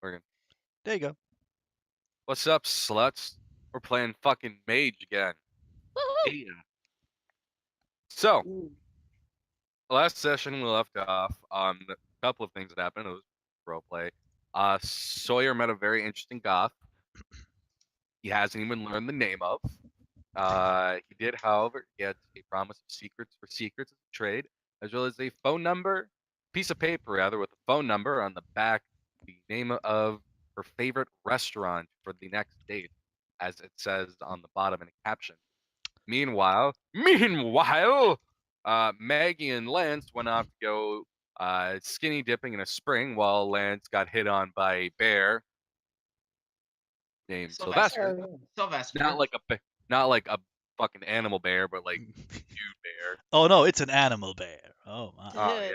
Morgan. There you go. What's up, sluts? We're playing fucking Mage again. Woohoo! Yeah. So, last session we left off on a couple of things that happened. It was roleplay. Sawyer met a very interesting goth. He hasn't even learned the name of. He did, however, get a promise of secrets for secrets as a trade, as well as a phone number, piece of paper rather, with a phone number on the back, the name of her favorite restaurant for the next date, as it says on the bottom in a caption. Meanwhile, Maggie and Lance went off to go skinny dipping in a spring while Lance got hit on by a bear named Sylvester. Sylvester. Not like a fucking animal bear, but like you bear. Oh no, it's an animal bear. Oh my. Oh yeah,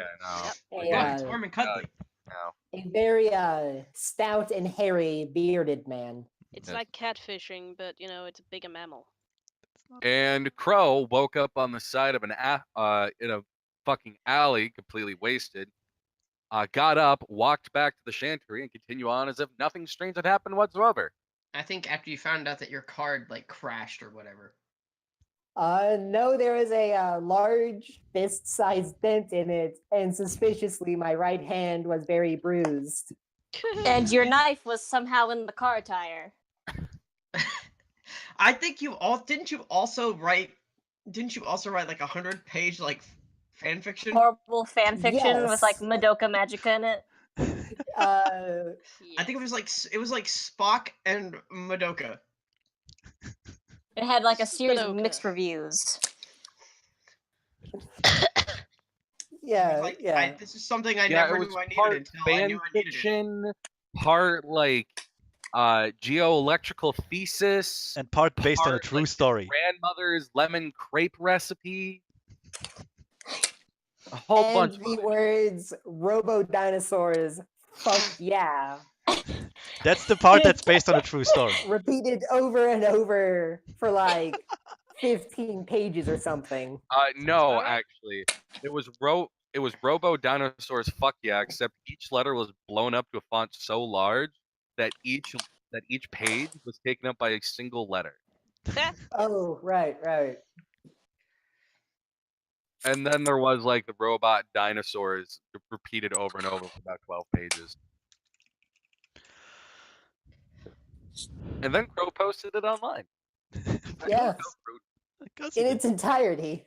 no. Yeah, it's warm and cuddly. No. A very stout and hairy bearded man. It's Yes. like catfishing, but you know, it's a bigger mammal. And Crow woke up on the side of in a fucking alley, completely wasted. Got up, walked back to the chantry, and continued on as if nothing strange had happened whatsoever. I think after you found out that your card like crashed or whatever. No, there is a large fist-sized dent in it, and suspiciously, my right hand was very bruised. And your knife was somehow in the car tire. I think didn't you also write like 100-page like fan fiction? Horrible fan fiction with like Yes. Madoka Magica in it. I think it was like Spock and Madoka. It had like a series of Madoka. mixed reviews. Yeah, Like, yeah. this is something I Yeah, never it was knew I part needed until I fan knew I needed it. fiction, part like geoelectrical thesis, And part based on a part, true like, story. grandmother's lemon crepe recipe. A whole And bunch. the words "robo dinosaurs," fuck yeah, That's the part that's based on a true story. repeated over and over for like 15 pages or something. No, Alright. actually, it was Robo Dinosaurs Fuck Yeah, except each letter was blown up to a font so large that each page was taken up by a single letter. Oh, right. And then there was like the robot dinosaurs repeated over and over for about 12 pages. And then Crow posted it online. Yes, I guess it in is. its entirety.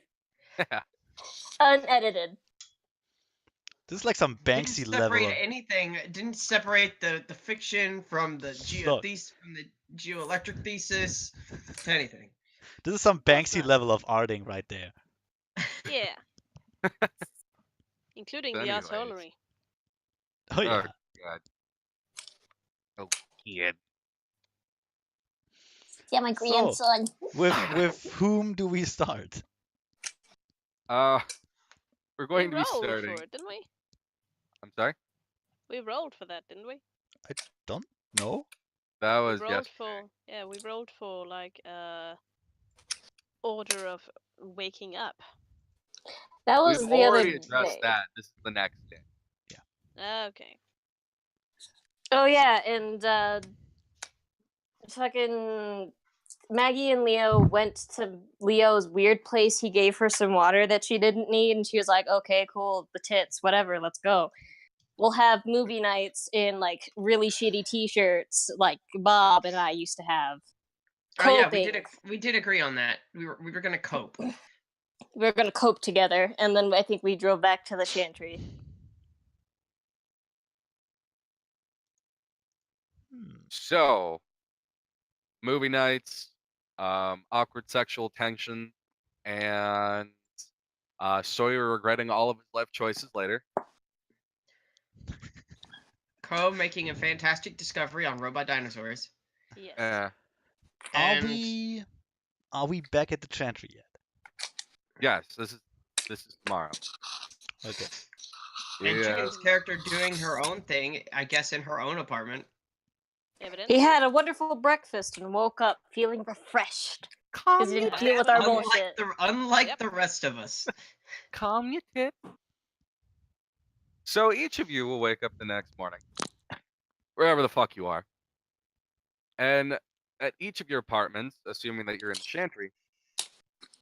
Unedited. This is like some Banksy Didn't level. separate anything. Didn't separate the fiction from the Look. geoelectric thesis to anything. This is some Banksy level of arting right there. Yeah. Including the Anyways. artillery. Oh yeah. Oh god. Oh kid. Yeah, my grandson. With whom do we start? We're going We to be rolled starting. for it, didn't we? I'm sorry? We rolled for that, didn't we? No? That We was rolled we rolled for like order of waking up. That was We've the other already addressed day. that. This is the next day. Okay. Oh yeah, and fucking Maggie and Leo went to Leo's weird place. He gave her some water that she didn't need, and she was like, "Okay, cool, the tits, whatever, let's go." We'll have movie nights in like really shitty T-shirts, like Bob and I used to have. Oh yeah, Coping. we did agree on that. We were gonna cope. We were gonna cope together, and then I think we drove back to the chantry. So, movie nights, awkward sexual tension, and Sawyer regretting all of his life choices later. Crow making a fantastic discovery on robot dinosaurs. Yes. And Are we back at the chantry yet? Yes, this is tomorrow. Okay. and Yeah. Chicken's character doing her own thing, I guess, in her own apartment. Evidently. He had a wonderful breakfast and woke up feeling refreshed because he didn't deal with our bullshit. Unlike Yep. the rest of us. Calm your tit. So each of you will wake up the next morning. wherever the fuck you are. And at each of your apartments, assuming that you're in the Chantry,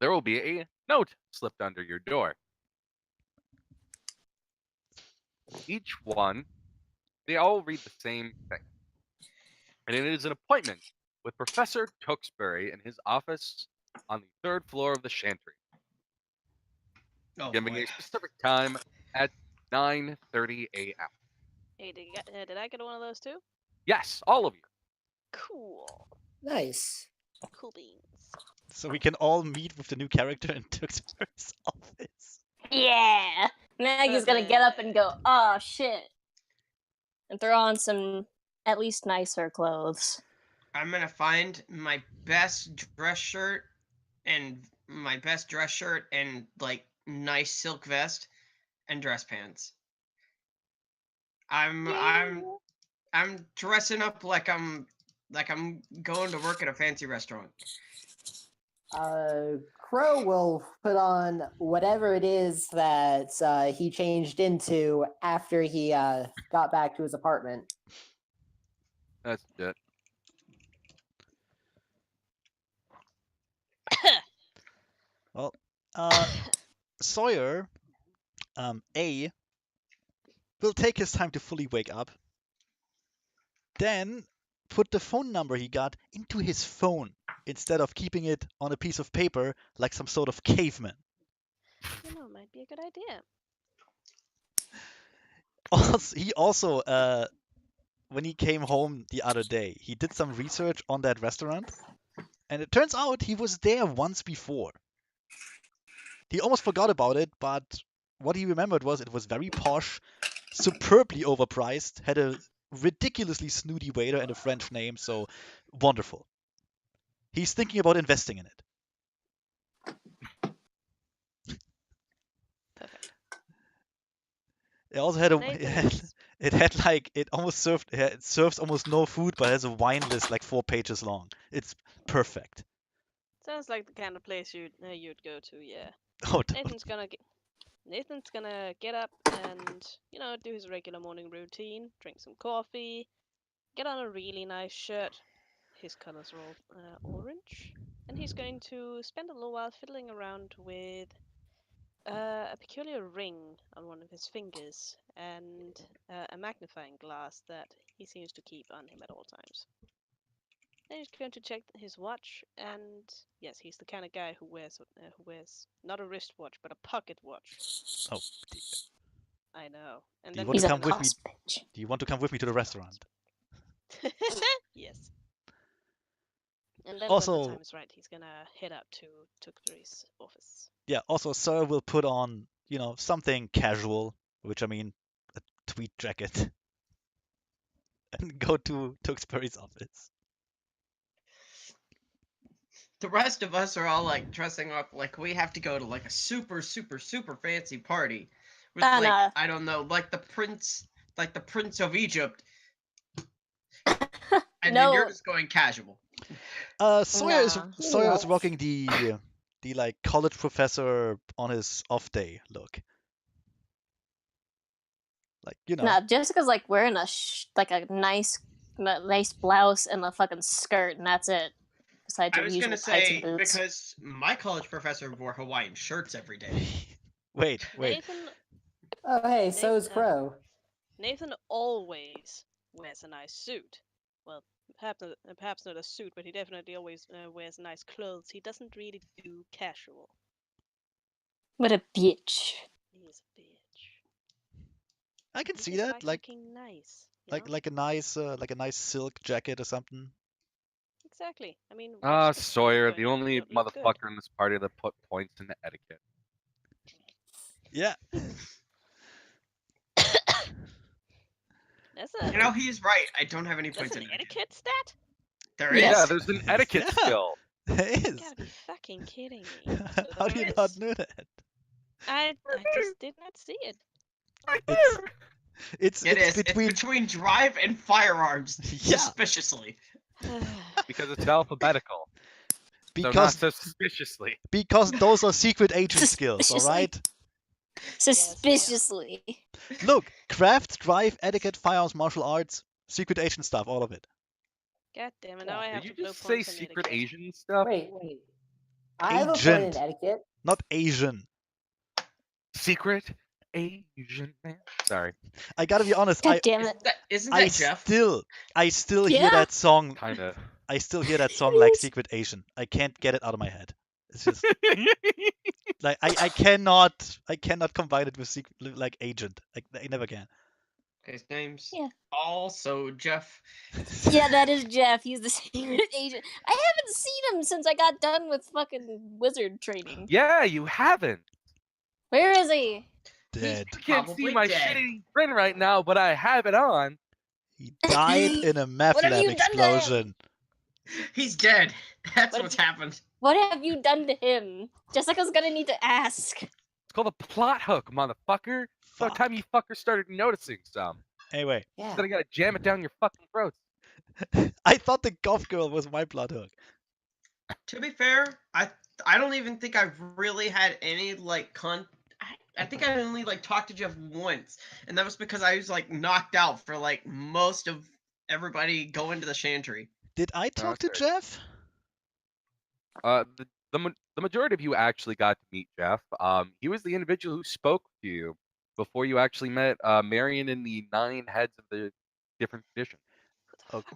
there will be a note slipped under your door. Each one, they all read the same thing. And it is an appointment with Professor Tewksbury in his office on the 3rd floor of the Chantry, Oh giving boy. a specific time at 9:30 a.m. Hey, did I get one of those too? Yes, all of you. Cool. Nice. Cool beans. So we can all meet with the new character in Tewksbury's office. Yeah. Maggie's gonna get up and go, oh shit. And throw on some at least nicer clothes. I'm gonna find my best dress shirt and like nice silk vest and dress pants. I'm dressing up like I'm going to work at a fancy restaurant. Crow will put on whatever it is that he changed into after he got back to his apartment. That's it. Sawyer, A, will take his time to fully wake up, then put the phone number he got into his phone instead of keeping it on a piece of paper like some sort of caveman. You know, might be a good idea. He also, when he came home the other day, he did some research on that restaurant, and it turns out he was there once before. He almost forgot about it, but what he remembered was it was very posh, superbly overpriced, had a ridiculously snooty waiter and a French name, so wonderful. He's thinking about investing in it. Perfect. It also had Nathan it serves almost no food, but has a wine list like 4 pages long. It's perfect. Sounds like the kind of place you'd go to, yeah. Oh, Nathan's gonna get up and, you know, do his regular morning routine, drink some coffee, get on a really nice shirt. His colors are all orange, and he's going to spend a little while fiddling around with a peculiar ring on one of his fingers and a magnifying glass that he seems to keep on him at all times. Then he's going to check his watch, and yes, he's the kind of guy who wears not a wristwatch but a pocket watch. oh dear. I know. And Do you then want He's to a come with me? cost bitch. Do you want to come with me to the restaurant? Yes. And then when Also- the time is right, he's gonna head up to Tewksbury's office. Yeah, also Sir will put on, something casual, which I mean a tweed jacket, and go to Tewksbury's office. The rest of us are all like dressing up like we have to go to like a super fancy party with Ah, like nah. I don't know, like the prince of Egypt, and then you're No. just going casual. Sawyer is Nah. Sawyer is Yes. rocking the like college professor on his off day look. Like, Nah, Jessica's like wearing a nice blouse and a fucking skirt, and that's it. Besides I her was usual gonna tights say and boots. because my college professor wore Hawaiian shirts every day. wait. Nathan Oh, hey, so is Nathan- Crow. Nathan always wears a nice suit. Well, perhaps not a suit, but he definitely always wears nice clothes. He doesn't really do casual. What a bitch. He is a bitch. I can He see just that, likes like looking nice. You like know? like a nice silk jacket or something. Exactly. I mean, Ah, what's the Sawyer, point the if you only don't look good? motherfucker in this party that put points into etiquette. Yeah. That's a You know, he's right. I don't have any that's points an in etiquette. etiquette stat? There is. Yes. Yeah, there's an etiquette Yeah. skill. There You is. gotta be fucking kidding me. So How do you there not is. know that? I just did not see it. It's It is. between It's between drive and firearms. Yeah. Suspiciously. Because it's alphabetical. So not because so suspiciously. because those are secret agent skills, all Suspiciously. right? Suspiciously. Look, craft, drive, etiquette, firearms, martial arts. Secret agent stuff, all of it. God damn it! Now I Did have you to blow just say points on secret etiquette. Asian stuff? Wait. I have a point in Agent. etiquette. Not Asian. Secret Asian man. Sorry. I gotta be honest. God damn it. Isn't I that Jeff? still hear Yeah. that song. Kinda. I still hear that song It like is. Secret Asian. I can't get it out of my head. It's just like I cannot combine it with like agent. I never can. His name's Yeah. also Jeff. Yeah, that is Jeff. He's the secret agent. I haven't seen him since I got done with fucking wizard training. Yeah, you haven't. Where is he? Dead. You can't see Probably my dead. shitty grin right now, but I have it on. He died in a meth What have lab you done to him? explosion. He's dead. That's What what's have happened. What have you done to him? Jessica's gonna need to ask. It's called a plot hook, motherfucker. It's about Fuck. time you fuckers started noticing some. Anyway, Yeah. Then I gotta jam it down your fucking throats. I thought the goth girl was my plot hook. To be fair, I don't even think I've really had any like I think I only like talked to Jeff once, and that was because I was like knocked out for like most of everybody going to the Chantry. Did I talk to Okay. Jeff? The majority of you actually got to meet Jeff. He was the individual who spoke to you before you actually met Marion and the 9 heads of the different traditions.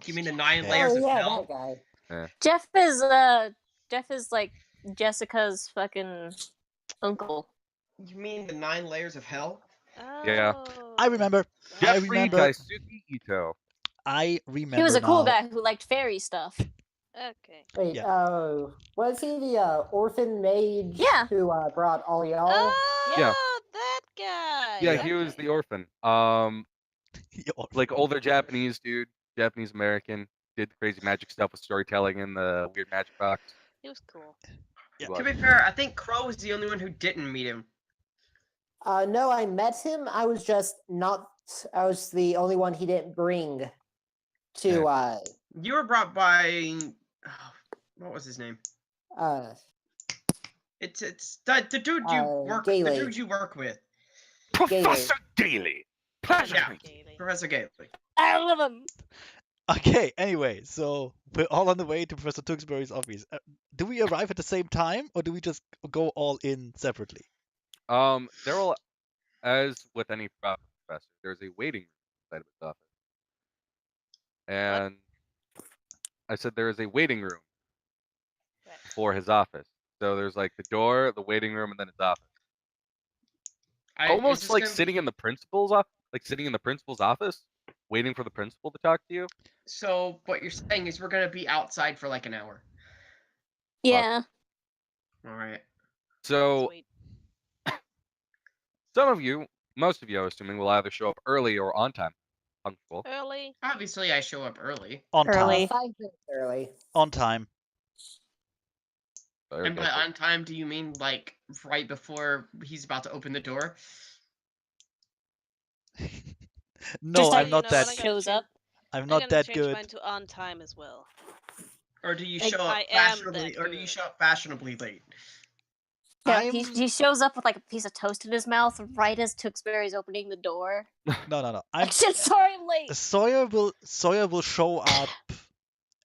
You mean the 9 Okay. layers Oh of yeah, hell? that guy. Jeff is like Jessica's fucking uncle. You mean the 9 layers of hell? Yeah. I Oh, remember. I Jeffrey remember. Daisuke Ito. I remember. He was a cool now. guy who liked fairy stuff. Okay. Wait, Yeah. was he the orphan mage Yeah. who brought all y'all? Oh, Yeah. that guy. Yeah, he was Okay. the orphan. Yo, Like older Japanese dude, Japanese American, did crazy magic stuff with storytelling in the weird magic box. He was cool. He Yeah. was. To be fair, I think Crow was the only one who didn't meet him. No, I met him. I was just not. I was the only one he didn't bring to. You were brought by what was his name? It's the dude you work the Gailey. dude you work with. Professor Daly. Pleasure. Yeah. Gaily. Professor Gailey. I love him. Okay, anyway, so we're all on the way to Professor Tewksbury's office. Do we arrive at the same time, or do we just go all in separately? There will, as with any professor, there's a waiting room inside of his office. And I said there is a waiting room Right. for his office. So there's like the door, the waiting room, and then his office. Is Almost this like gonna be- sitting in the principal's office, waiting for the principal to talk to you. So what you're saying is we're gonna be outside for like an hour. Yeah. All right. So Sweet. some of you, most of you, I'm assuming, will either show up early or on time, punctual. Early. Obviously, I show up early. On Early. time. 5 minutes early. On time. So And by okay, on time, do you mean like right before he's about to open the door? No, Just I'm like not you know that. what, shows up. I'm I'm not gonna that change good. mine to on time as well. Or do you Like, show up I am fashionably? that Or do you good. show up fashionably late? Yeah, I'm he shows up with like a piece of toast in his mouth right as Tewksbury's opening the door. no. I said, sorry, I'm late. Sawyer will show up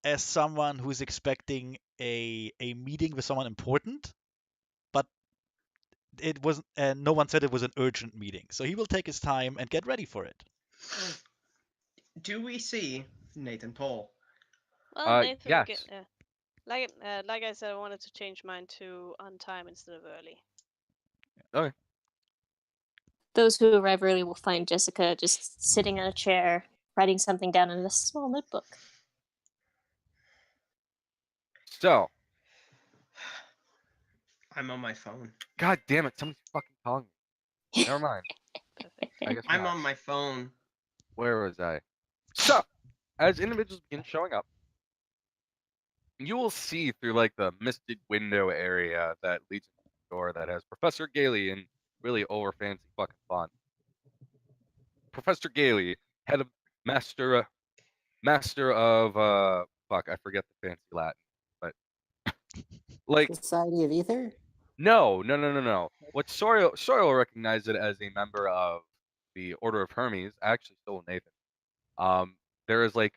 as someone who's expecting a meeting with someone important, but it wasn't. No one said it was an urgent meeting, so he will take his time and get ready for it. Do we see Nathan Toll? Well, Nathan, yes. like I said, I wanted to change mine to on time instead of early. Those who arrive early will find Jessica just sitting in a chair, writing something down in a small notebook. So, I'm on my phone. god damn it, somebody's fucking calling me. Never mind. Perfect. I guess I'm not. on my phone. Where was I? So, as individuals begin showing up, you will see through like the misted window area that leads to the door that has Professor Gailey in really over fancy fucking font. Professor Gailey, head of master of fuck, I forget the fancy Latin, but like Society of Ether? no. What Soriel will recognize it as a member of the Order of Hermes, actually still Nathan. there is like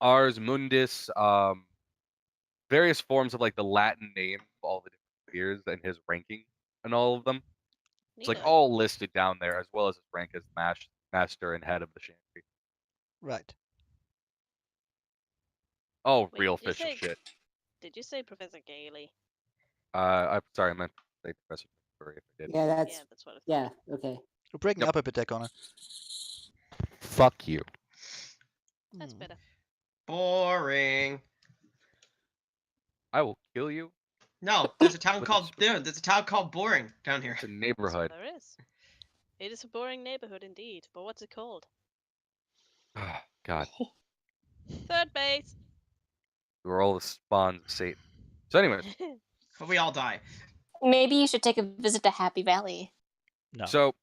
Ars Mundus, various forms of like the Latin name of all the different spheres and his ranking and all of them. It's like Neato. all listed down there, as well as his rank as master and head of the Chantry. Right. Oh, Wait, real did you official say- shit. Did you say Professor Gailey? I'm sorry, I meant to say Professor Curry if I did. Yeah, Yeah, that's that's what I thought. yeah. Okay. You're breaking Yep. up a bit there, Connor. Fuck you. That's Hmm. better. Boring. I will kill you. No, there's a town With called a there's a town called Boring down here. It's a That's neighborhood. what there is. It is a boring neighborhood indeed, but what's it called? God, Third base. we're all the spawns of Satan. So, anyways, But we all die. Maybe you should take a visit to Happy Valley. No. so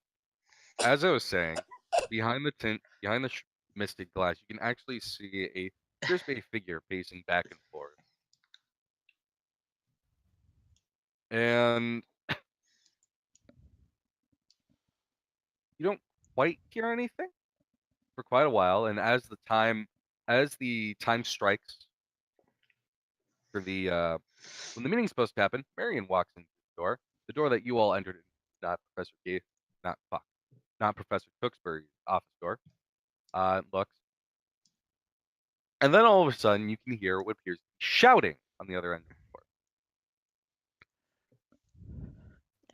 as I was saying, behind the misted glass, you can actually see a appears to be a figure pacing back and forth. And you don't quite hear anything for quite a while, and as the time strikes for the when the meeting's supposed to happen, Marion walks into the door that you all entered, not Professor Keith, not Professor Tewksbury's office door. Looks, and then all of a sudden you can hear what appears to be shouting on the other end of the door.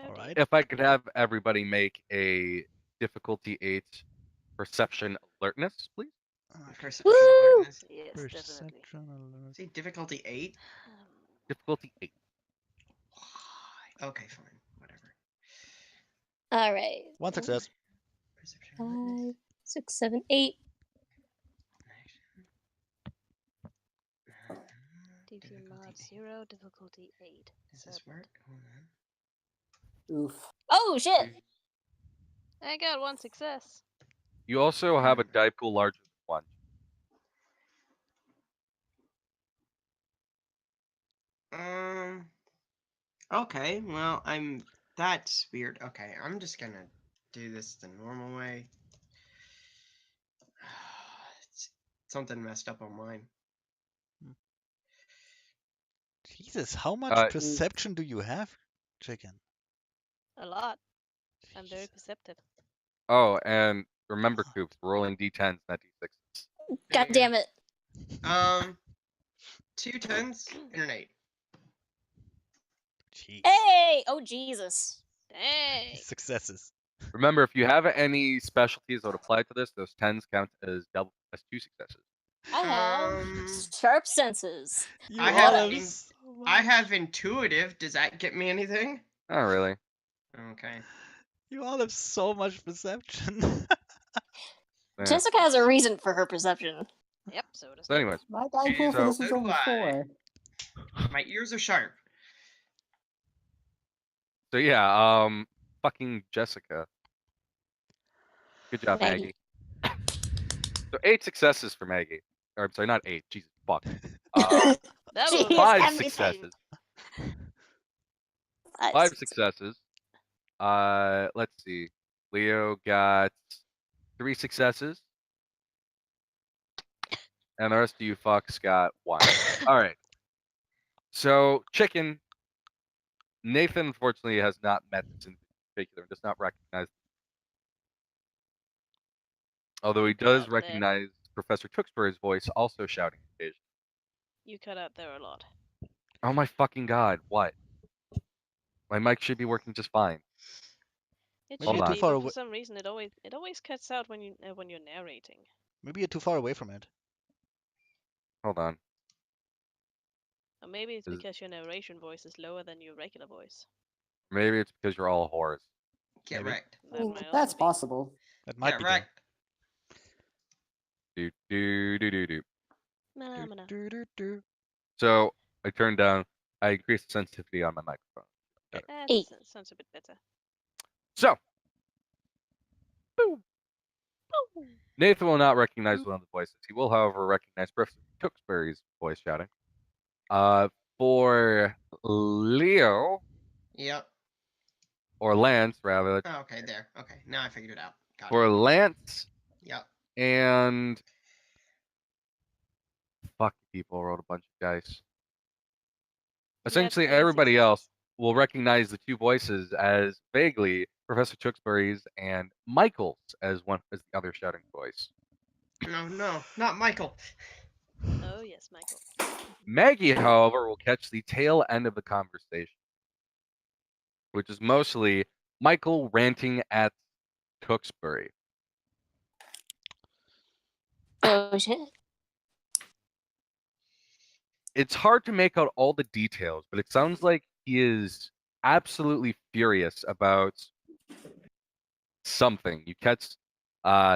Oh All dear. right. If I could have everybody make a difficulty 8 perception alertness, please. Perception Woo! alertness. Yes, definitely. Perception alert. See, difficulty 8? Difficulty 8. Okay, fine. Whatever. All right. One success. Perception alertness. 5, 6, 7, 8. DT Difficulty mod 8. 0, difficulty 8. Does this work? Hold on. Oof. Oh shit! I got one success. You also have a die pool larger than 1. Okay, well, that's weird. Okay, I'm just gonna do this the normal way. Something messed up on mine. Jesus, how much Uh, perception do you have, chicken? A lot. I'm very Jesus. perceptive. Oh, and remember, Coops, rolling d10s, not d6s. God damn it! 2 10s and an 8. Jeez. Hey! Oh Jesus! Dang. Successes. Remember, if you have any specialties that would apply to this, those 10s count as 2 successes. I have Um, sharp senses. You I all have have in- so I much- have intuitive. Does that get me anything? Oh, really? Okay. You all have so much perception. Yeah. Jessica has a reason for her perception. Yep, so does So, anyways, My die pool for So- this is So do only I. 4. My ears are sharp. so yeah, fucking Jessica. Good job, Maggie. Maggie. So 8 successes for Maggie. Or, I'm sorry, not 8. Jesus, fuck. Uh, That She was is 5 everything. successes. Five 5 successes. Let's see. Leo got 3 successes. And the rest of you fucks got 1. All right. So, Chicken, Nathan unfortunately has not met this in particular and does not recognize. Although he does Cut out there. recognize Professor Tewksbury's voice also shouting occasionally. You cut out there a lot. Oh my fucking god, what? My mic should be working just fine. It Maybe should you're too be, far but away- for some reason it always cuts out when you're narrating. Maybe you're too far away from it. Hold on. Or maybe it's Is- because your narration voice is lower than your regular voice. Maybe it's because you're all whores. Get Maybe. wrecked. That might also That's be. possible. That might Get be wrecked. Do do do do do. Phenomena. So I turned down. I increased the sensitivity on my microphone. Eight. Sounds a bit better. So Nathan will not recognize one of the voices. He will, however, recognize Professor Tewksbury's voice shouting. For Leo Yep. or Lance rather. Oh, okay, there. Okay, now I figured it out. Got For it. Lance Yep. And fuck, people rolled a bunch of dice. Essentially, three everybody successes. else will recognize the two voices as vaguely Professor Tewksbury's and Michael's as the other shouting voice. No, not Michael. Oh yes, Michael. Maggie, however, will catch the tail end of the conversation, which is mostly Michael ranting at Tewksbury. Oh shit. It's hard to make out all the details, but it sounds like he is absolutely furious about something. You catch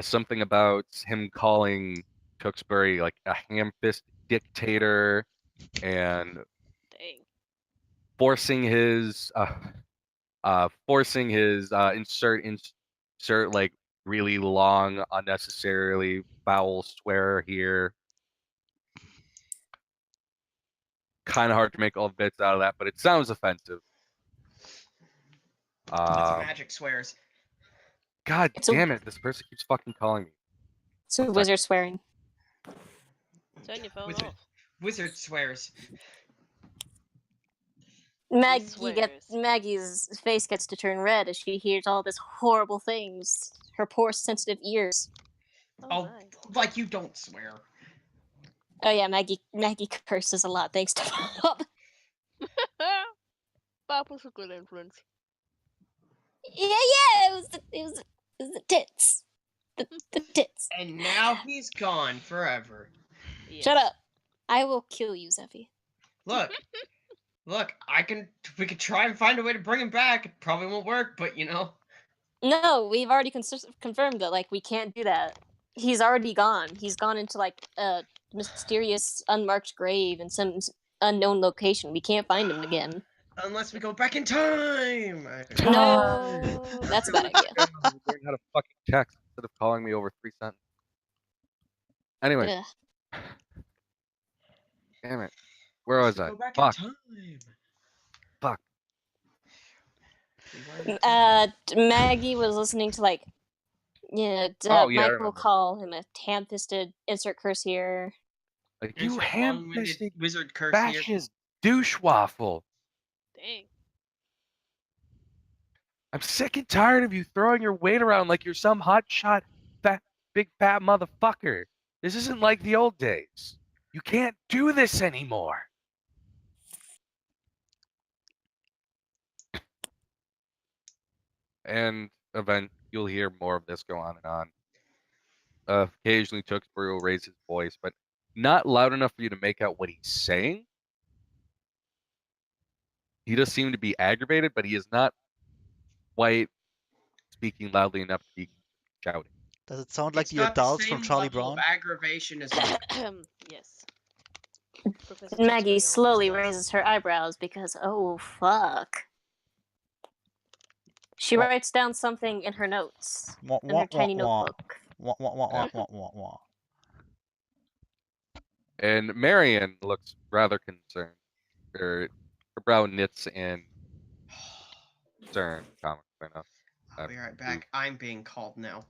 something about him calling Tewksbury like a ham-fist dictator and Dang. forcing his insert like really long, unnecessarily foul swear here. Kind of hard to make all the bits out of that, but it sounds offensive. That's magic swears. God It's a- damn it! This person keeps fucking calling me. So One wizard swearing. Turn your phone Wizard. off. Wizard swears. swears. Maggie's face gets to turn red as she hears all this horrible things. Her poor sensitive ears. Oh, my. like you don't swear. Oh yeah, Maggie curses a lot thanks to Bob. Bob was a good influence. Yeah, it was the tits. The tits. And now he's gone forever. Yes. Shut up. I will kill you, Zeffy. Look. We could try and find a way to bring him back. It probably won't work, but you know. No, we've already confirmed that, like, we can't do that. He's already gone. He's gone into, like, a mysterious, unmarked grave in some unknown location. We can't find him again. Unless we go back in time. No, that's a bad idea. Learn how to fucking text instead of calling me over 3 sentences. Anyway, Ugh. damn it. Where was I? Go back Fuck. in time. Fuck. Maggie was listening to, like, I Michael remember. call him a ham-fisted, insert curse here. Like, There's you a ham-fisted long-winded wizard curse here. fascist douche waffle. Dang. I'm sick and tired of you throwing your weight around like you're some hotshot, big fat motherfucker. This isn't like the old days. You can't do this anymore. And you'll hear more of this go on and on. Occasionally, Tewksbury will raise his voice, but not loud enough for you to make out what he's saying. He does seem to be aggravated, but he is not quite speaking loudly enough to be shouting. Does it sound like It's the not adults the from same Charlie level Brown? of aggravation as mine. Yes. Professor Maggie Tewksbury slowly always does. raises her eyebrows because, oh, fuck. She What? writes down something in her notes, Wah, in her wah, tiny wah, wah. notebook. Wah, wah, wah, wah, wah, wah, wah. And Marion looks rather concerned. Her brow knits in concern, comically enough. I'll be right back. I'm being called now.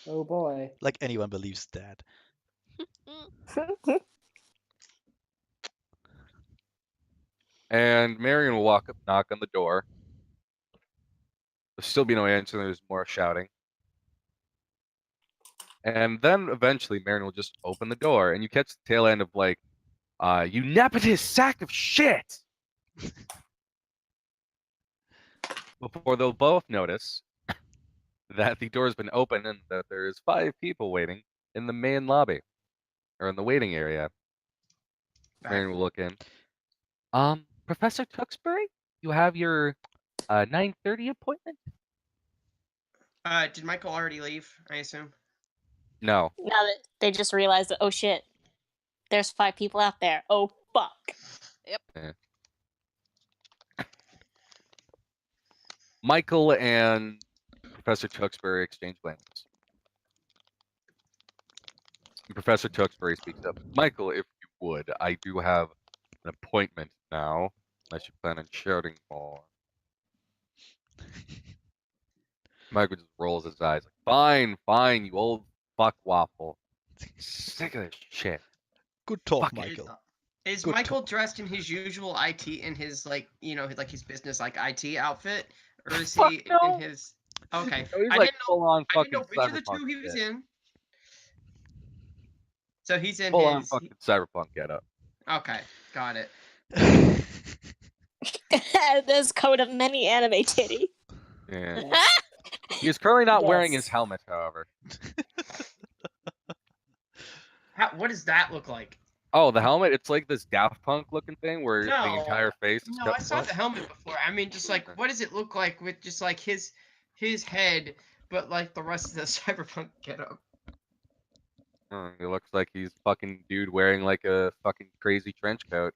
Oh boy. Like anyone believes that. And Marion will walk up, knock on the door. There'll still be no answer. There's more shouting. And then eventually Marion will just open the door, and you catch the tail end of like, you nepotist sack of shit! Before they'll both notice that the door's been opened and that there's 5 people waiting in the main lobby, or in the waiting area. Marion will look in. Professor Tewksbury, you have your 9:30 appointment? Did Michael already leave, I assume? No. Now that they just realized that, oh shit, there's 5 people out there. Oh fuck. Michael and Professor Tewksbury exchange glances. And Professor Tewksbury speaks up. Michael, if you would, I do have an appointment now, unless you plan on shouting more. Michael just rolls his eyes. Like, fine, fine, you old fuck waffle. Sick of this shit. Good talk, Fuck it. Michael. Is Good Michael talk. dressed in his usual IT in his like like his business like IT outfit, or is Fuck he no. in his? Okay, So he's I like didn't know. full on I didn't fucking know which of the cyberpunk two he was shit. in. So he's in Full on his. fucking cyberpunk getup. Okay, got it. This coat of many anime titty. Yeah. Yes. He is currently not wearing his Yes. helmet, however. What does that look like? Oh, the helmet? It's like this Daft Punk looking thing where the No, entire face is no, cut. I saw the helmet before. I mean, just like what does it look like with just like his head, but like the rest of the cyberpunk getup? It looks like he's fucking dude wearing like a fucking crazy trench coat.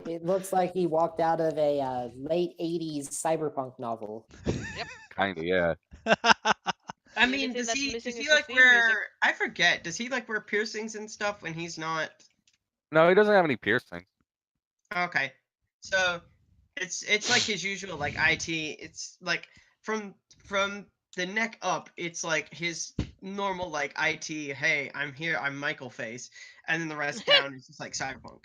It looks like he walked out of a late 80s cyberpunk novel. Kinda, yeah. I The only mean, thing does that's he missing is he the like theme music. wear? I forget. Does he like wear piercings and stuff when he's not? No, he doesn't have any piercings. Okay, so it's like his usual like IT. It's like from the neck up. It's like his normal like IT. Hey, I'm here. I'm Michael face, and then the rest down is just like cyberpunk.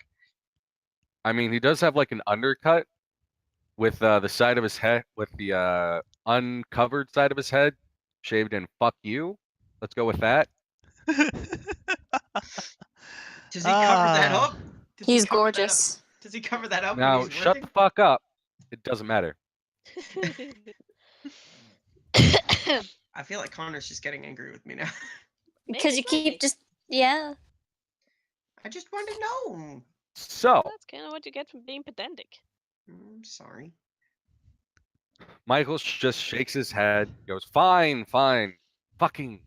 I mean, he does have like an undercut with the side of his head, with the uncovered side of his head shaved in fuck you. Let's go with that. Does he cover that Ah. up? Does he He's cover that up? gorgeous. Does he cover that up when Now, he's shut working? the fuck up. It doesn't matter. I feel like Connor's just getting angry with me now. Because you slightly. keep just yeah. I just want to know. So, That's kind of what you get from being pedantic. I'm sorry. Michael just shakes his head, goes, fine, fine. Fucking.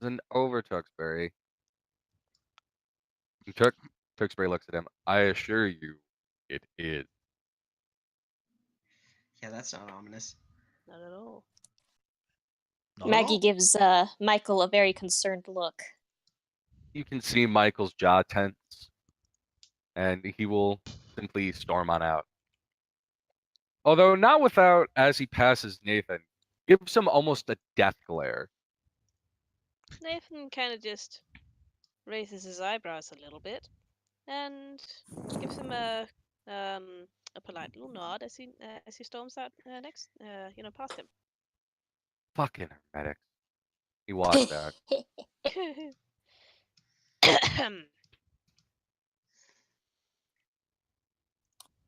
Then over Tewksbury. And Tewksbury looks at him. I assure you, it is. Yeah, that's not ominous. Not at all. Not at Maggie all. gives Michael a very concerned look. You can see Michael's jaw tense, and he will simply storm on out. Although not without, as he passes Nathan, gives him almost a death glare. Nathan kind of just raises his eyebrows a little bit and gives him a polite little nod as he storms out next, past him. Fucking hermetics. He walks out.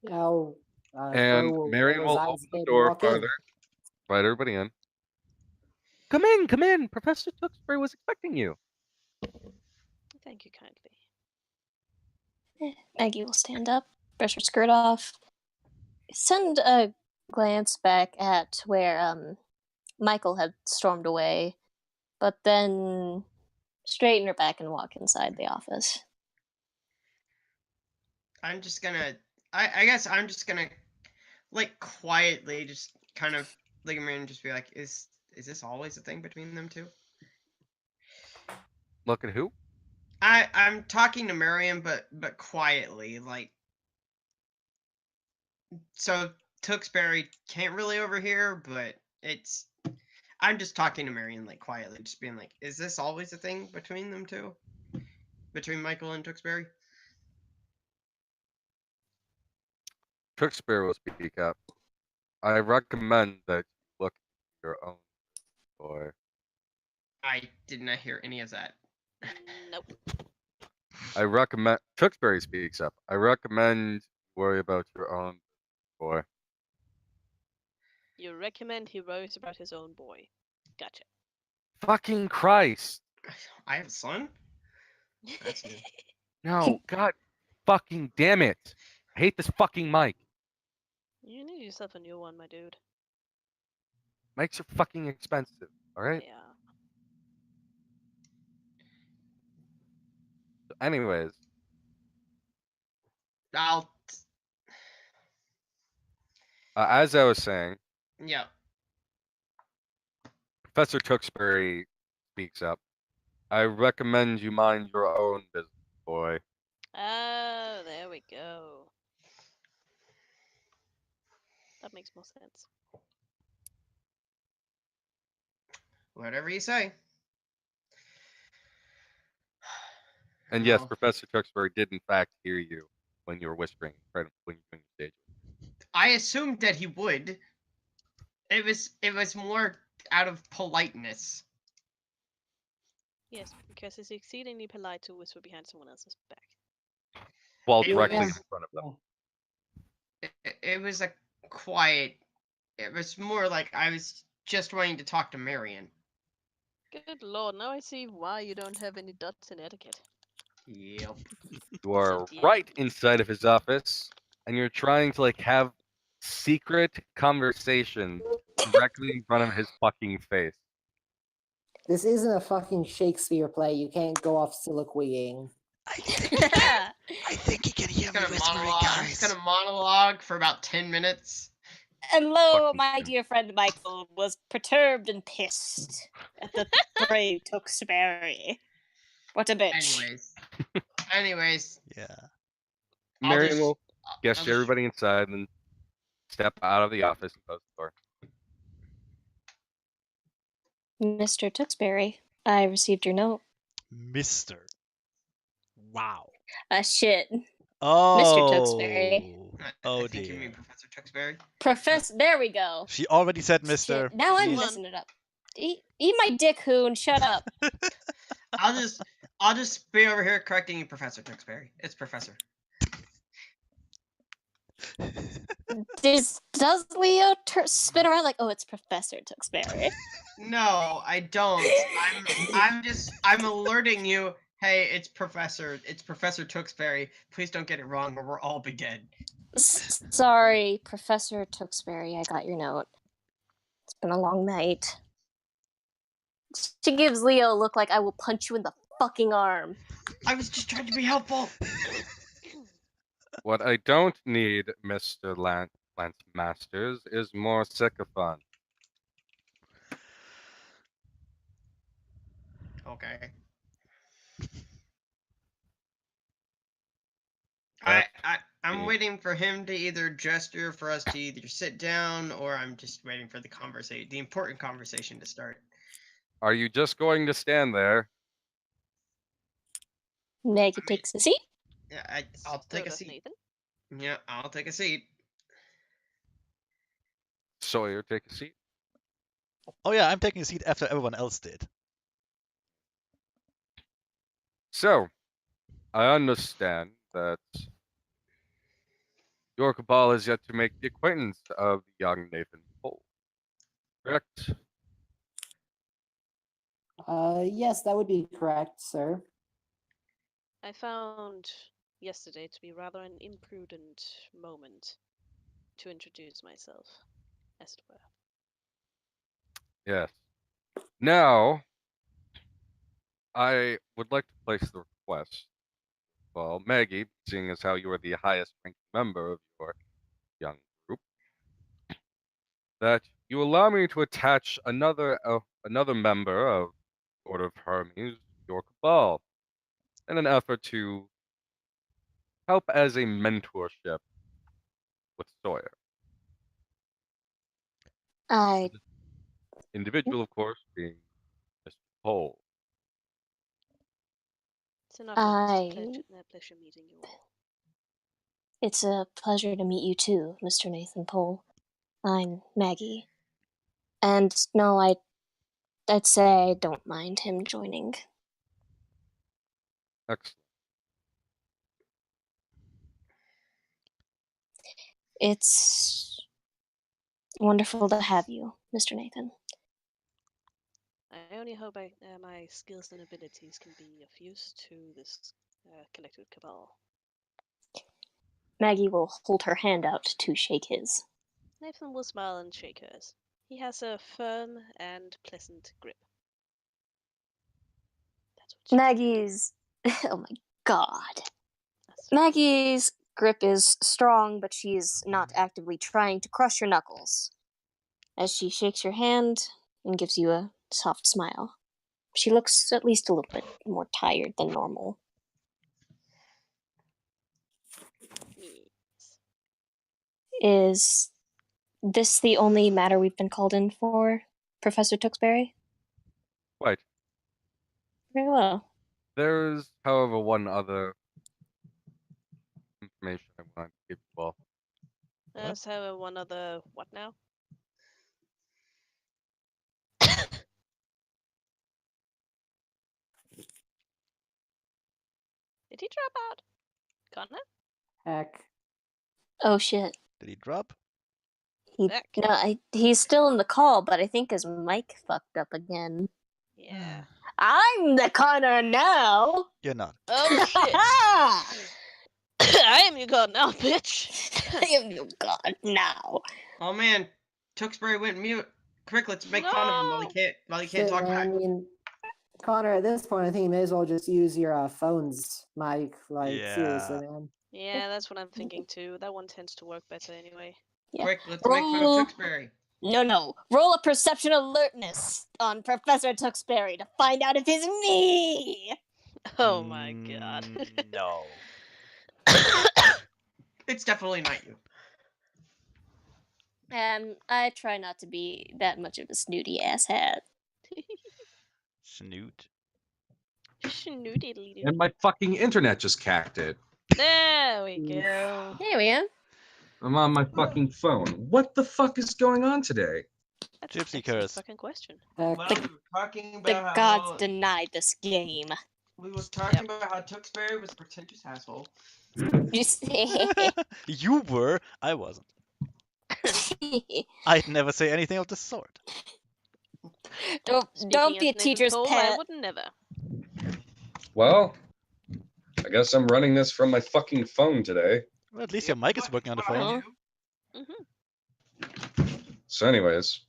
Now, And where Marion will Resides open the maybe door walk in. farther, invite everybody in. Come in, come in. Professor Tewksbury was expecting you. Thank you kindly. Maggie will stand up, brush her skirt off, send a glance back at where Michael had stormed away, but then straighten her back and walk inside the office. I'm just gonna. I guess I'm just gonna, like, quietly just kind of look at him and just be like, is this always a thing between them two? Look at who? I'm talking to Miriam, but quietly, like. So Tewksbury can't really overhear, but it's. I'm just talking to Marion like quietly, just being like, "Is this always a thing between them two? Between Michael and Tewksbury?" Tewksbury will speak up. I recommend that you look at your own boy. I did not hear any of that. Nope. I recommend. Tewksbury speaks up. I recommend worry about your own boy. You recommend he worries about his own boy. Gotcha. Fucking Christ. I have a son. That's new. No, God fucking damn it. I hate this fucking mic. You need yourself a new one, my dude. Mics are fucking expensive, alright? Yeah. So anyways, I'll. as I was saying, Yeah. Professor Tewksbury speaks up. I recommend you mind your own business, boy. Oh, there we go. That makes more sense. Whatever you say. And yes, Oh, Professor Tewksbury did in fact hear you when you were whispering right when you were doing your stage. I assumed that he would. It was more out of politeness. Yes, because it's exceedingly polite to whisper behind someone else's back. While It directly in was- front of them. It was a quiet. It was more like I was just wanting to talk to Marion. Good lord, now I see why you don't have any dots in etiquette. Yep. You are Indeed. right inside of his office, and you're trying to like have secret conversation directly in front of his fucking face. This isn't a fucking Shakespeare play. You can't go off soliloquying. I think he can hear me whispering, I'm just gonna monologue for about 10 minutes. And lo, Fucking my him. dear friend Michael was perturbed and pissed at the brave Tewksbury. What a bitch. Anyways, Yeah. I'll Marion just- will I'll gesture just- everybody inside and step out of the office and close the door. Mr. Tewksbury, I received your note. Mr. Wow. Shit. Oh. Tewksbury. Oh I think you dear. mean Professor Tewksbury. Professor, there we go. She already said Shit, Mr. now I'm Jeez. messing it up. Eat my dick, Hoon. Shut up. I'll just be over here correcting you, Professor Tewksbury. It's Professor. Does Leo spin around like, oh, it's Professor Tewksbury? No, I don't. I'm alerting you. Hey, it's Professor Tewksbury. Please don't get it wrong, or we'll all be dead. Sorry, Professor Tewksbury. I got your note. It's been a long night. She gives Leo a look like I will punch you in the fucking arm. I was just trying to be helpful. What I don't need, Mr. Lance Masters, is more sycophant. Okay. That's I'm me. waiting for him to either gesture for us to either sit down, or I'm just waiting for the important conversation to start. Are you just going to stand there? Maggie I mean- takes a seat. Yeah, I'll So take a does seat. Nathan. Yeah, I'll take a seat. Sawyer, take a seat. Oh yeah, I'm taking a seat after everyone else did. So, I understand that your cabal has yet to make the acquaintance of the young Nathan Cole. Correct? Yes, that would be correct, sir. I found yesterday to be rather an imprudent moment to introduce myself, as it were. Yes. Now, I would like to place the request. Well, Maggie, seeing as how you are the highest ranked member of your young group, that you allow me to attach another member of Order of Hermes, your cabal, in an effort to help as a mentorship with Sawyer. I Individual, of course, being Mr. Cole. It's an utmost I- pleasure meeting you all. It's a pleasure to meet you too, Mr. Nathan Pole. I'm Maggie. And no, I'd say I don't mind him joining. Excellent. It's wonderful to have you, Mr. Nathan. I only hope my skills and abilities can be of use to this collective cabal. Maggie will hold her hand out to shake his. Nathan will smile and shake hers. He has a firm and pleasant grip. That's what she Maggie's. Oh my god. That's Maggie's grip is strong, but she's not actively trying to crush your knuckles. As she shakes your hand and gives you a soft smile. She looks at least a little bit more tired than normal. Yes. Is this the only matter we've been called in for, Professor Tewksbury? Right. Very well. There's, however, one other information I want to give you all. What? So one other what now? Did he drop out? Connor? Heck. Oh shit. Did he drop? Heck. He's still in the call, but I think his mic fucked up again. Yeah. I'm the Connor now. You're not. Oh shit. I am your god now, bitch. I am your god now. Oh man, Tewksbury went mute. Quick, let's make fun of him while he can't Shit, talk man, I back. mean, Connor, at this point, I think you may as well just use your phone's mic. Like, seriously, man. Yeah, that's what I'm thinking too. That one tends to work better anyway. Yeah. Quick, let's make fun of Roll- Tewksbury. No. Roll a perception alertness on Professor Tewksbury to find out if it's me. Oh my god. No. It's definitely not you. I try not to be that much of a snooty asshat. Snoot. Schnoodly And my fucking internet just cacked it. There we go. There we are. I'm on my fucking phone. What the fuck is going on today? That's an Gypsy excellent curse. fucking question. Heck. Well, we were talking The about gods how denied this game. we were talking about how Tewksbury was a pretentious asshole. You see? You were. I wasn't. I'd never say anything of the sort. don't Speaking be a as Nathan teacher's Cole, I pet. would never. Well, I guess I'm running this from my fucking phone today. Well, at least your mic is working on the What I phone. do. Mm-hmm. So, anyways,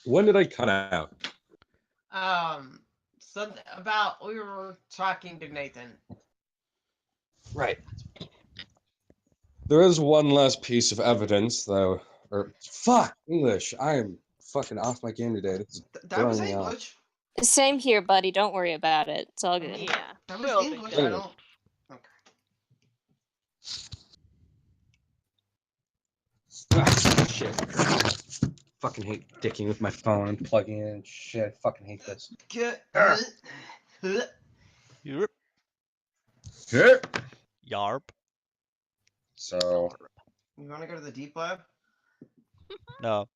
when did I cut out? Something about we were talking to Nathan. Right. There is one last piece of evidence, though. Fuck English. I am fucking off my game today. This is That was throwing me off. English. Same here, buddy. Don't worry about it. It's all good. Yeah. That we're all was big English. guys. I don't. Okay. Ah, shit. Fucking hate dicking with my phone and plugging in and shit. Fucking hate this. Good. Yerp. Here. Yarp. So, You want to go to the deep lab? No.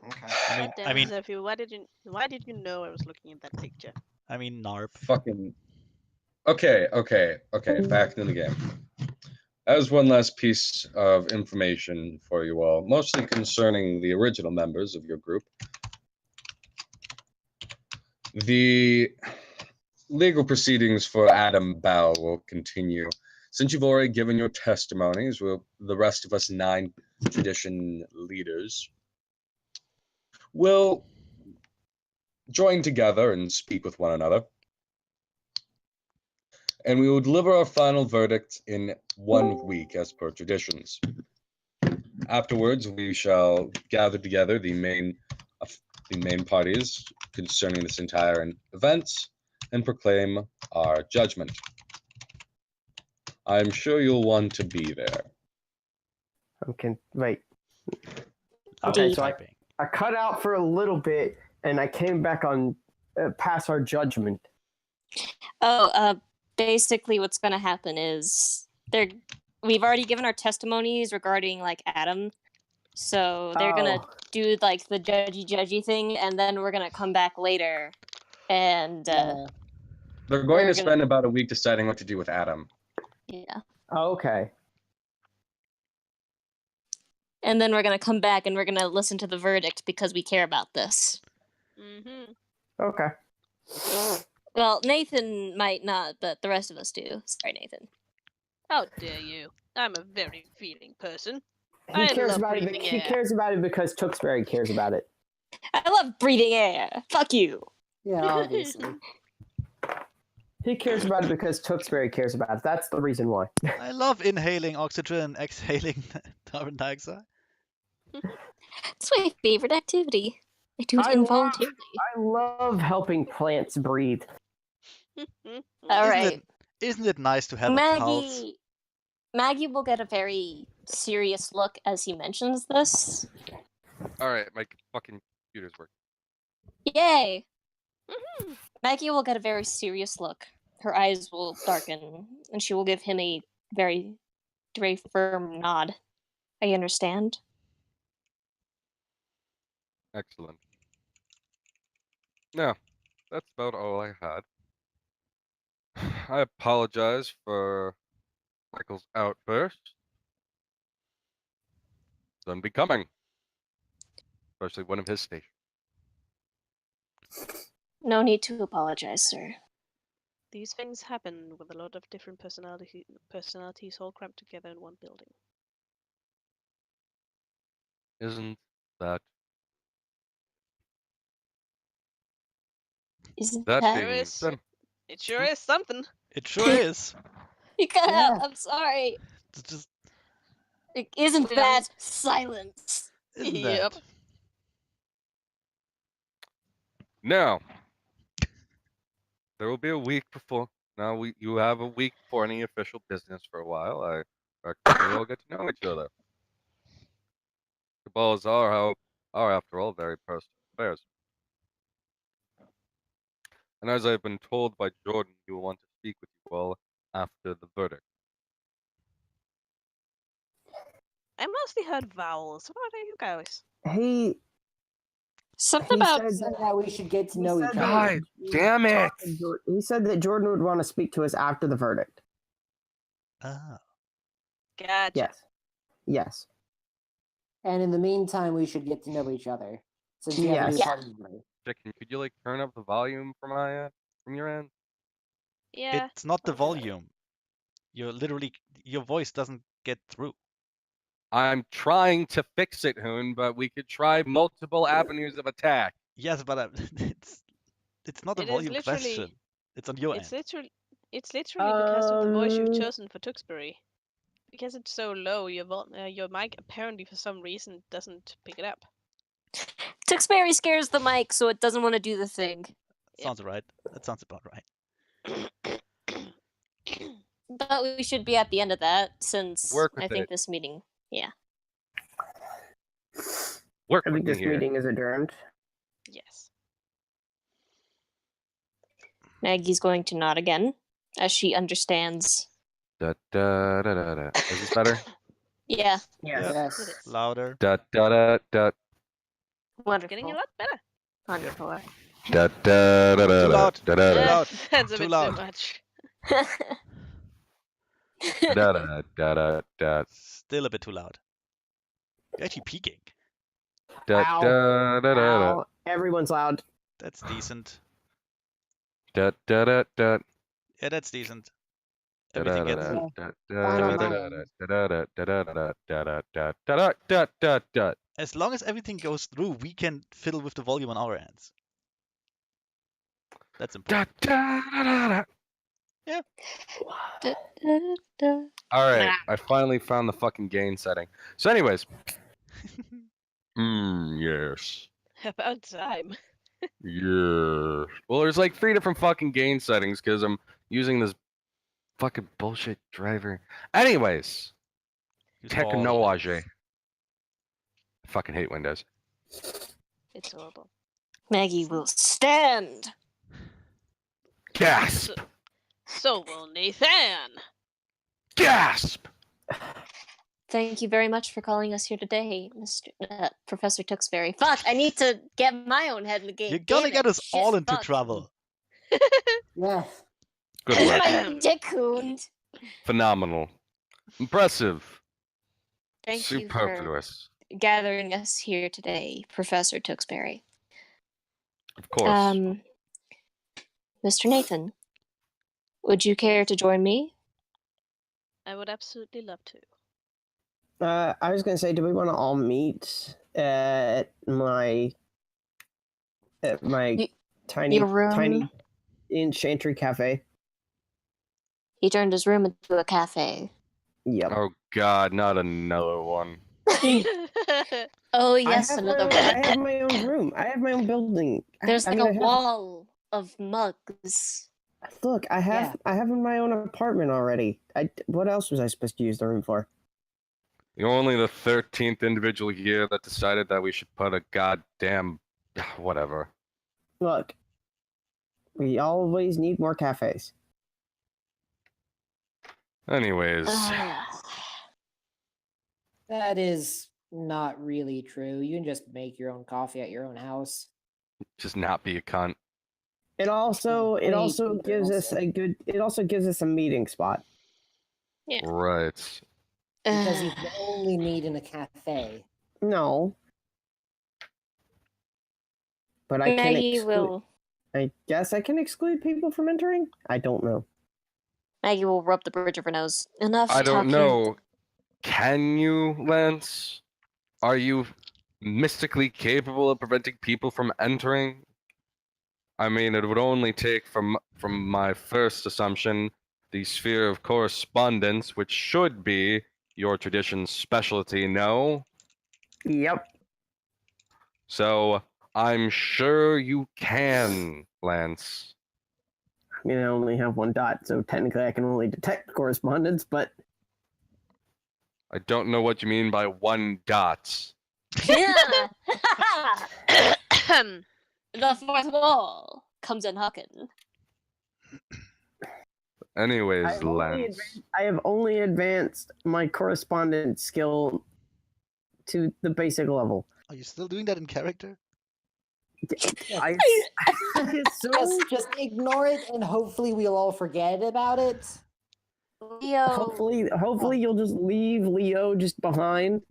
Okay. I mean, Sophie, why did you know I was looking at that picture? Narp. fucking. Okay. Back in the game. As one last piece of information for you all, mostly concerning the original members of your group. The legal proceedings for Adam Bell will continue. Since you've already given your testimonies, the rest of us 9 tradition leaders will join together and speak with one another. And we will deliver our final verdict in 1 week, as per traditions. Afterwards, we shall gather together the main parties concerning this entire event and proclaim our judgment. I'm sure you'll want to be there. Okay, wait. Oh, Okay, so typing. I cut out for a little bit, and I came back on pass our judgment. Basically what's going to happen is we've already given our testimonies regarding like Adam, so they're going to do like the judgy thing, and then we're going to come back later and They're going to spend about a week deciding what to do with Adam. yeah, Okay. and then we're going to come back and we're going to listen to the verdict because we care about this. Mm-hmm. Okay. Well, Nathan might not, but the rest of us do. Sorry, Nathan. How dare you? I'm a very feeling person. He I cares love about it. breathing He air. cares about it because Tewksbury cares about it. I love breathing air. Fuck you. Yeah, obviously. He cares about it because Tewksbury cares about it. That's the reason why. I love inhaling oxygen, exhaling carbon dioxide. It's my favorite activity. I do it involuntarily. I love helping plants breathe. All right. Isn't it nice to have a pulse? Maggie will get a very serious look as he mentions this. All right, my fucking computer's working. Yay! Mhm. Maggie will get a very serious look. Her eyes will darken, and she will give him a very, very firm nod. I understand. Excellent. Now, that's about all I had. I apologize for Michael's outburst. It's unbecoming, especially one of his station. No need to apologize, sir. These things happen with a lot of different personalities all cramped together in one building. Isn't that Isn't that that... Sure being is. said? It sure is something. It sure is. You cut out. Yeah. I'm sorry. It's just Isn't Yeah. that silence? isn't Yep. that? Now, there will be a week before. Now you have a week before any official business for a while. I recommend you all get to know each other. The balls are after all very personal affairs. And as I've been told by Jordan, he will want to speak with you all after the verdict. I mostly heard vowels. What about you guys? He Something he about said Said that we should get to he know said each that other. God damn it! He said that Jordan would want to speak to us after the verdict. Ah. Gotcha. Yes. Yes. And in the meantime, we should get to know each other. Since you have a new Yes. party member. Chicken, could you like turn up the volume from my end, from your end? Yeah. It's not the I'll do that. volume. Your voice doesn't get through. I'm trying to fix it, Hoon, but we could try multiple avenues of attack. Yes, but it's not a It is volume literally- question. It's on your It's end. literally because of the voice you've Um, chosen for Tewksbury. Because it's so low, your mic apparently for some reason doesn't pick it up. Tewksbury scares the mic, so it doesn't want to do the thing. Sounds right. That sounds about right. But we should be at the end of that, since Work with I think it. this meeting. Yeah. Work I with think me this here. meeting is adjourned. Yes. Maggie's going to nod again, as she understands. Da, da, da, da, da. Is this better? Yeah, Yes. Yep. Yes. It is. Louder. Da, da, da, da, wonderful. Getting a lot better. Wonderful. da, da, da, da, Too loud. da, da, Too da, loud. That's a Too bit loud. too much. da, da, da, da, da, Still a bit too loud. You're actually peaking. da, Ow. da, da, da, da, Ow. Everyone's loud. That's decent. da, da, da, da. Yeah, that's decent. Da, Everything da, gets da, Yeah. da, Fine da, on da, my da, end. da, da, da, da, da, da, da, da, da, da, da, da, as long as everything goes through, we can fiddle with the volume on our ends. That's da, important. da, da, da, da. Da, da, da. All right, I finally found the fucking gain setting. So, anyways, yes, About time. yeah. Well, there's like 3 different fucking gain settings because I'm using this fucking bullshit driver. Anyways, Use all of them. Technology. I fucking hate Windows. It's horrible. Maggie will stand. Gasp! So will Nathan. Gasp! Thank you very much for calling us here today, Mr. Professor Tewksbury. Fuck, I need to get my own head in the game. You're gonna Damn get it. us Shit, all into fuck. trouble. Yes. Good Get work. my dick hooned. Phenomenal. Impressive. Thank you for Superfluous. gathering us here today, Professor Tewksbury. Of course. Mr. Nathan, would you care to join me? I would absolutely love to. I was gonna say, do we want to all meet at my You- tiny your room? tiny enchantry cafe? He turned his room into a cafe. Yep. Oh god, not another one. Oh yes, I have another my own, I one. have my own room. I have my own building. There's I like mean, a I have- wall of mugs. Look, I have my own apartment already. What else was I supposed to use the room for? You're only the 13th individual here that decided that we should put a goddamn whatever. Look, we always need more cafes. Anyways, That is not really true. You can just make your own coffee at your own house. just not be a cunt. It also Way cheaper gives us also. it also gives us a meeting spot. Right. Because you can only meet in a cafe. No. But I can Maggie exclude. will. I guess I can exclude people from entering? I don't know. Maggie will rub the bridge of her nose. Enough I don't talking. know. Can you, Lance? Are you mystically capable of preventing people from entering? I mean, it would only take, from my first assumption, the sphere of correspondence, which should be your tradition's specialty, no? Yep. So, I'm sure you can, Lance. I mean, I only have one dot, so technically I can only detect correspondence, but I don't know what you mean by 1 dot. Yeah. The fourth wall comes in huckin'. Anyways, Lance. I have only advanced my correspondence skill to the basic level. Are you still doing that in character? I assume Just ignore it and hopefully we'll all forget about it. Leo. hopefully you'll just leave Leo just behind.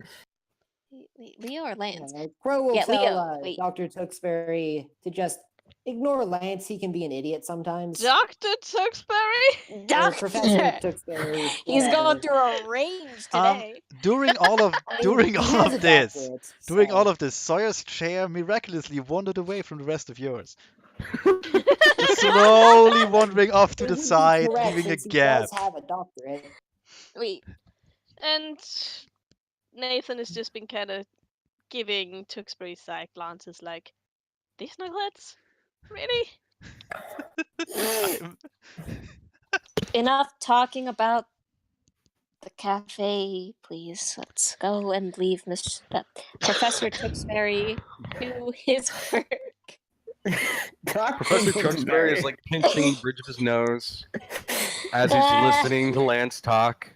Leo or Lance? Crow will Yeah, tell Leo, wait. Dr. Tewksbury to just ignore Lance. He can be an idiot sometimes. Dr. Tewksbury? Or Professor Tewksbury. He's whatever. going through a range today. During all of I mean, during he all has a of this, doctorate, during all so- of this, Sawyer's chair miraculously wandered away from the rest of yours. Just slowly wandering off to the He'd be side, correct, leaving a since he gap. does have a doctorate. Wait, And Nathan has just been kind of giving Tewksbury side glances like, these knuckleheads? Really? I'm- enough talking about the cafe, please. Let's go and leave Professor Tewksbury to his work. Professor Tewksbury is like pinching the bridge of his nose as he's listening to Lance talk.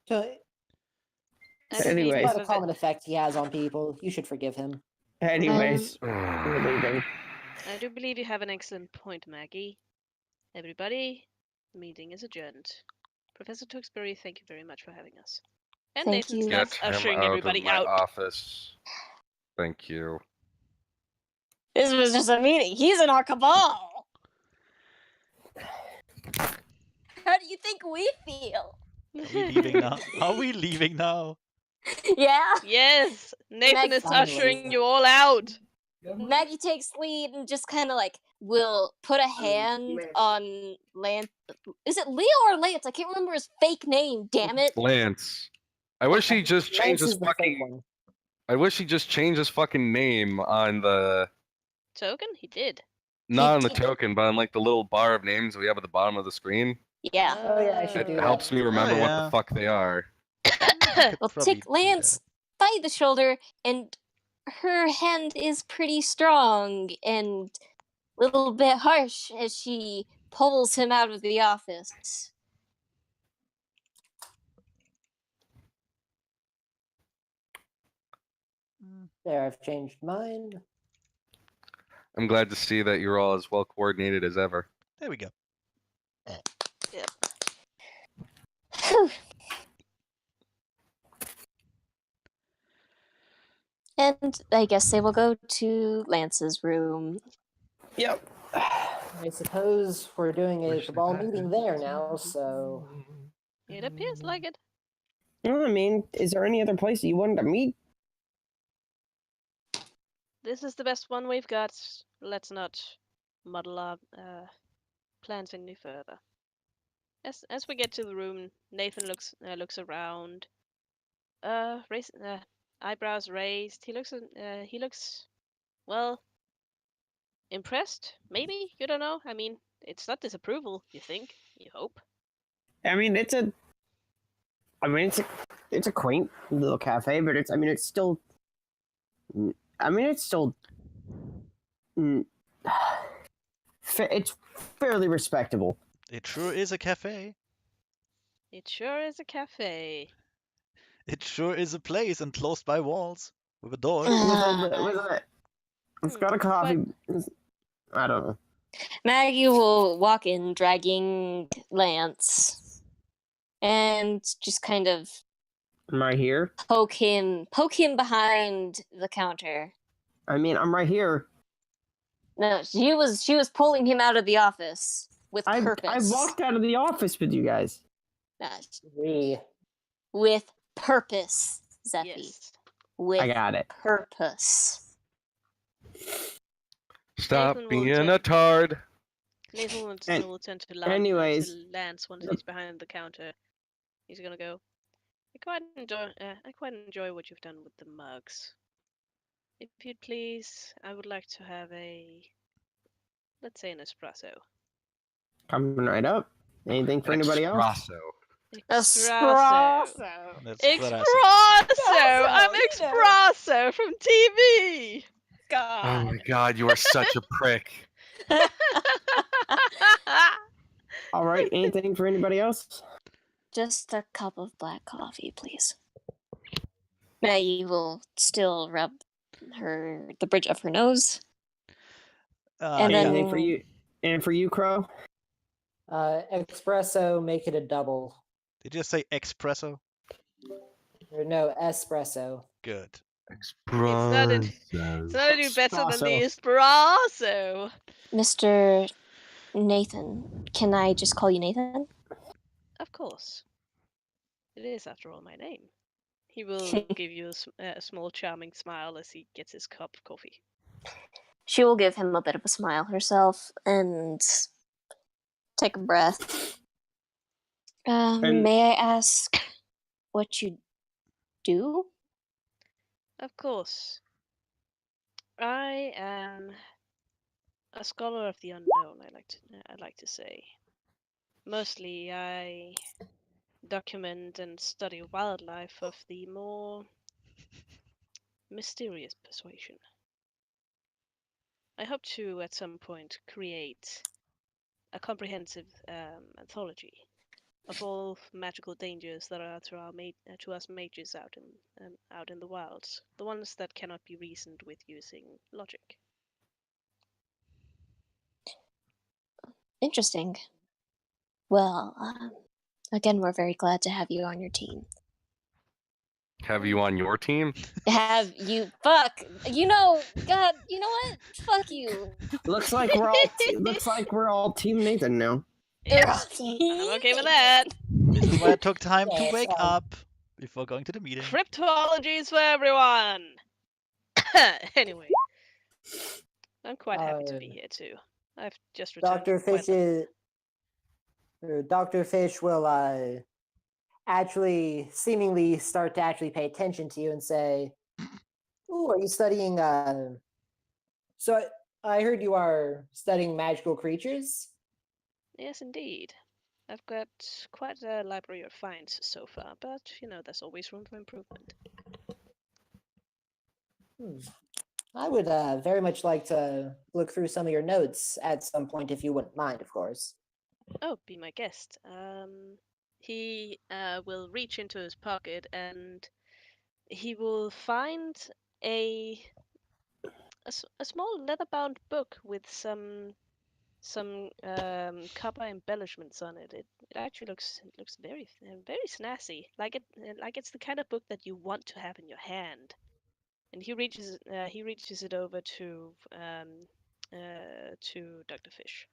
So, I do believe Anyways. you quite a have common effect he has on people. You should forgive him. Anyways, we're leaving. I do believe you have an excellent point, Maggie. Everybody, the meeting is adjourned. Professor Tewksbury, thank you very much for having us. And Thank Nathan you. starts Get him ushering out everybody of my out. office. Thank you. This was just a meeting. He's in our cabal. How do you think we feel? Are we leaving now? Are we leaving now? Yeah. Yes, Nathan is Finally. ushering you all out. Maggie takes lead and just kind of like will put a hand on Lance. Is it Leo or Lance? I can't remember his fake name. Damn it. Lance. I wish he just changed Lance his is the fake fucking. one. I wish he just changed his fucking name on the. Token? He did. Not on the did. token, but on like the little bar of names we have at the bottom of the screen. Yeah. Oh, yeah, I should It do that. helps me remember what yeah. the fuck they are. Could Well, probably take do Lance by the shoulder, and her hand is pretty strong and a little bit harsh as she pulls him out of the office. that. There, I've changed mine. I'm glad to see that you're all as well coordinated as ever. There we go. Whew. And I guess they will go to Lance's room. Yep. I suppose we're doing a Wish cabal that I meeting had there now, so... It appears like it. Well, I mean, is there any other place that you wanted to meet? This is the best one we've got. Let's not muddle our plans any further. As we get to the room, Nathan looks around. Eyebrows raised. He looks well impressed. Maybe, you don't know. I mean, it's not disapproval. You think? You hope. I mean, it's a quaint little cafe, but it's still It's fairly respectable. It sure is a cafe. It sure is a cafe. It sure is a place enclosed by walls with a door. It's got a coffee. I don't know. Maggie will walk in dragging Lance and just kind of I'm right here. poke him behind the counter. I mean, I'm right here. No, she was pulling him out of the office with purpose. I walked out of the office with you guys. With purpose, Zeffy. Yes. With I got it. purpose. Stop Nathan will being turn- a tard. Nathan will And- will turn to anyways, Lance once he's behind the counter. He's gonna go. I quite enjoy what you've done with the mugs. If you'd please, I would like to have let's say an espresso. Coming right up. Anything for anybody else? Espresso. That's Espresso! I'm Espresso from TV! Oh my god, you are such a prick. All right. Anything for anybody else? Just a cup of black coffee, please. Maggie will still rub the bridge of her nose. And then- Anything for you? And for you, Crow? Espresso, make it a double. Did you just say espresso? Or no, espresso. Good. It's not any better than the espresso. Mr. Nathan, can I just call you Nathan? Of course. It is, after all, my name. He will give you a small, charming smile as he gets his cup of coffee. She will give him a bit of a smile herself and take a breath. May I ask what you do? Of course. I am a scholar of the unknown, I like to say. Mostly I document and study wildlife of the more mysterious persuasion. I hope to at some point create a comprehensive anthology of all magical dangers that are to us mages out in the wilds, the ones that cannot be reasoned with using logic. Interesting. Well, again, we're very glad to have you on your team. Have you on your team? Have you? Fuck. You know, God. You know what? Fuck you. Looks like we're all Team Nathan now. Yeah, I'm okay with that. This is why I took time to Yes, wake up before going to the meeting. Cryptologies for everyone. Anyway, I'm quite happy to be here too. I've just returned. Dr. Fish will actually seemingly start to actually pay attention to you and say, "Ooh, are you studying so I heard you are studying magical creatures?" Yes, indeed. I've got quite a library of finds so far, but there's always room for improvement. I would very much like to look through some of your notes at some point, if you wouldn't mind, of course. Oh, be my guest. He will reach into his pocket and he will find a small leather-bound book with some copper embellishments on it. It actually looks very very snazzy, like it's the kind of book that you want to have in your hand. And he reaches it over to Dr. Fish.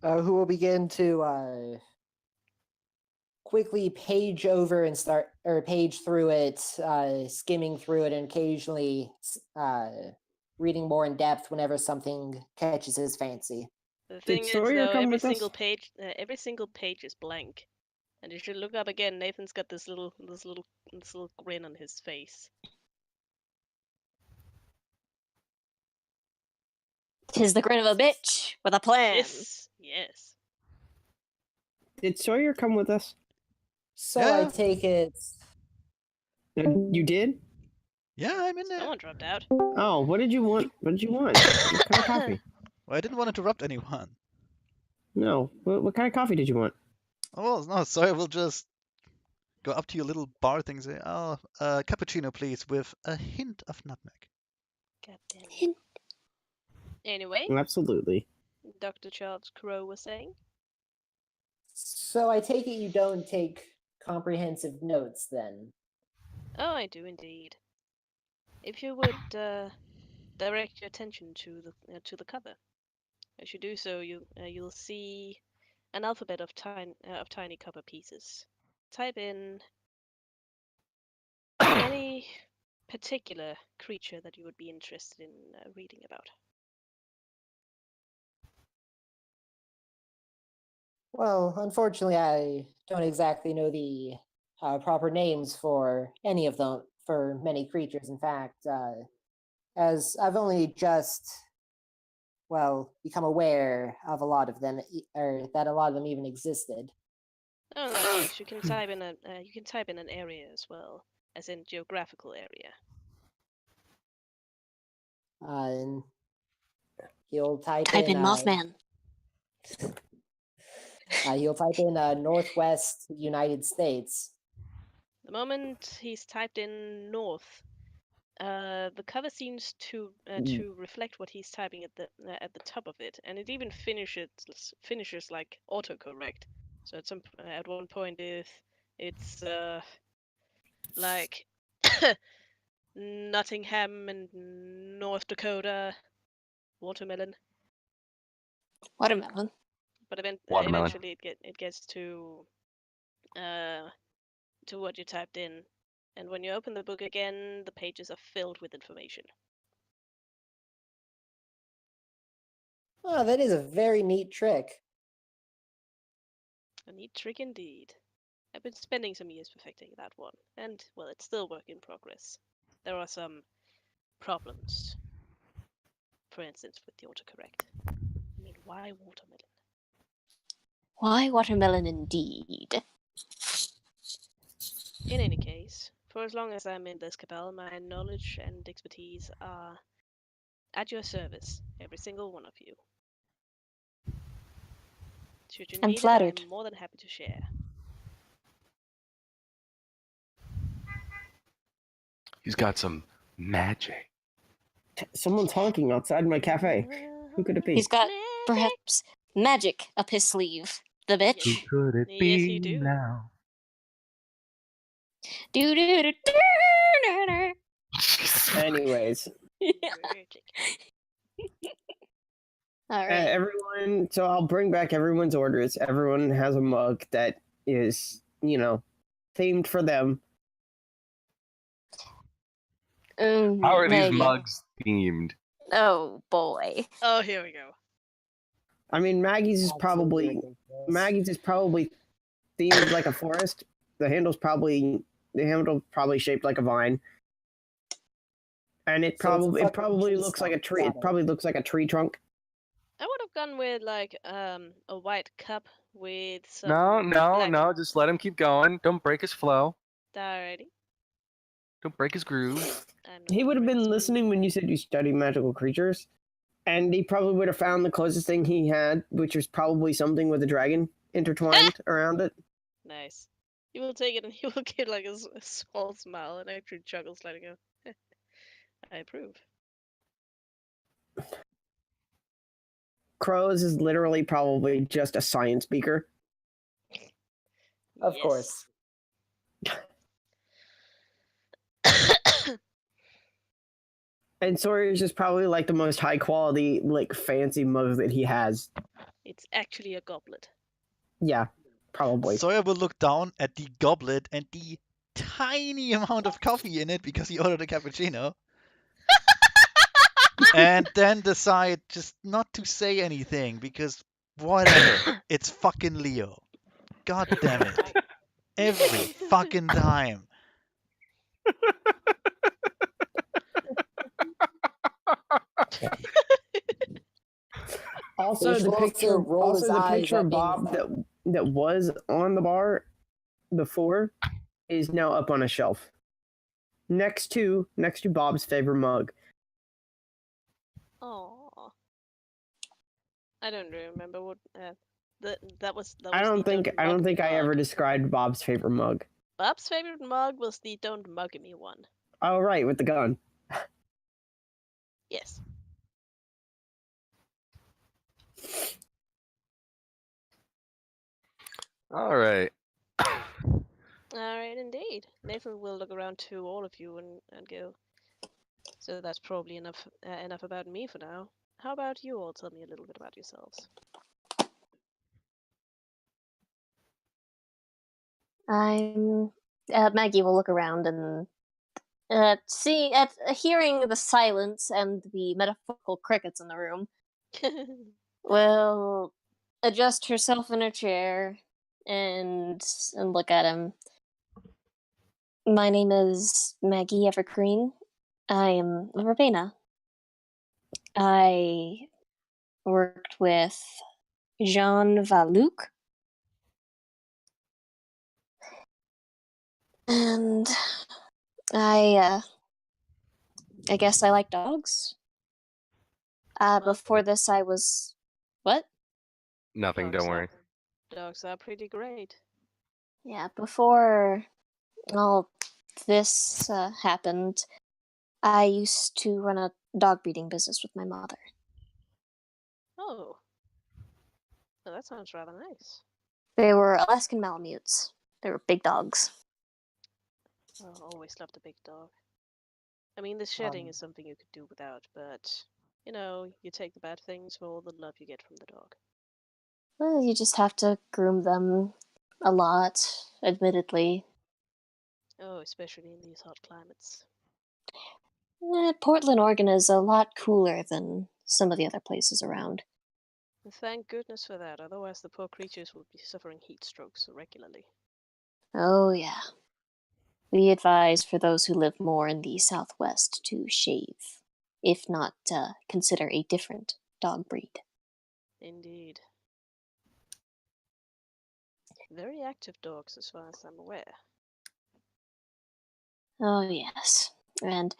Who will begin to quickly page over and page through it, skimming through it, and occasionally reading more in depth whenever something catches his fancy. The thing is, Sawyer though, come every with us? single page is blank, and if you look up again, Nathan's got this little grin on his face. Tis the grin of a bitch with a plan. Yes. Did Sawyer come with us? So I Yeah. take it. You did? Yeah, I'm in there. Someone dropped out. Oh, what did you want? What did you want? What kind of coffee? Well, I didn't want to interrupt anyone. No. What kind of coffee did you want? Oh, well, no, sorry, we'll just go up to your little bar thing and say, oh, cappuccino, please, with a hint of nutmeg. God damn it. Anyway, Absolutely. Dr. Charles Crow was saying. So I take it you don't take comprehensive notes then. Oh, I do indeed. If you would direct your attention to the cover, as you do so, you'll see an alphabet of tiny cover pieces. Type in any particular creature that you would be interested in reading about. Well, unfortunately, I don't exactly know the proper names for any of them, for many creatures. In fact, as I've only just, well, become aware of a lot of them, or that a lot of them even existed. Oh, in that case, you can type in an area as well, as in geographical area. And he'll type Type in in Mothman. he'll type in Northwest United States. The moment he's typed in north, the cover seems to reflect what he's typing at the top of it, and it even finishes like autocorrect. So at one point it's like Nottingham and North Dakota watermelon, Watermelon. but Watermelon. eventually it gets to what you typed in, and when you open the book again, the pages are filled with information. Oh, that is a very neat trick. A neat trick indeed. I've been spending some years perfecting that one, and, well, it's still work in progress. There are some problems. For instance, with the autocorrect. I mean, why watermelon? Why watermelon indeed? In any case, for as long as I'm in this cabal, my knowledge and expertise are at your service, every single one of you. Should you I'm need flattered. it, I'm more than happy to share. He's got some magic. Someone's honking outside my cafe. Who could it be? He's got perhaps magic up his sleeve. The bitch. Yes. could it Yes, you do. now? Do do do do. Anyways, Magic. All right. everyone. So I'll bring back everyone's orders. Everyone has a mug that is, themed for them. How are these Maggie. mugs themed? Oh boy. Oh, here we go. I mean, Maggie's is Absolutely probably ridiculous. themed like a forest. The handle's probably shaped like a vine, and it So it's a fucking probably tree looks like a stump. tree. Got It it. probably looks like a tree trunk. I would have gone with like a white cup with some No. black- Just let him keep going. Don't break his flow. Alrighty. Don't break his groove. I'm not He would have gonna been break listening when you said you study magical creatures, and he probably would have found the closest thing he had, which was probably something with a dragon intertwined around it. Nice. He will take it and he will get like a small smile and actually chuckle slightly. Go. I approve. Crows is literally probably just a science beaker. Of Yes. course. And Sawyer's is probably like the most high quality, like fancy mug that he has. It's actually a goblet. Yeah, probably. Sawyer will look down at the goblet and the tiny amount of coffee in it because he ordered a cappuccino. And then decide just not to say anything because whatever. It's fucking Leo. God damn it. Every fucking time. Also, Fish the will picture, roll his eyes of at Bob being- that was on the bar before is now up on a shelf. next to Bob's favorite mug. Oh, I don't remember what that was. That I was don't the think mug me I ever mug. described Bob's favorite mug. Bob's favorite mug was the "Don't Mug Me" one. Oh right, with the gun. Yes. All right. All right, indeed. Nathan will look around to all of you and go. So that's probably enough about me for now. How about you all? Tell me a little bit about yourselves. Maggie will look around and hearing the silence and the metaphorical crickets in the room, will adjust herself in her chair and look at him. My name is Maggie Evergreen. I am a Verbena. I worked with Jean Valuc, and I guess I like dogs. Before this, I was what? Nothing. Don't worry. Dogs are pretty great. Yeah, before all this happened, I used to run a dog breeding business with my mother. Oh. Well, that sounds rather nice. They were Alaskan Malamutes. They were big dogs. Oh, always loved a big dog. I mean, the shedding is something you could do without, but, you know, you take the bad things for all the love you get from the dog. Well, you just have to groom them a lot, admittedly. Oh, especially in these hot climates. Portland, Oregon is a lot cooler than some of the other places around. And thank goodness for that, otherwise the poor creatures would be suffering heat strokes regularly. Oh, yeah. We advise for those who live more in the southwest to shave, if not consider a different dog breed. Indeed. Very active dogs, as far as I'm aware. Oh, yes. And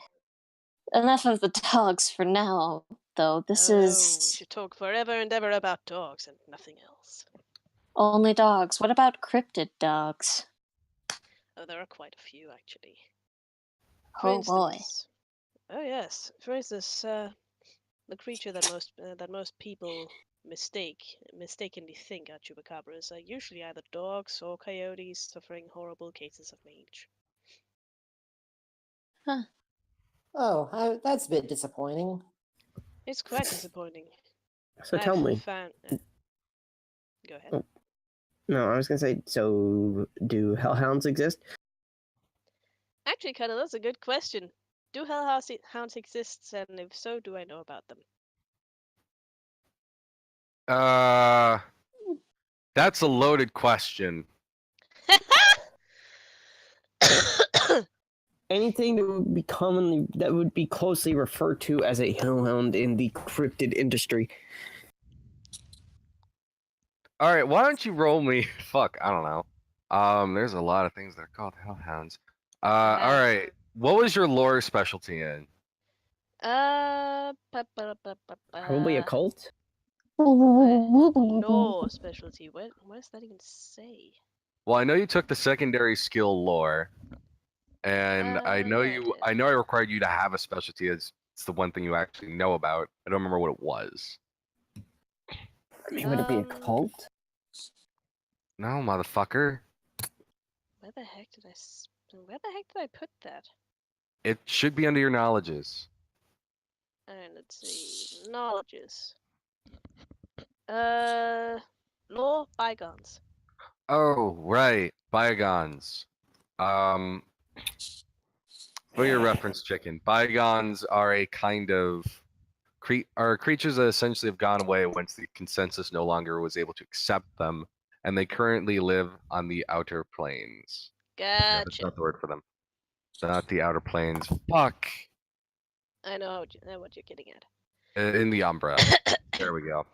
enough of the dogs for now, though. This We is should talk forever and ever about dogs and nothing else. only dogs. What about cryptid dogs? Oh, there are quite a few, actually. For Oh boy. instance, oh yes. For instance, the creature that most people mistakenly think are chupacabras are usually either dogs or coyotes suffering horrible cases of mage. Huh. Oh, that's a bit disappointing. It's quite disappointing. So tell me. Go ahead. Oh. No, I was gonna say. So do hellhounds exist? Actually, Cuddle, that's a good question. Do hellhounds exist, and if so, do I know about them? That's a loaded question. Anything that would be closely referred to as a hellhound in the cryptid industry. All right, why don't you roll me? Fuck, I don't know. There's a lot of things that are called hellhounds. All right. What was your lore specialty in? Probably a cult. No specialty. What does that even say? Well, I know you took the secondary skill lore, and I know yeah, I did. I required you to have a specialty. It's the one thing you actually know about. I don't remember what it was. I mean, would it be a cult? No, motherfucker. Where the heck did I put that? It should be under your knowledges. And let's see, knowledges. Lore bygones. Oh, right. Bygones. For your reference, chicken, bygones are a kind of creatures that essentially have gone away once the consensus no longer was able to accept them, and they currently live on the outer planes. Yeah, that's Gotcha. not the word for them. Not the outer planes. Fuck. I know what you're getting at. In the Umbra. There we go.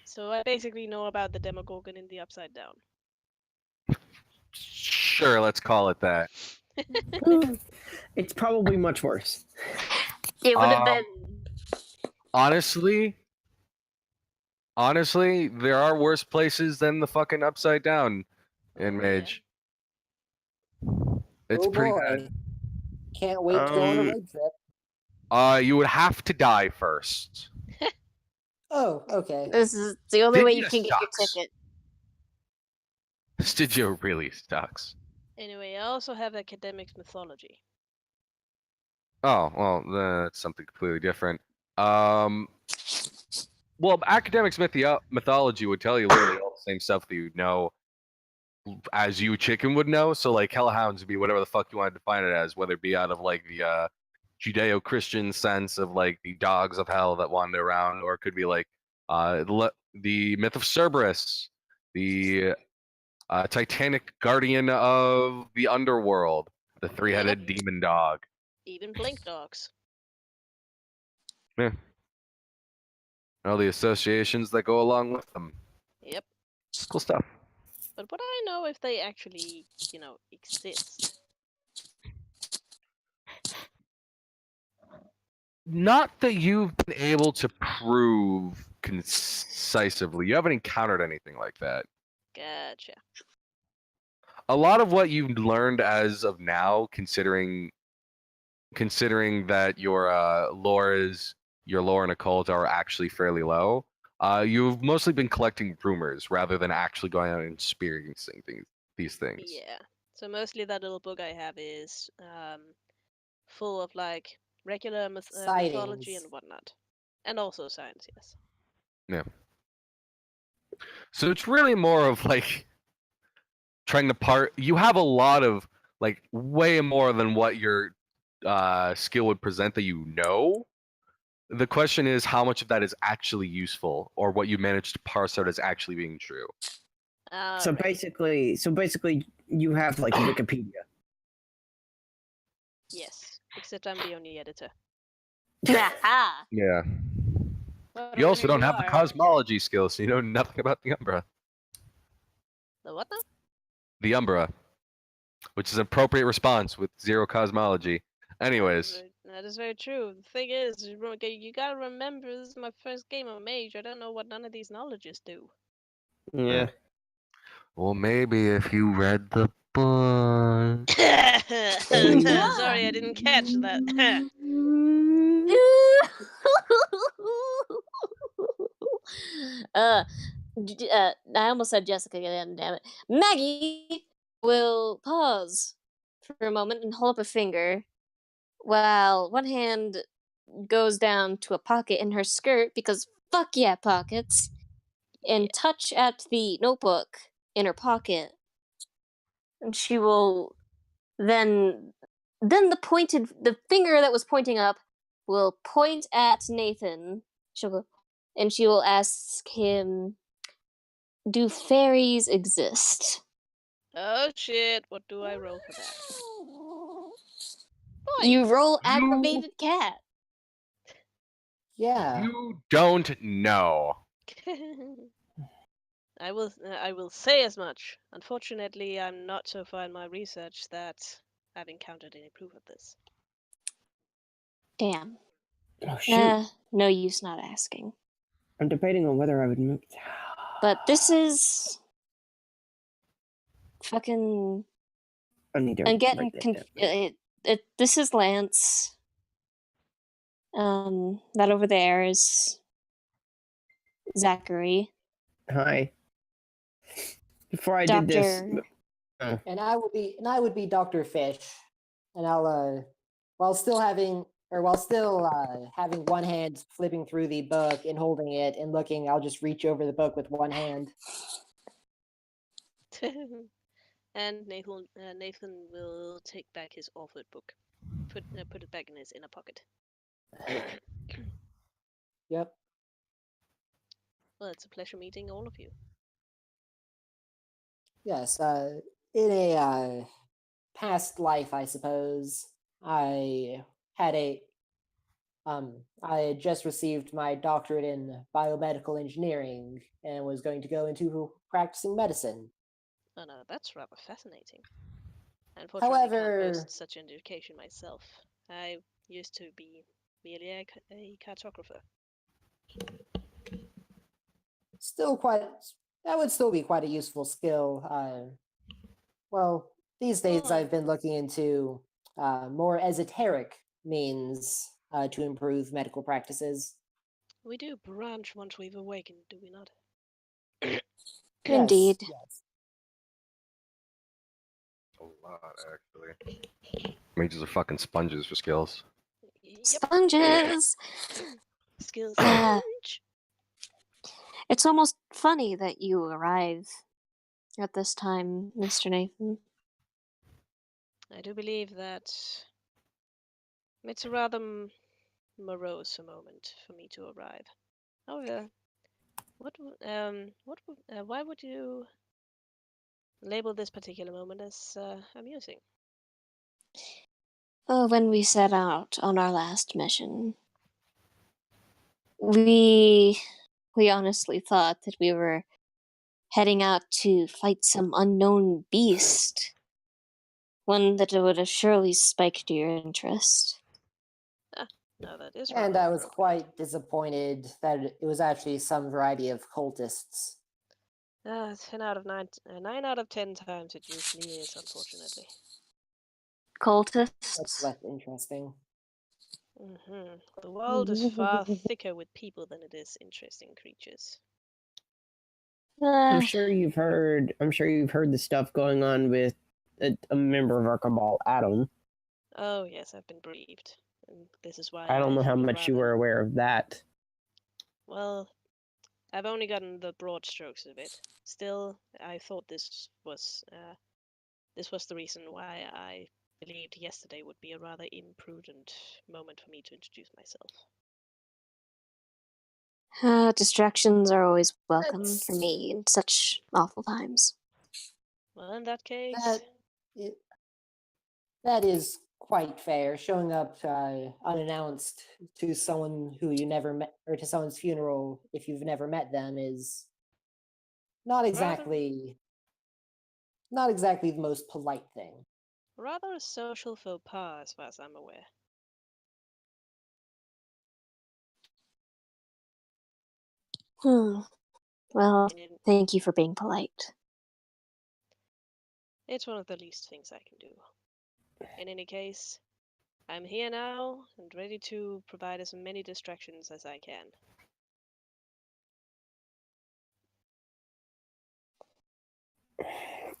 So I basically know about the Demogorgon in the Upside Down. Sure, let's call it that. It's probably much worse. It would have Um, been. Honestly, there are worse places than the fucking Upside Down in Oh, Mage. It's Oh pretty boy. bad. Can't wait to go on a road trip. You would have to die first. Oh, okay. This is the only way you Stygia can get your sucks. ticket. Stygia really sucks. Anyway, I also have academics mythology. Oh, well, that's something completely different. Well, academics mythology would tell you literally all the same stuff that you know as you chicken would know. So like hellhounds would be whatever the fuck you want to define it as, whether it be out of like the Judeo-Christian sense of like the dogs of hell that wander around, or it could be like the myth of Cerberus, the Titanic guardian of the underworld, the three-headed demon dog. Even blink dogs. Yeah. All the associations that go along with them. Yep. It's cool stuff. But would I know if they actually, exist? Not that you've been able to prove concisively. You haven't encountered anything like that. Gotcha. A lot of what you've learned as of now, considering that your lore and occult are actually fairly low, you've mostly been collecting rumors rather than actually going out and experiencing these things. Yeah. So mostly that little book I have is full of like regular mythology Sightings. and whatnot, and also science. Yes. Yeah. So it's really more of like trying to you have a lot of like way more than what your skill would present that you know. The question is how much of that is actually useful, or what you manage to parse out as actually being true. So Alright. basically, you have like Wikipedia. Yes. Except I'm the only editor. Aha! Yeah. But You also don't you have the are. cosmology skills, so you know nothing about the Umbra. The what now? The Umbra, which is an appropriate response with zero cosmology. Anyways, That is very true. The thing is, you gotta remember, this is my first game of Mage. I don't know what none of these knowledges do. Yeah. well, maybe if you read the book. Sorry, I didn't catch that. I almost said Jessica again, damn it. Maggie will pause for a moment and hold up a finger while one hand goes down to a pocket in her skirt because fuck yeah, pockets, and touch at the notebook in her pocket. And she will then the finger that was pointing up will point at Nathan. She will ask him, "Do fairies exist?" Oh shit! What do I roll for that? You Boy. roll aggravated cat. Yeah. You don't know. I will say as much. Unfortunately, I'm not so far in my research that I've encountered any proof of this. Damn. Oh shoot! No use not asking. I'm debating on whether I would move. But this is fucking. I need to. I'm getting write that down. this is Lance. That over there is Zachary. Hi. Before I did this, Doctor. And I would be Dr. Fish. And I'll while still having one hand flipping through the book and holding it and looking, I'll just reach over the book with one hand. And Nathan will take back his authored book, put it back in his inner pocket. Yep. Well, it's a pleasure meeting all of you. Yes, in a past life, I suppose, I had just received my doctorate in biomedical engineering and was going to go into practicing medicine. Oh no, that's rather fascinating. Unfortunately, I can't However, boast such an education myself. I used to be merely a cartographer. still quite that would still be quite a useful skill. Well, these days Well, I've been looking into more esoteric means to improve medical practices. we do branch once we've awakened, do we not? Yes, Indeed. yes. A lot, actually. Mages are fucking sponges for skills. Yep. Sponges! Skills Ah. sponge. It's almost funny that you arrive at this time, Mr. Nathan. I do believe that it's a rather morose a moment for me to arrive. However, why would you label this particular moment as amusing? Oh, when we set out on our last mission, we honestly thought that we were heading out to fight some unknown beast. One that would have surely spiked your interest. No, that is And rather I was appropriate. quite disappointed that it was actually some variety of cultists. 10 out of 9, 9 out of 10 times it usually is, unfortunately. That's Cultists? less interesting. The world is far thicker with people than it is interesting creatures. I'm sure you've heard. I'm sure you've heard the stuff going on with a member of our cabal, Adam. Oh yes, I've been briefed, and this is why I don't know how feel much you were rather- aware of that. Well, I've only gotten the broad strokes of it. Still, I thought this was the reason why I believed yesterday would be a rather imprudent moment for me to introduce myself. Distractions are always welcome for That's- me in such awful times. Well, in that case, That is quite fair. Showing up unannounced to someone who you never met, or to someone's funeral if you've never met them, is not exactly the most polite thing. rather a social faux pas as far as I'm aware. Well, And thank you for being polite. it's one of the least things I can do. In any case, I'm here now and ready to provide as many distractions as I can.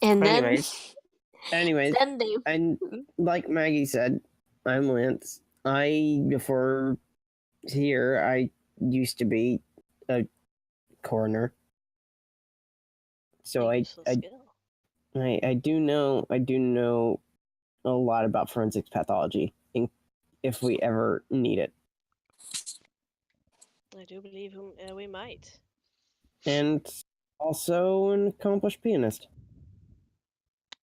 And Anyways, then they and like Maggie said, I'm Lance. Before here, I used to be a coroner. So A useful skill. I do know a lot about forensics pathology, if we ever need it. I do believe we might. And also an accomplished pianist.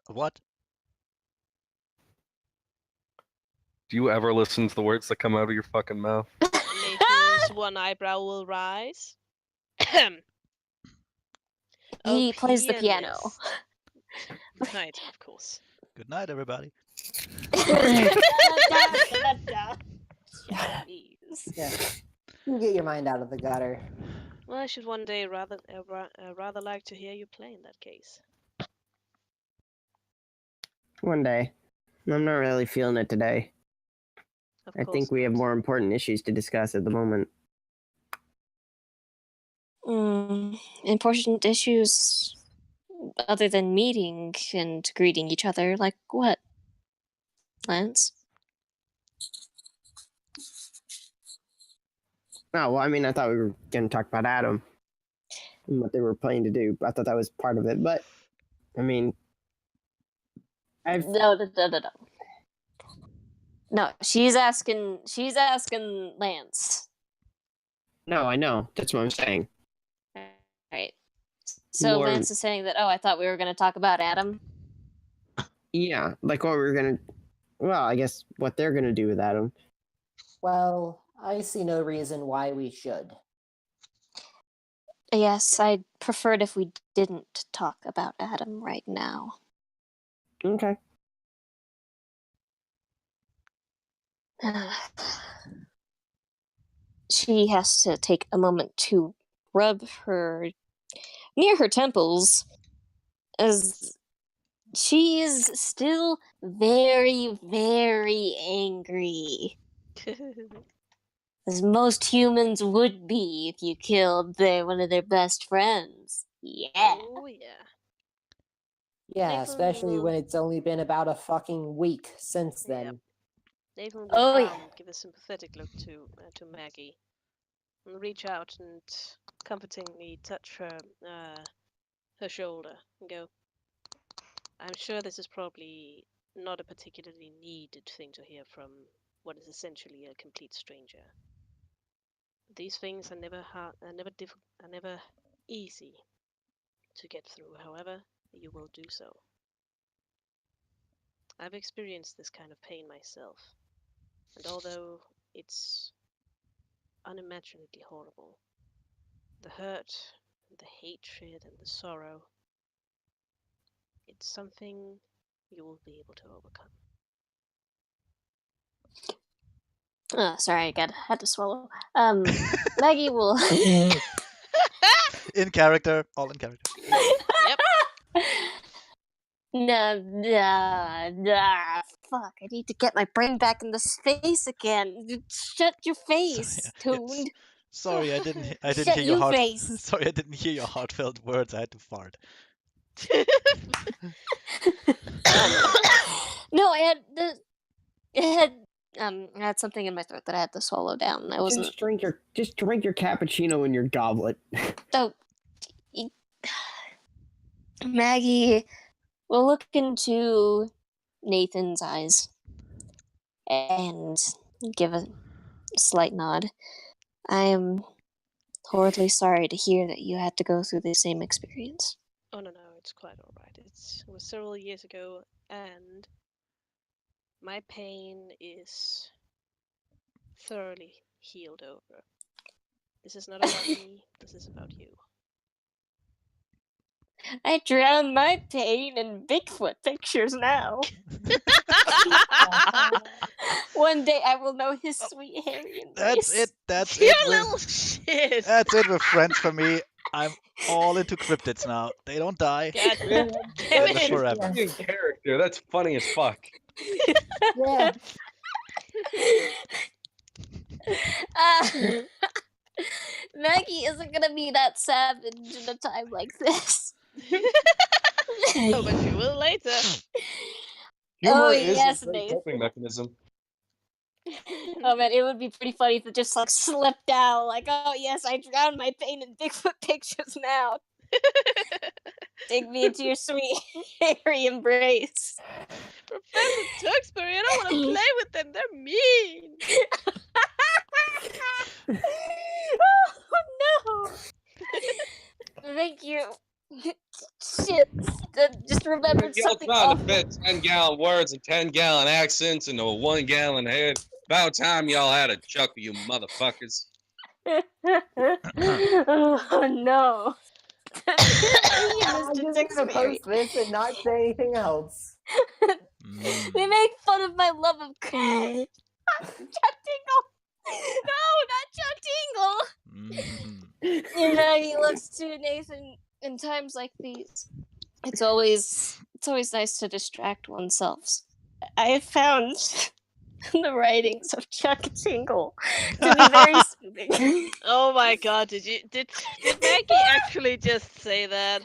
What? Do you ever listen to the words that come out of your fucking mouth? Nathan's one eyebrow will rise. He plays the piano. pianist. Right, of course. Good night, everybody. Jeez. Yeah. You get your mind out of the gutter. Well, I should one day rather like to hear you play in that case. One day. I'm not really feeling it today. Of I course think we have not. more important issues to discuss at the moment. Important issues other than meeting and greeting each other, like what, Lance? Oh, well, I mean, I thought we were going to talk about Adam and what they were planning to do. I thought that was part of it, but I mean, No. No, she's asking Lance. No, I know. That's what I'm saying. Right. So More- Lance is saying that, I thought we were going to talk about Adam. Yeah, like what we were going to. Well, I guess what they're going to do with Adam. Well, I see no reason why we should. Yes, I'd prefer it if we didn't talk about Adam right now. Okay. She has to take a moment to rub her near her temples, as she is still very, very angry, as most humans would be if you killed one of their best friends. Yeah. Oh yeah. Yeah, Nathan especially will- when it's only been about a fucking week since Yep. then. Nathan will Oh, yeah. give a sympathetic look to Maggie, and reach out and comfortingly touch her shoulder and go, "I'm sure this is probably not a particularly needed thing to hear from what is essentially a complete stranger. These things are never hard, are never easy to get through. However, you will do so. I've experienced this kind of pain myself, and although it's unimaginably horrible, the hurt, the hatred, and the sorrow, it's something you will be able to overcome." Oh, sorry, had to swallow. Maggie will. In character, all in character. Yep. Nah. Fuck, I need to get my brain back in the space again. Shut your face, Toon. Sorry, I didn't Shut hear your you heart. face. Sorry, I didn't hear your heartfelt words. I had to fart. No, I had something in my throat that I had to swallow down. I wasn't. Just drink your cappuccino in your goblet. So, Maggie will look into Nathan's eyes and give a slight nod. I am horribly sorry to hear that you had to go through the same experience. Oh no, it's quite all right. It was several years ago, and my pain is thoroughly healed over. This is not about me. This is about you. I drown my pain in Bigfoot pictures now. One day I will know his sweet hairy embrace. That's it. That's You it. little shit! That's it with friends for me. I'm all into cryptids now. They don't die. God Man, damn Live it! forever. in character. That's funny as fuck. Yeah. Maggie isn't gonna be that savage in a time like this. Oh, but you will later. Humor Oh, is yes, a great Nathan. coping mechanism. Oh man, it would be pretty funny if it just like slipped out. Like, oh yes, I drowned my pain in Bigfoot pictures now. Take me into your sweet hairy embrace. Professor Tewksbury, I don't want to play with them. They're mean. Oh no! Thank you. Shit. Just remembered Y'all something trying to awful. fit 10-gallon words and 10-gallon accents into a 1-gallon head. About time y'all had a chuckle, you motherfuckers. Oh no. I'm Mr. just Tewksbury. gonna post this and not say anything else. They make fun of my love of Chuck Tingle. No, not Chuck Tingle. You know, he looks to Nathan in times like these. It's always nice to distract oneself. I have found the writings of Chuck Tingle to be very soothing. Oh my god, did Maggie actually just say that?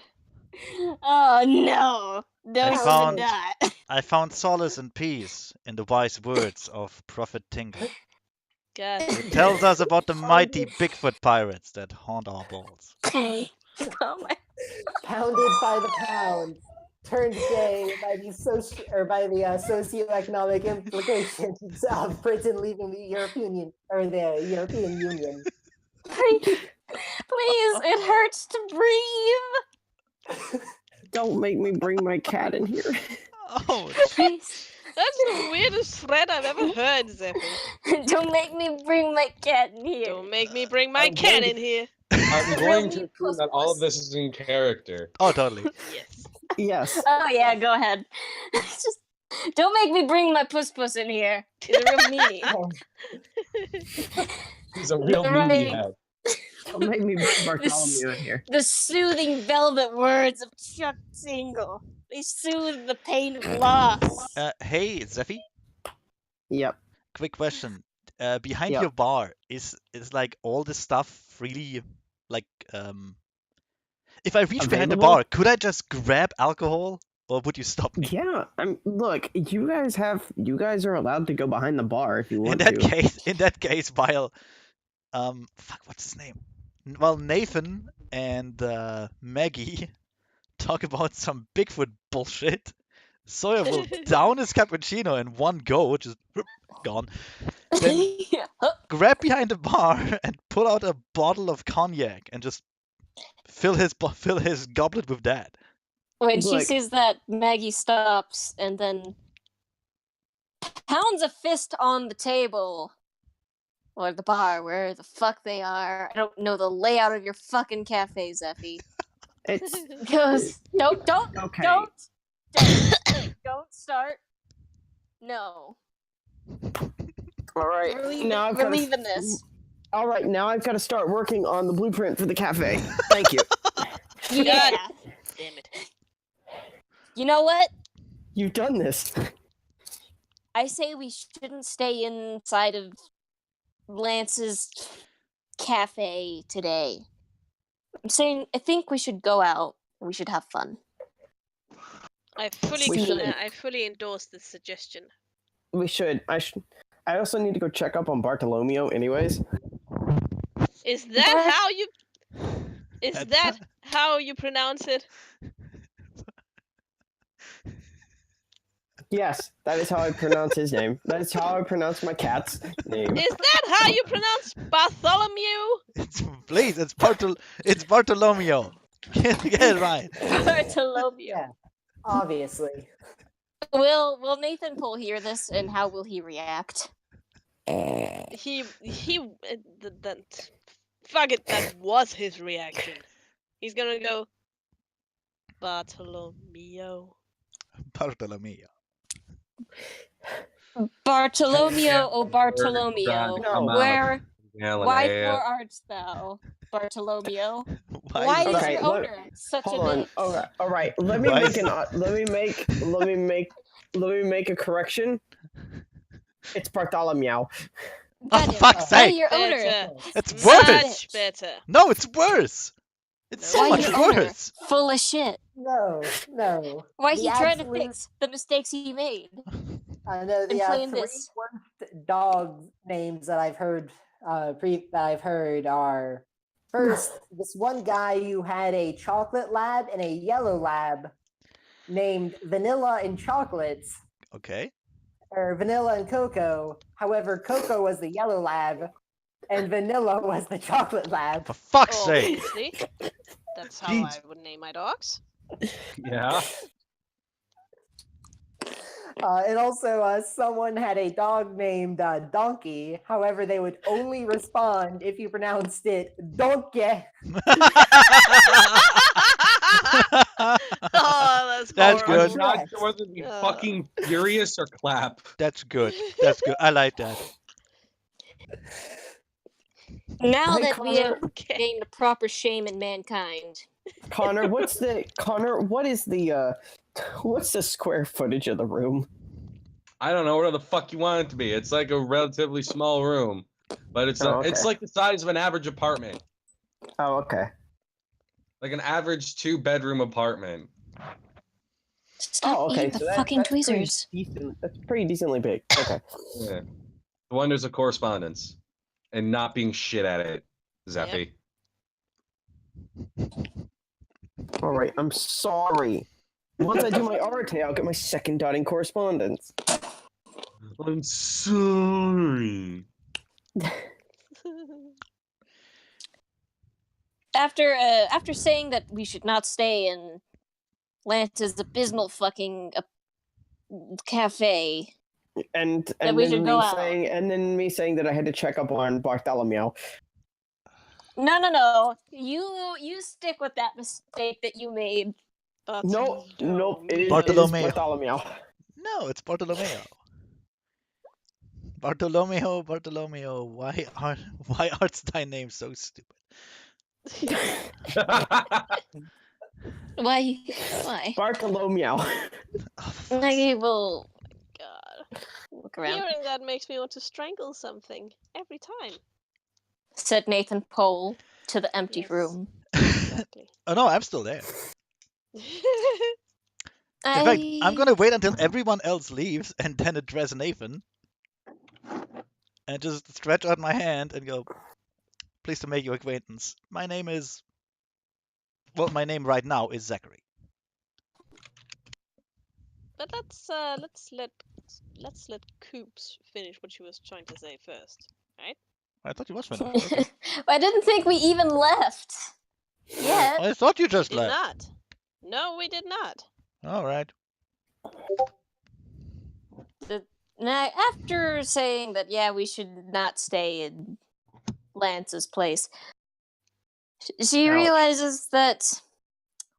Oh no, I she found- did not. I found solace and peace in the wise words of Prophet Tingle. God. It tells us about the mighty Bigfoot pirates that haunt our balls. Oh my. Pounded by the pound, turned gay by the socioeconomic implications of Britain leaving the European Union. Please, it hurts to breathe. Don't make me bring my cat in here. Oh, Please. That's the weirdest threat I've ever heard, Zephyr. Don't make me bring my cat in here. Don't make me bring my I'm cat going in here. I'm Real going mean to assume puss that all of puss. this is in character. oh, totally. Yes. Yes. Oh yeah, go ahead. Just Don't make me bring my puss in here. He's a real meanie. He's a real Right. meanie head. Don't make me bring Bartholomew in here. The soothing velvet words of Chuck Single. They soothe the pain of loss. Hey, Zeffy, Yep. quick question. Behind Yep. your bar is like all this stuff really like if I reach behind the Available? bar, could I just grab alcohol or would you stop me? Yeah. Look, you guys are allowed to go behind the bar if you want In to. that case, while fuck, what's his name? Well, Nathan and Maggie talk about some Bigfoot bullshit. Sawyer will down his cappuccino in one go, which is gone. Then grab behind the bar and pull out a bottle of cognac and just fill his goblet with that. When she Look. sees that, Maggie stops and then pounds a fist on the table. Or the bar, where the fuck they are. I don't know the layout of your fucking cafe, Zeffy. It's Goes, don't okay. don't start. No. All right. We're leaving this. All right, now I've got to start working on the blueprint for the cafe. Thank you. Yeah. Damn it. You know what? You've done this. I say we shouldn't stay inside of Lance's cafe today. I'm saying I think we should go out and we should have fun. I fully endorse this suggestion. We should. I also need to go check up on Bartolomeo anyways. Is that how you pronounce it? Yes, that is how I pronounce his name. That is how I pronounce my cat's name. Is that how you pronounce Bartholomew? It's Bartolomeo. Get it right. Bartolomeo. Yeah, obviously. Will Nathan Pohl hear this and how will he react? Fuck it, that was his reaction. He's gonna go Bartolomeo. Bartolomeo. Bartolomeo, oh Bartolomeo, No. where, why Why for art thou, Bartolomeo? Why Why is is Okay, your look, owner such a Hold on. bitch? All right. Let me Why make is- let me make a correction. It's Bartholomew. Goddamn, fuck's why sake. your owner? Better. It's Such a worse. Much better. No, it's worse. It's so Why much your owner? worse. Full of shit. No. Why The he trying to absolute- fix the mistakes he made? I know And the playing three this. worst dog names that I've heard are first this one guy who had a chocolate lab and a yellow lab named Vanilla and Chocolates, Okay. or Vanilla and Cocoa. However, Cocoa was the yellow lab and Vanilla was the chocolate lab. For fuck's sake. Obviously. That's how Jeez. I would name my dogs. Yeah. And also, someone had a dog named Donkey. However, they would only respond if you pronounced it Donkey. Oh, That's horrible. good. I'm not sure whether to be fucking furious or clap. That's good. That's good. I like that. Now Hey, that we have Connor. gained the proper shame in mankind, Connor, what is the what's the square footage of the room? I don't know where the fuck you want it to be. It's like a relatively small room, but it's Oh, it's okay. like the size of an average apartment, Oh, okay. like an average 2-bedroom apartment. stop eating the fucking tweezers. That's pretty decently big. Okay. Yeah. The wonders of correspondence and not being shit at it, Zeffy. All right. I'm sorry. Once I do my art, I'll get my second dot in correspondence. I'm sorry. After saying that we should not stay in Lance's abysmal fucking cafe, And Then we then should me go out. saying me saying that I had to check up on Bartholomew. no, you stick with that mistake that you made. Nope. It is Bartolomeo. Bartholomew. No, it's Bartolomeo. Bartolomeo, why art's thy name so stupid? Why? Why? Bartolomeo. Oh, fuck's I will God. look around. Hearing that makes me want to strangle something every time. Said Nathan Pole to the empty Yes. room. Exactly. Oh no, I'm still there. In fact, I'm gonna wait until everyone else leaves and then address Nathan. And just stretch out my hand and go, pleased to make your acquaintance. My name is... Well, my name right now is Zachary. But let's let Coops finish what she was trying to say first, right? I thought you was finished. Okay. I didn't think we even left. Yet. I thought you just We did left. not. No, we did not. All right. Now, after saying that, yeah, we should not stay in Lance's place, she Ouch. realizes that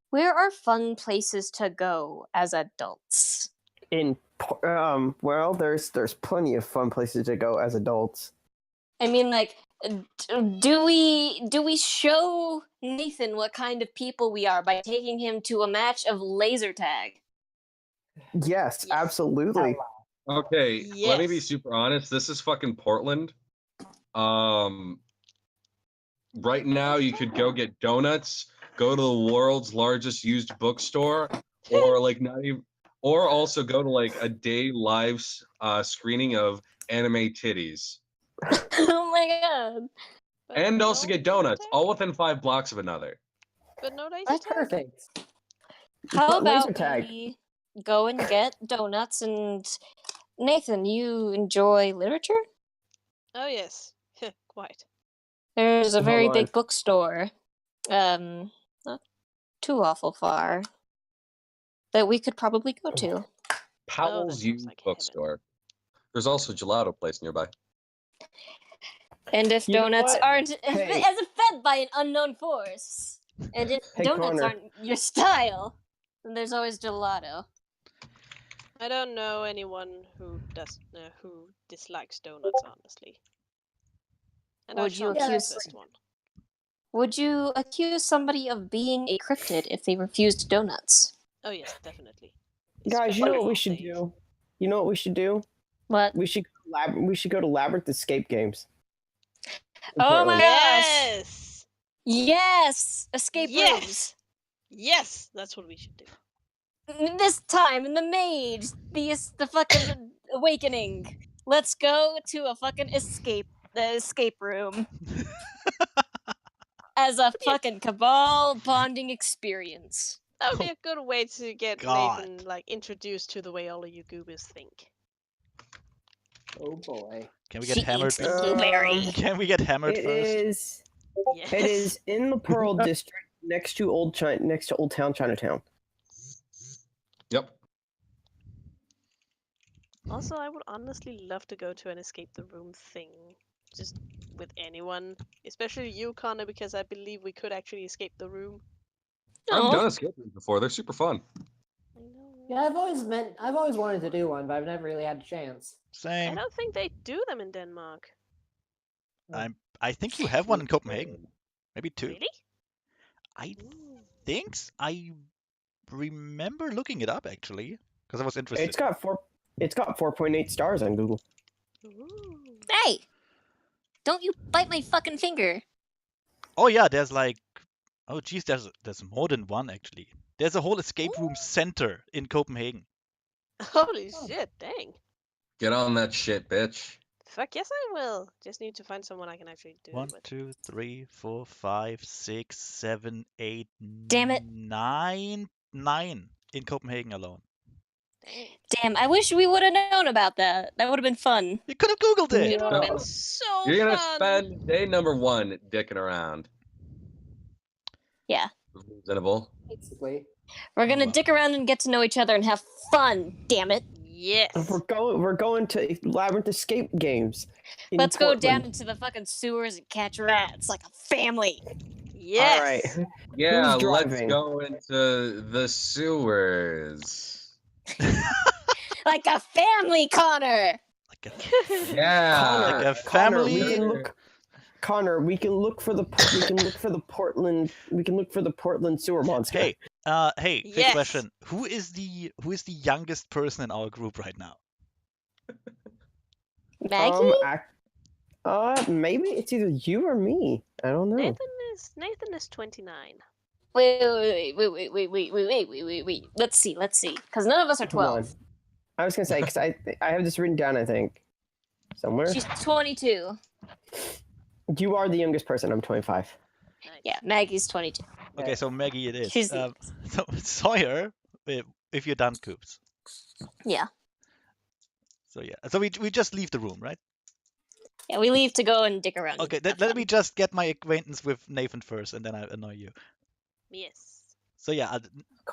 where are fun places to go as adults? Well, there's plenty of fun places to go as adults. I mean, like, do we show Nathan what kind of people we are by taking him to a match of laser tag? Yes, absolutely. Okay, let me be Yes. super honest. This is fucking Portland. Right now, you could go get donuts, go to the world's largest used bookstore, or like not even, or also go to like a day live screening of anime titties, Oh my god! But and also no get donuts, laser tag? all within 5 blocks of another. But no laser That's tag? perfect. How But laser about tag. we go and get donuts? And Nathan, you enjoy literature? Oh yes, quite. There's a Hold very on. big bookstore, not too awful far, that we could probably go to. Powell's sounds used like heaven. bookstore. There's also a gelato place nearby. And if You know donuts what? aren't Hey. as fed by an unknown force, and if Hey, donuts Connor. aren't your style, then there's always gelato. I don't know anyone who dislikes donuts, honestly. And I Would you shan't be the accuse- first one. Would you accuse somebody of being a cryptid if they refused donuts? Oh yes, definitely. Guys, you know what we Especially should these do? You know what we should do? What? We should go to Labyrinth Escape Games. in Oh my Portland. gosh! Yes! Yes! Escape Yes! Yes! That's what we should do. rooms. This time in the Mage, the fucking awakening. Let's go to a fucking escape room as a fucking cabal bonding experience. That would be a good way to get God. Nathan like introduced to the way all of you goobers think. Oh boy. Can we get She hammered? eats the blueberry. Can we get hammered It first? is. Yes. It is in the Pearl District, next to Old Town Chinatown. Yep. Also, I would honestly love to go to an escape the room thing. Just with anyone. Especially you, Connor, because I believe we could actually escape the room. I've Aw. done escape rooms before. They're super fun. I know. Yeah, I've always wanted to do one, but I've never really had a chance. I Same. don't think they do them in Denmark. I think you have one in Copenhagen. Maybe two. Really? I Ooh. think I remember looking it up actually because I was interested. It's got 4.8 stars on Google. Ooh. Hey! Don't you bite my fucking finger. Oh yeah, there's like, oh geez, there's more than one actually. There's a whole escape room center in Copenhagen. Holy shit, dang. Get on that shit, bitch. Fuck yes, I will. Just need to find someone I can actually do 1, it with. 2, 3, 4, 5, 6, 7, 8, Damn it. 9 in Copenhagen alone. Dang. Damn, I wish we would have known about that. That would have been fun. You could have googled it. It would have No. been so You're gonna fun. spend day number 1 dicking around. Yeah. Reasonable. Basically. We're gonna Wow. dick around and get to know each other and have fun, damn it. Yes. We're going to Labyrinth Escape Games. in Let's go down Portland. into the fucking sewers and catch rats like a family. Yes. All right. Yeah, Who's let's driving? go into the sewers. Like a family, Connor. Like a, Yeah. like a Connor, we family. can look. Connor, we can look for the Portland sewer monster. Hey, hey, quick Yes. question. Who is the youngest person in our group right now? Maggie? Maybe it's either you or me. I don't know. Nathan is 29. Wait. Let's see. Because none of us are Hold on. 12. I was gonna say because I have this written down. I think somewhere. She's 22. You are the youngest person. I'm 25. Nice. Yeah, Maggie's 22. Okay, so Maggie it is. She's the So Sawyer, if you're done, Coops. Yeah. So yeah, so we just leave the room, right? Yeah, we leave to go and dick around. Okay, and let have let fun. me just get my acquaintance with Nathan first, and then I annoy you. Yes. So yeah,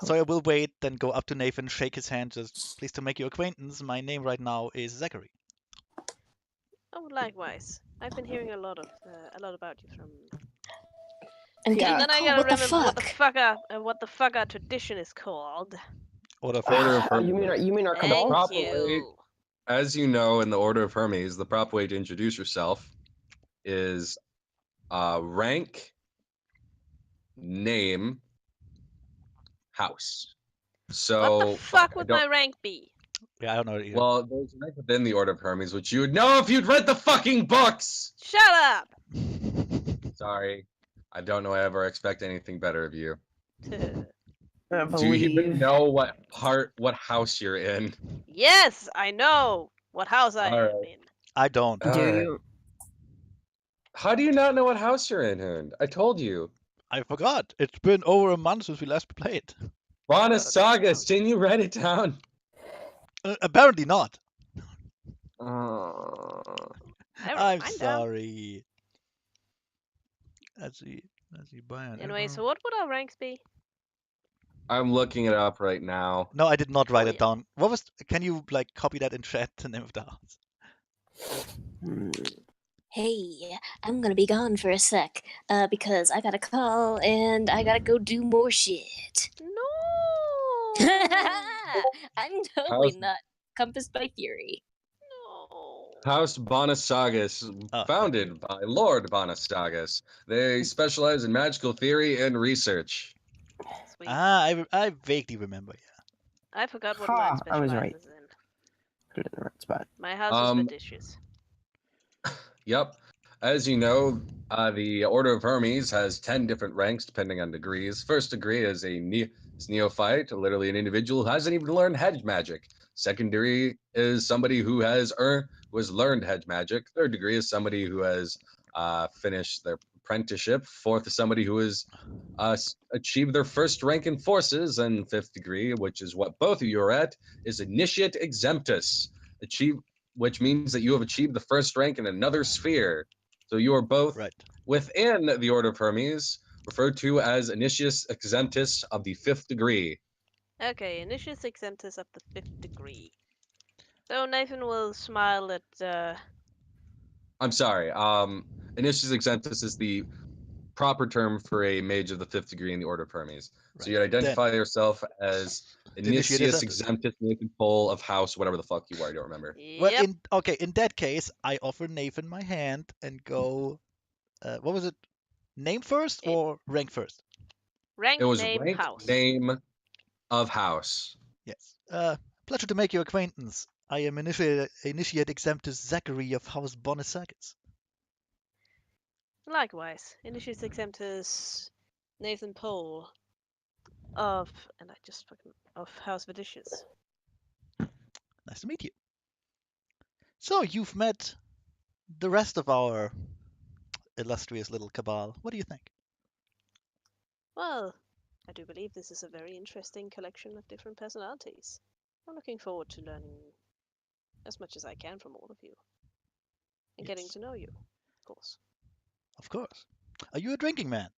Sawyer will wait, then go up to Nathan, shake his hand, just pleased to make your acquaintance. My name right now is Zachary. Oh, likewise. I've been hearing a lot about you from. And Yeah. And then I Cole, gotta what the remember fuck? what the fuck our tradition is called. Order of Order of Hermes. Hermes. You mean our Thank cabal? Proper way. you. As you know, in the Order of Hermes, the proper way to introduce yourself is rank, name, house. So What the fuck I would don't- my rank be? Yeah, I don't know. Either. Well, there's a rank within the Order of Hermes, which you would know if you'd read the fucking books. Shut up! Sorry, I don't know. I ever expect anything better of you. I Do you even believe. know what house you're in? Yes, I know what house I am Alright. in. I don't. Do Alright. you? How do you not know what house you're in, Hoond? I told you. I forgot. It's been over a month since we last played. Bonasagas, can you write it down? Apparently not. Uh, I wrote I'm mine down. sorry. Let's see. Bayern. Anyway, so what would our ranks be? I'm looking it up right now. No, I did not write Oh, it yeah. down. What was? Can you like copy that in chat? The name of the house. Hey, I'm gonna be gone for a sec, because I got a call and I gotta go do more shit. No. I'm totally How's- not compassed by fury. No. House Bonasagas, founded by Lord Bonasagas. They specialize in magical theory and research. Sweet. I vaguely remember. Yeah. I forgot what Ha, mine I was specializes right. in. Put it in the right spot. My house is for dishes. Yep. As you know, the Order of Hermes has 10 different ranks depending on degrees. First degree is a neophyte, literally an individual who hasn't even learned hedge magic. Second degree is somebody who has learned hedge magic. Third degree is somebody who has finished their apprenticeship. Fourth is somebody who has achieved their first rank in forces. And fifth degree, which is what both of you are at, is Initiate Exemptus, which means that you have achieved the first rank in another sphere. So you are both Right. within the Order of Hermes, referred to as Initius Exemptus of the 5th degree. Okay, Initius Exemptus of the 5th degree. So Nathan will smile at. I'm sorry. Initius Exemptus is the proper term for a mage of the 5th degree in the Order of Hermes. So Right. you identify yourself as Initiate Initius Exemptus. Exemptus, Nathan Pole of House, whatever the fuck you are. I don't remember. Well, Yep. in that case, I offer Nathan my hand and go. What was it? Name first or rank first? Rank, It was name, rank, house. name of house. Yes. Pleasure to make your acquaintance. I am Initiate Exemptus Zachary of House Bonasagas. Likewise, Initius Exemptus Nathan Pole of House Vidicious. Nice to meet you. So you've met the rest of our illustrious little cabal. What do you think? Well, I do believe this is a very interesting collection of different personalities. I'm looking forward to learning as much as I can from all of you. And getting Yes. to know you, of course. Of course. Are you a drinking man?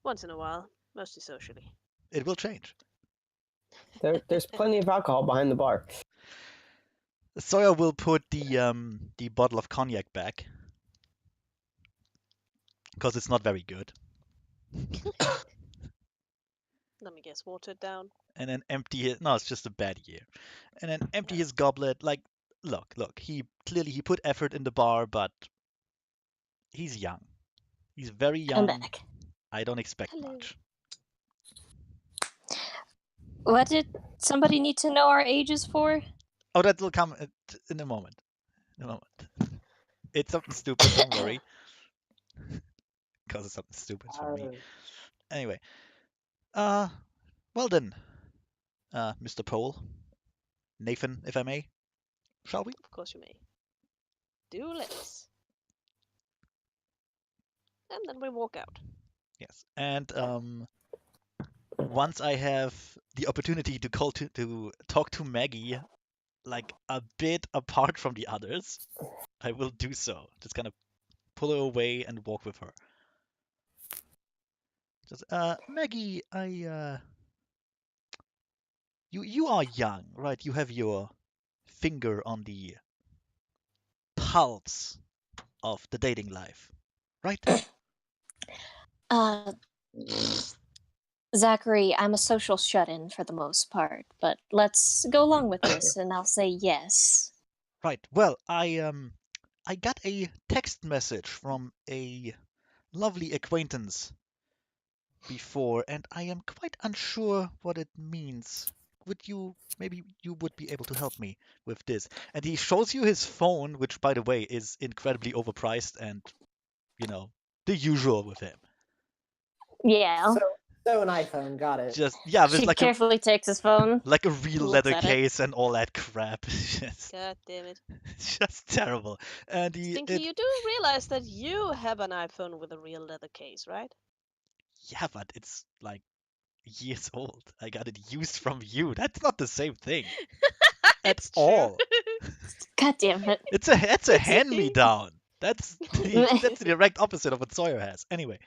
Once in a while, mostly socially. It will change. There's plenty of alcohol behind the bar. Sawyer will put the bottle of cognac back because it's not very good. Let me guess, watered down. and then empty his. No, it's just a bad year. And then empty his goblet. Like, look. He put effort in the bar, but he's young. He's very I'm young. back. I don't expect Hello. much. What did somebody need to know our ages for? Oh, that will come in a moment. It's something stupid. Don't worry. Because it's something stupid for me. Anyway. Well then, Mr. Pole, Nathan, if I may, shall we? Of course you may. Do let's. And then we walk out. Yes. And once I have the opportunity to talk to Maggie, like a bit apart from the others, I will do so. Just kind of pull her away and walk with her. Just, Maggie, you are young, right? You have your finger on the pulse of the dating life, right? Zachary, I'm a social shut-in for the most part, but let's go along with this, and I'll say yes. Right. Well, I got a text message from a lovely acquaintance before, and I am quite unsure what it means. Maybe you would be able to help me with this? And he shows you his phone, which, by the way, is incredibly overpriced and, the usual with him. Yeah. So an iPhone, got it. Just, yeah, She with like carefully takes his phone. like a real looks leather at it. case and all that crap. God damn it. Just terrible. And Stinky, you do realize that you have an iPhone with a real leather case, right? yeah, but it's like years old. I got it used from you. That's not the same thing at It's true. all. God damn it. It's a hand me down. That's the direct opposite of what Sawyer has. Anyway.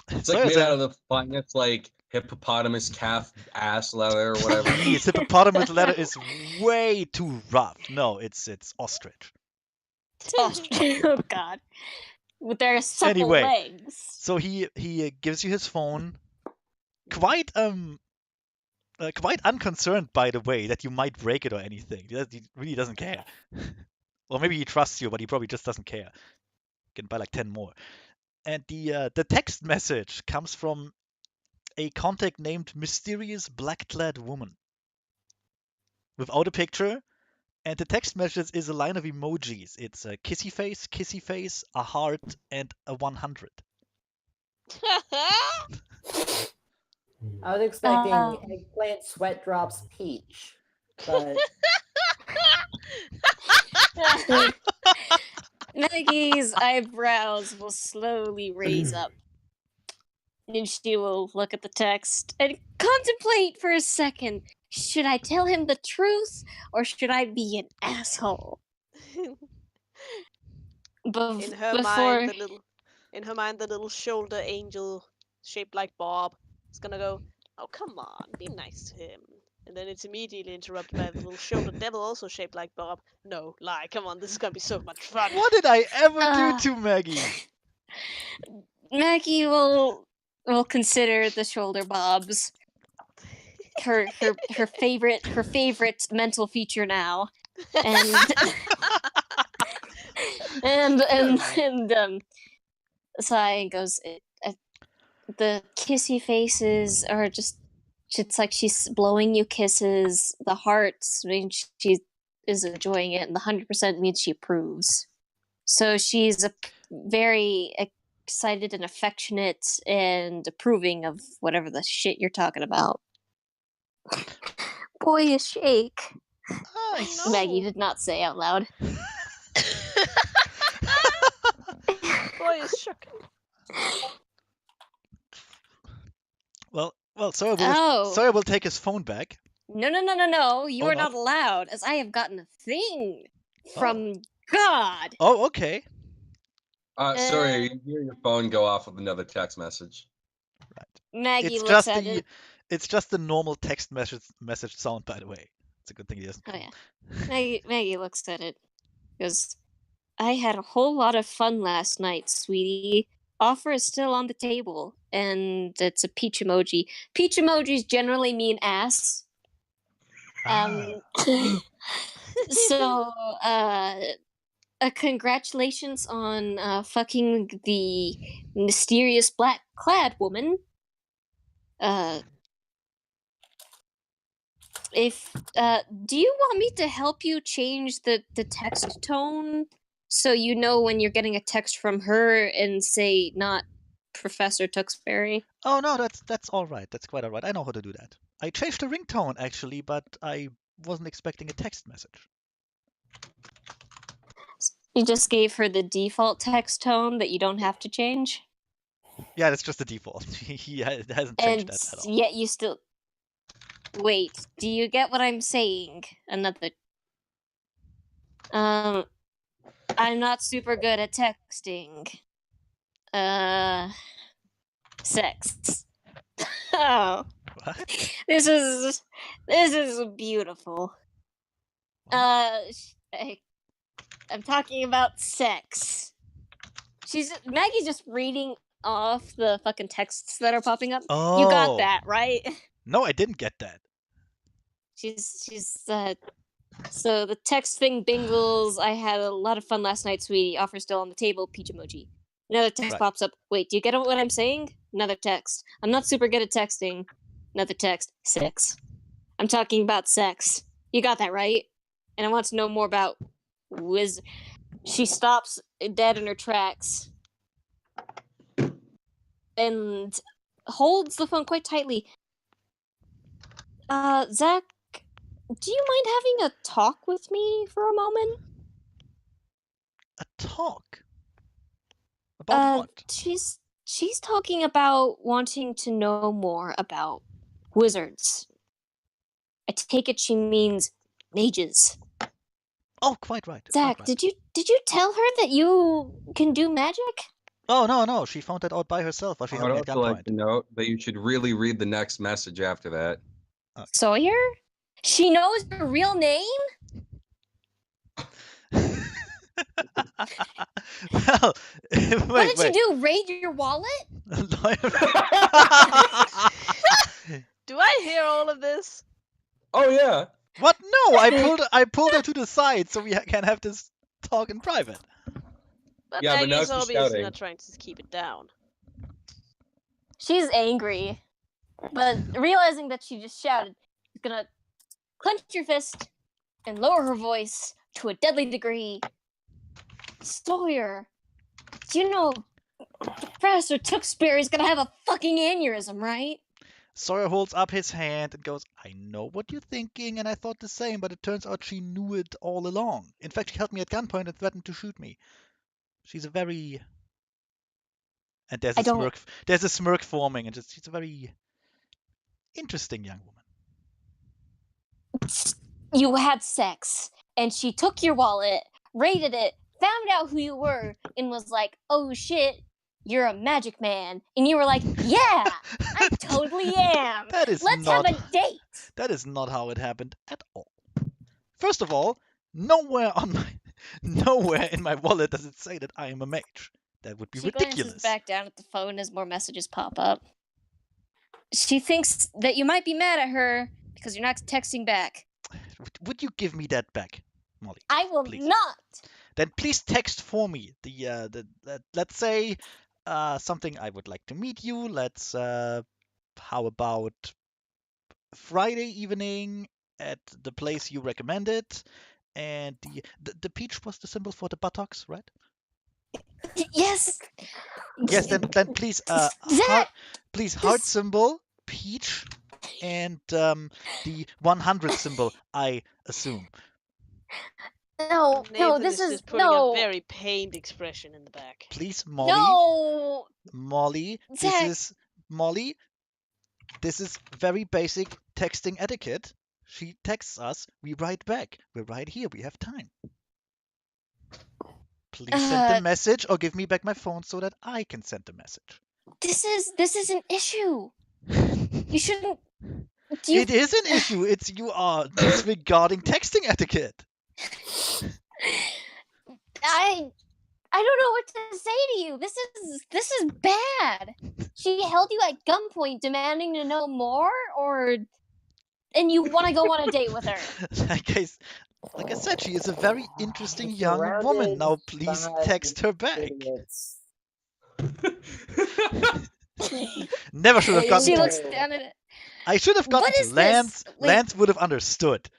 It's like made out of the finest, like hippopotamus calf ass leather or whatever. Jeez, hippopotamus leather is way too rough. No, it's ostrich. Oh God. With their supple Anyway, legs. so he gives you his phone, quite unconcerned, by the way, that you might break it or anything. He really doesn't care. Or maybe he trusts you, but he probably just doesn't care. You can buy like 10 more. And the text message comes from a contact named Mysterious Black-Clad Woman. Without a picture. And the text message is a line of emojis. It's a kissy face, a heart, and a 100. I was expecting eggplant, sweat drops, peach, but Maggie's eyebrows will slowly raise up. And she will look at the text and contemplate for a second. Should I tell him the truth or should I be an asshole? In her mind, the little shoulder angel shaped like Bob is gonna go, "Oh, come on, be nice to him." And then it's immediately interrupted by the little shoulder devil, also shaped like Bob. No, lie, come on, this is gonna be so much fun. What did I ever do to Maggie? Maggie will consider the shoulder bobs her favorite mental feature now, and Sai goes, the kissy faces are just, it's like she's blowing you kisses. The hearts mean she is enjoying it, and the 100% means she approves. So she's very excited and affectionate and approving of whatever the shit you're talking about. Boyish ache. Nice. Maggie did not say out loud. Boy is shook. Well, Sawyer will take his phone back. No. You are not allowed, as I have gotten a thing from God. Oh, okay. Sorry, you hear your phone go off with another text message. Right. Maggie looks at it. It's just the normal text message sound, by the way. It's a good thing he doesn't. Oh yeah. Maggie looks at it. Goes, I had a whole lot of fun last night, sweetie. Offer is still on the table, and it's a peach emoji. Peach emojis generally mean ass. So, congratulations on fucking the mysterious black-clad woman. Do you want me to help you change the text tone so you know when you're getting a text from her and say not Professor Tewksbury? Oh no, that's all right. That's quite all right. I know how to do that. I changed the ringtone actually, but I wasn't expecting a text message. You just gave her the default text tone that you don't have to change? Yeah, that's just the default. He hasn't changed And that at all. yet you still... Wait, do you get what I'm saying? I'm not super good at texting. Sex. Oh, What? this is beautiful. I'm talking about sex. Maggie's just reading off the fucking texts that are popping up. Oh. You got that, right? No, I didn't get that. So the text thing bingles. I had a lot of fun last night, sweetie. Offer still on the table. Peach emoji. Another text Right. pops up. Wait, do you get what I'm saying? Another text. I'm not super good at texting. Another text. Sex. I'm talking about sex. You got that, right? And I want to know more about She stops dead in her tracks and holds the phone quite tightly. Zach, do you mind having a talk with me for a moment? A talk? About what? She's talking about wanting to know more about wizards. I take it she means mages. Oh, quite right. Zach, quite right. did you tell her that you can do magic? Oh no, she found that out by herself while she I held would me at also like gunpoint. to note that you should really read the next message after that. Okay. Sawyer? She knows your real name? Well, wait, What did you do? Raid your wallet? Do I hear all of this? Oh yeah. What? No, I pulled her to the side so we can have this talk in private. But Yeah, but now Maggie's she's obviously shouting. not trying to keep it down. She's angry, but realizing that she just shouted, she's gonna clench your fist and lower her voice to a deadly degree. Sawyer, you know Professor Tewksbury's gonna have a fucking aneurysm, right? Sawyer holds up his hand and goes, I know what you're thinking, and I thought the same, but it turns out she knew it all along. In fact, she held me at gunpoint and threatened to shoot me. She's a very... And there's a smirk forming, and she's a very interesting young woman. You had sex, and she took your wallet, raided it, found out who you were, and was like, oh shit, you're a magic man. And you were like, yeah, I totally am. Let's have a date. That is not how it happened at all. First of all, nowhere in my wallet does it say that I am a mage. That would be ridiculous. She glances back down at the phone as more messages pop up. She thinks that you might be mad at her because you're not texting back. Would you give me that back, Molly? I will please? not. Then please text for me. Let's say something I would like to meet you. Let's how about Friday evening at the place you recommended, and the peach was the symbol for the buttocks, right? Yes. Yes. Then please heart symbol peach, and the 100 symbol, I assume. No, this is putting a very pained expression in the back. Please, Molly. No. Molly, Zach. This is very basic texting etiquette. She texts us, we write back. We're right here. We have time. Please send the message or give me back my phone so that I can send the message. This is an issue. You shouldn't. It is an issue. You are disregarding texting etiquette. I I don't know what to say to you. This is bad. She held you at gunpoint, demanding to know more, and you want to go on a date with her. Like I said, she is a very interesting I'm young woman. surrounded Now please by text her back. idiots. Never should have Hey, gotten She to looks it. down at it. I should have gotten What to is Lance. this? Wait. Lance would have understood.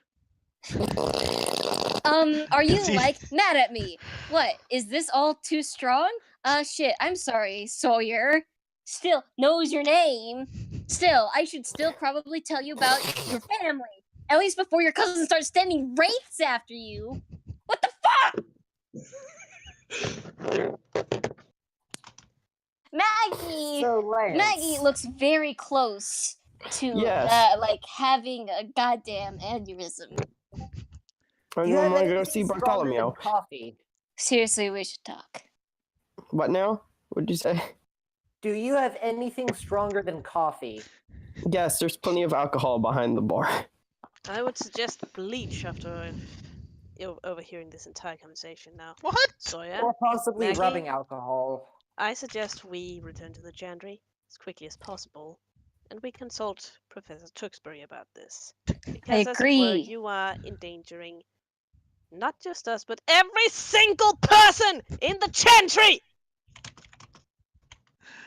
Are you See? like mad at me? What? Is this all too strong? Shit. I'm sorry, Sawyer. Still knows your name. Still, I should still probably tell you about your family. At least before your cousin starts sending wraiths after you. What the fuck? Maggie! So, Lance, Maggie looks very close to Yes. like having a goddamn aneurysm. I'm do you going have to go anything see stronger Bartholomew. than coffee? Seriously, we should talk. What now? What'd you say? Do you have anything stronger than coffee? Yes, there's plenty of alcohol behind the bar. I would suggest bleach after overhearing this entire conversation now. What? Sawyer, Or possibly Maggie? rubbing alcohol? I suggest we return to the Chandri as quickly as possible, and we consult Professor Tewksbury about this. Because, as it were, agree. you are endangering not just us, but every single person in the Chantry!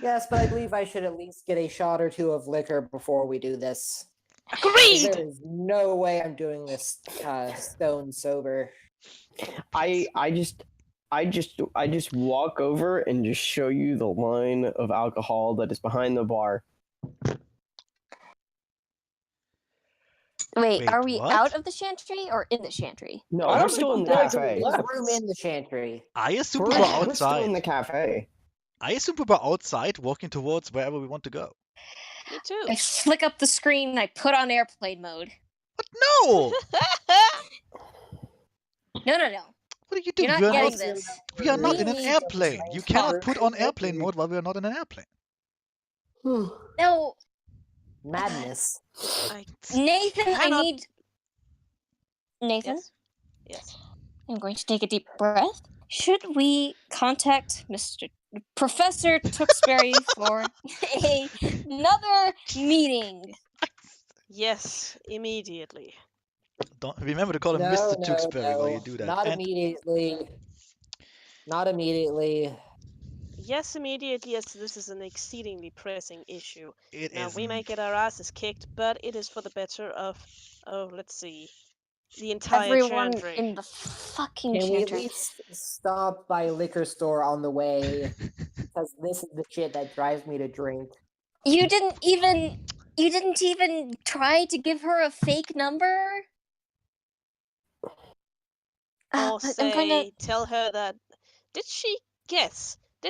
Yes, but I believe I should at least get a shot or two of liquor before we do this. Agreed! There is no way I'm doing this stone sober. I just walk over and just show you the line of alcohol that is behind the bar. Wait, Wait, are we what? out of the chantry or in the chantry? No, I we're don't still in think the we're cafe. There's room in the chantry. I assume we We're, were we're still in outside. the cafe. I assume we were outside, walking towards wherever we want to go. Me too. I flick up the screen and I put on airplane mode. What? No! No. What are you You're doing? not We are getting not, this. we are not We in an need airplane. You cannot talk. put on airplane mode while we are not in an airplane. No, Madness. Nathan, I Cannot- need... Nathan, Yes. I'm going to take a deep breath. Should we contact Professor Tewksbury for another meeting? Yes, immediately. Don't remember to call him Mr. Tewksbury while you do that. Not And immediately. Not immediately. Yes, immediately, as this is an exceedingly pressing issue. it Now, is. we may get our asses kicked, but it is for the better of, let's see, the entire Everyone Chantry. in the fucking Can we at chantry. least stop by a liquor store on the way? Because this is the shit that drives me to drink. You didn't even try to give her a fake number? Or I'm kind of... tell her that. Did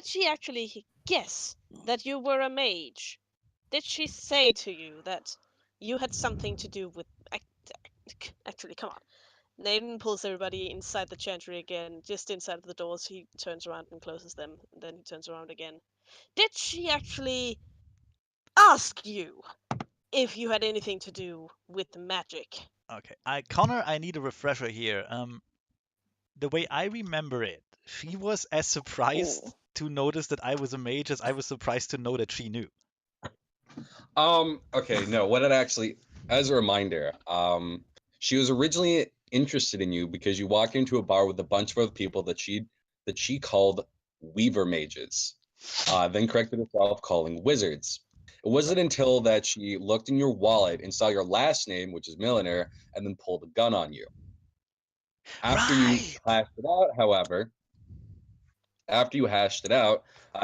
she actually guess that you were a mage? Did she say to you that you had something to do with. Actually, come on. Nathan pulls everybody inside the chantry again, just inside of the doors. He turns around and closes them, and then he turns around again. Did she actually ask you if you had anything to do with magic? Okay, Connor, I need a refresher here. The way I remember it, she was as surprised to notice that I was a mage as I was surprised to know that she knew. Okay, no, what it actually, as a reminder, she was originally interested in you because you walked into a bar with a bunch of other people that she called Weaver mages, then corrected herself calling wizards. It wasn't until that she looked in your wallet and saw your last name, which is Milliner, and then pulled a gun on you. After you hashed it out, however,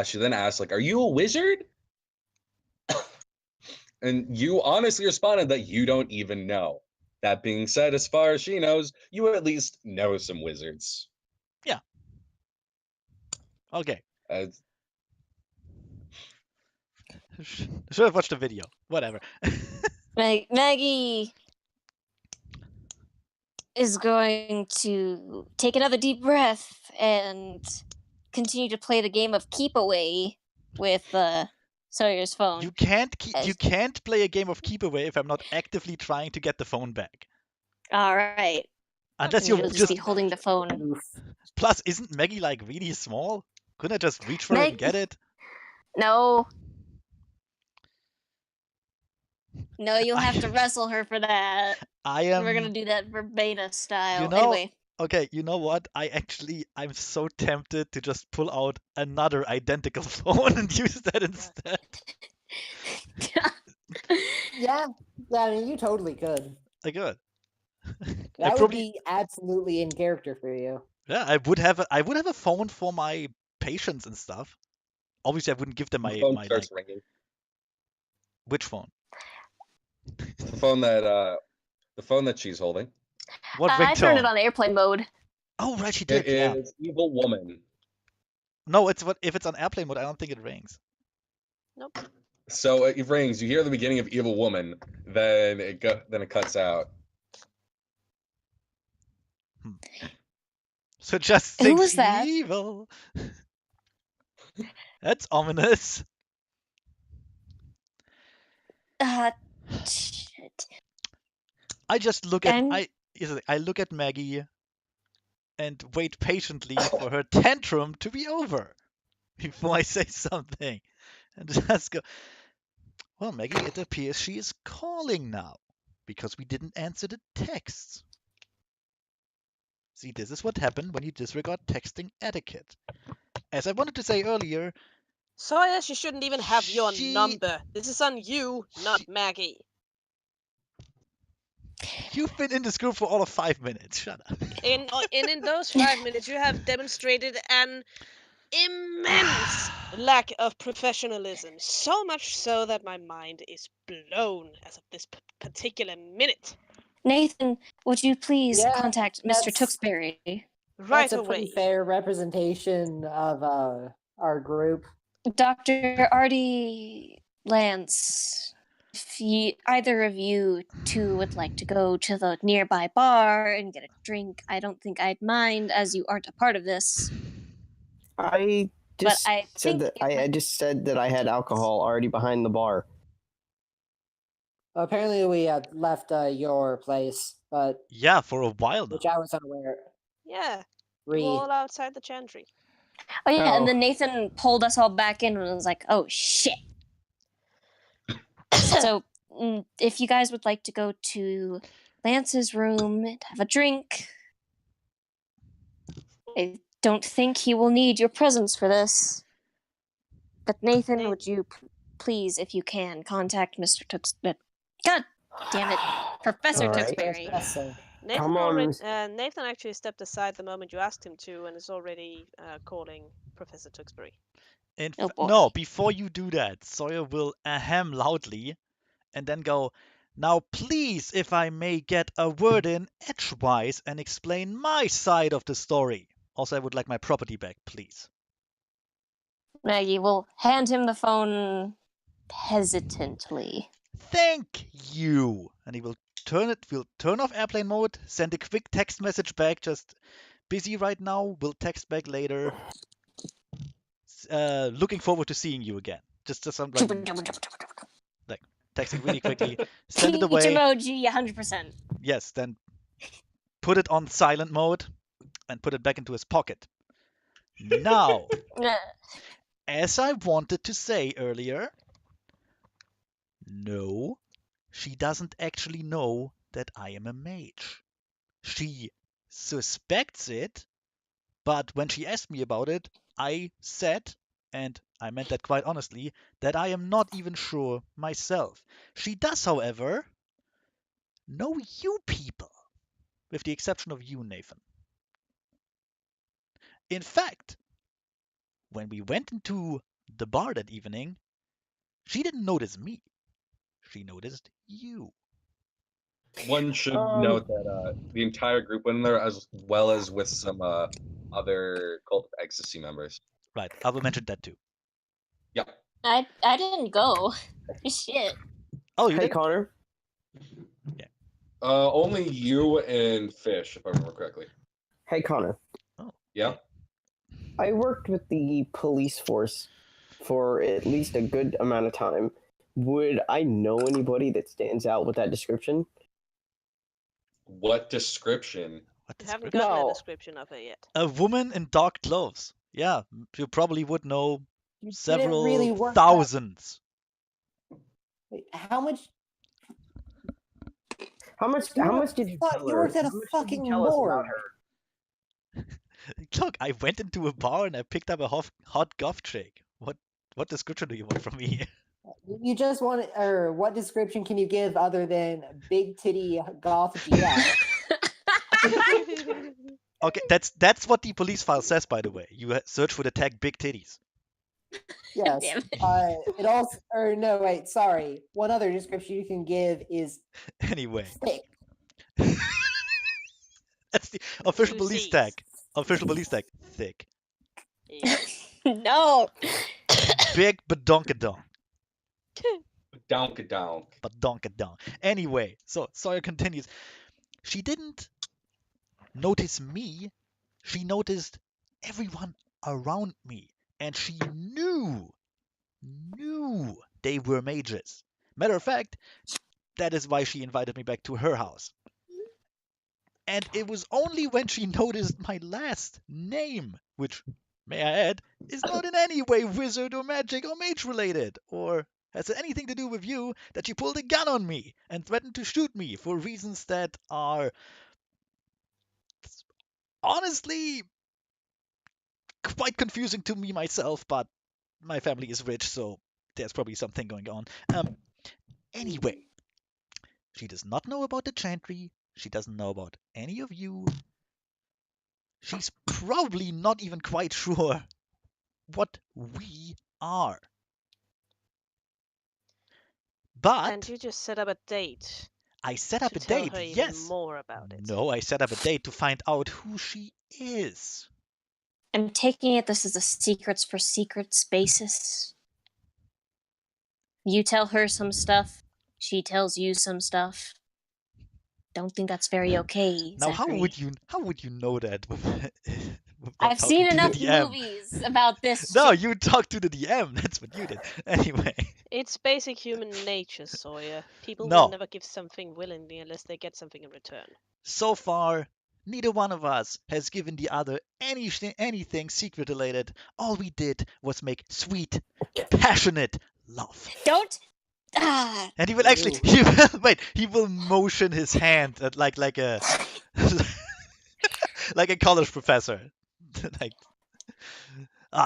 she then asked, like, "Are you a wizard?" And you honestly responded that you don't even know. That being said, as far as she knows, you at least know some wizards. Yeah. Okay. Should have watched the video. Whatever. Maggie is going to take another deep breath and continue to play the game of keep away with Sawyer's phone. You can't play a game of keep away if I'm not actively trying to get the phone back. All right. Unless You'll you're You'll just be just. holding the phone. Oof. Plus, isn't Maggie like really small? Couldn't I just reach for it and Meg- get it? No. No, you'll have to I- wrestle her for that. I We're gonna am. do that verbena style. You know, Anyway, Okay, you know what? I'm so tempted to just pull out another identical phone and use that instead. Yeah, I mean, you totally could. I could. That would probably- be absolutely in character for you. Yeah, I would have a phone for my patients and stuff. Obviously, I wouldn't give them The my phone like starts ringing. which phone? The phone that she's holding. What I turned it ringtone? on airplane mode. Oh, right, she It did. Yeah. is Evil Woman. No, if it's on airplane mode, I don't think it rings. Nope. So it rings. You hear the beginning of Evil Woman, then it cuts out. So it just Who sings was that? evil. That's ominous. Shit. I just look at And- I look at Maggie and wait patiently for her tantrum to be over before I say something. And just go, well, Maggie, it appears she is calling now because we didn't answer the texts. See, this is what happened when you disregard texting etiquette. As I wanted to say earlier, Sawyer, she shouldn't even have your She- number. This is on you, not She- Maggie. you've been in this group for all of 5 minutes. Shut up. In those 5 minutes, you have demonstrated an immense lack of professionalism. So much so that my mind is blown as of this particular minute. Nathan, would you please Yeah, contact Mr. that's- Tewksbury? Right That's a pretty away. fair representation of our group. Dr. Artie Lance, if either of you two would like to go to the nearby bar and get a drink, I don't think I'd mind, as you aren't a part of this. I just I said think that it I might- just said that I had alcohol already behind the bar. Apparently, we had left your place, but Yeah, for a while now. which I was unaware. Yeah, you Re. were all outside the chantry. Oh yeah, and Oh. then Nathan pulled us all back in and was like, "Oh shit!" So, if you guys would like to go to Lance's room and have a drink, I don't think he will need your presence for this. But Nathan, Nate- would you please, if you can, contact Mr. Tewksbury? God damn it, Professor All right. Tewksbury. Yes, sir. Nathan, Come on. Nathan actually stepped aside the moment you asked him to and is already calling Professor Tewksbury. Oh, boy. No, before you do that, Sawyer will ahem loudly and then go, now please, if I may get a word in edgewise and explain my side of the story. Also, I would like my property back, please. Maggie will hand him the phone hesitantly. Thank you. And we'll turn off airplane mode, send a quick text message back, just busy right now, we'll text back later. Looking forward to seeing you again. Just something like texting really quickly, send it Peach away. emoji, 100%. Yes, then put it on silent mode and put it back into his pocket. Now, as I wanted to say earlier, no, she doesn't actually know that I am a mage. She suspects it, but when she asked me about it, I said, and I meant that quite honestly, that I am not even sure myself. She does, however, know you people, with the exception of you, Nathan. In fact, when we went into the bar that evening, she didn't notice me. She noticed you. One should Um, note that the entire group went in there, as well as with some other Cult of Ecstasy members. Right, I will mention that too. Yeah. I didn't go. Shit. Oh, you Hey, did? Connor. Only you and Fish, if I remember correctly. Hey, Connor. Yeah. I worked with the police force for at least a good amount of time. Would I know anybody that stands out with that description? What description? What You haven't description? gotten a No. description of her yet. A woman in dark clothes. Yeah, you probably would know You didn't several really work thousands. Wait, how much? How much did you Fuck, tell you her? worked at a How much did you fucking tell us about morgue. her? Look, I went into a bar and I picked up a hot goth chick. What description do you want from me? You just want, or what description can you give other than big titty goth GF? Okay, that's what the police file says, by the way. You search for the tag big titties. Yes. Damn it. It also, or no, wait, sorry. One other description you can give is Anyway, thick. that's the official Two police Cs. tag. Official police tag. Thick. Yep. No. Big badonkadonk. Donk-a-donk. Badonkadonk. Anyway, so Sawyer continues. She didn't notice me. She noticed everyone around me. And she knew they were mages. Matter of fact, that is why she invited me back to her house. And it was only when she noticed my last name, which, may I add, is not in any way wizard or magic or mage related, or has anything to do with you, that she pulled a gun on me and threatened to shoot me for reasons that are honestly quite confusing to me myself, but my family is rich, so there's probably something going on. Anyway, she does not know about the chantry. She doesn't know about any of you. She's probably not even quite sure what we are. And But you just set up a date I set up to a tell date, her even yes. more about it. No, I set up a date to find out who she is. I'm taking it this is a secrets for secrets basis. You tell her some stuff, she tells you some stuff. Don't think that's very okay, Now, Zachary. how would you know that? Without I've talking seen to enough the DM? movies about this No, shit. you talked to the DM. That's what you did. Anyway. It's basic human nature, Sawyer. People No. will never give something willingly unless they get something in return. So far, neither one of us has given the other anything secret related. All we did was make sweet, passionate love. Don't. And he will actually, he will, wait, he will motion his hand at like a like a college professor. Like,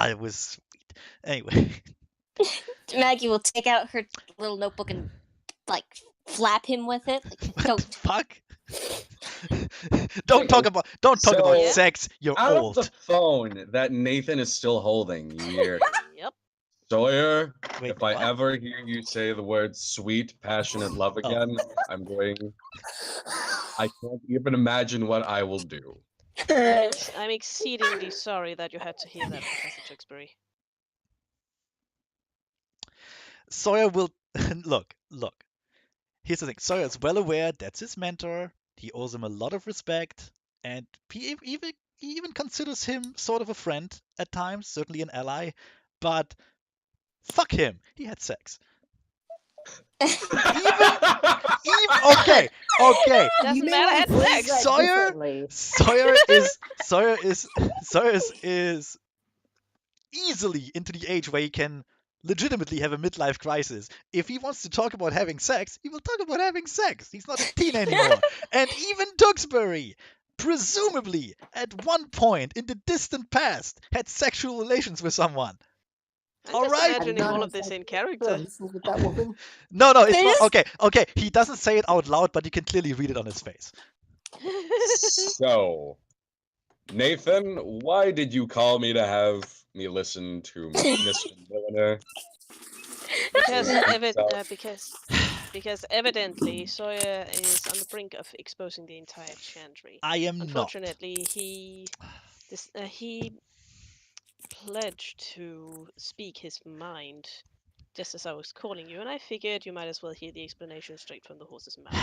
it was sweet. Anyway, Maggie will take out her little notebook and like flap him with it. Like, what don't. the fuck? Don't talk about So- sex. You're Out old. of the phone that Nathan is still holding, you hear, Yep. Sawyer, Wait, if I what? ever hear you say the word sweet, passionate love Oh. again, I can't even imagine what I will do. I'm exceedingly sorry that you had to hear that, Professor Tewksbury. Sawyer will look. Here's the thing. Sawyer is well aware that's his mentor. He owes him a lot of respect, and he even considers him sort of a friend at times, certainly an ally. But fuck him. He had sex. Okay. Doesn't You matter, may had phrase sex. that Sawyer- differently. Sawyer is easily into the age where he can legitimately have a midlife crisis. If he wants to talk about having sex, he will talk about having sex. He's not a teen anymore. And even Tewksbury, presumably, at one point in the distant past, had sexual relations with someone. I'm All just right. imagining I'm all not of this in sexual character. relations with that woman. No, it's They not. just- Okay. He doesn't say it out loud, but you can clearly read it on his face. So, Nathan, why did you call me to have me listen to Mr. Milliner? Because, So- because evidently Sawyer is on the brink of exposing the entire chantry. I am not. Unfortunately, he pledged to speak his mind just as I was calling you, and I figured you might as well hear the explanation straight from the horse's mouth.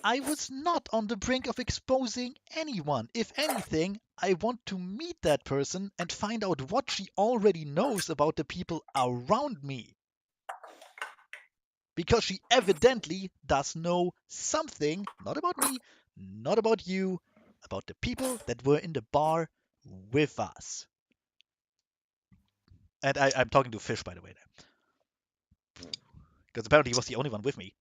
I was not on the brink of exposing anyone. If anything, I want to meet that person and find out what she already knows about the people around me. Because she evidently does know something, not about me, not about you, about the people that were in the bar with us. And I'm talking to Fish, by the way, because apparently he was the only one with me.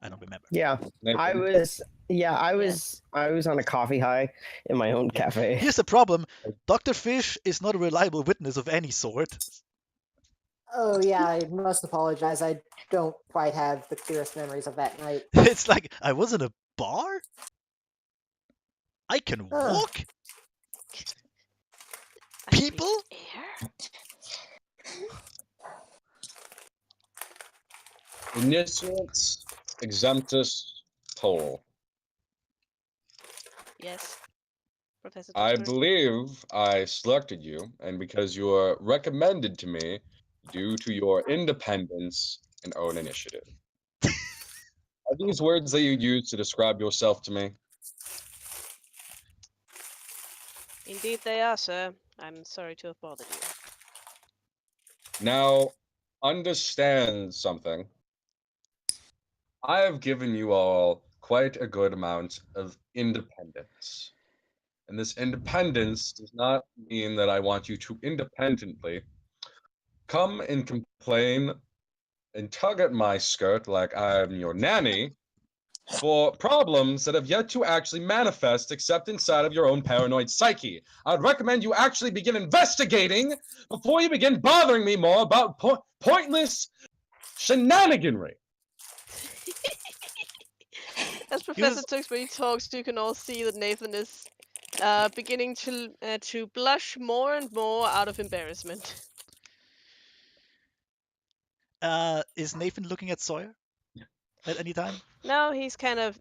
I don't remember. Yeah, I Nathan? was. Yeah, I Yes. was on a coffee high in my own Yeah. cafe. Here's the problem: Dr. Fish is not a reliable witness of any sort. Oh yeah, I must apologize. I don't quite have the clearest memories of that night. It's like I was in a bar. I can walk. I People? breathed air. Initiates exemptus toll. Yes. Professor I Tewksbury. believe I selected you, and because you are recommended to me due to your independence and own initiative. Are these words that you use to describe yourself to me? Indeed they are, sir. I'm sorry to have bothered you. Now, understand something. I have given you all quite a good amount of independence. And this independence does not mean that I want you to independently come and complain and tug at my skirt like I'm your nanny for problems that have yet to actually manifest except inside of your own paranoid psyche. I'd recommend you actually begin investigating before you begin bothering me more about pointless shenaniganry. As Professor Tewksbury talks, you can all see that Nathan is beginning to blush more and more out of embarrassment. Is Nathan looking at Sawyer at any time? No, he's kind of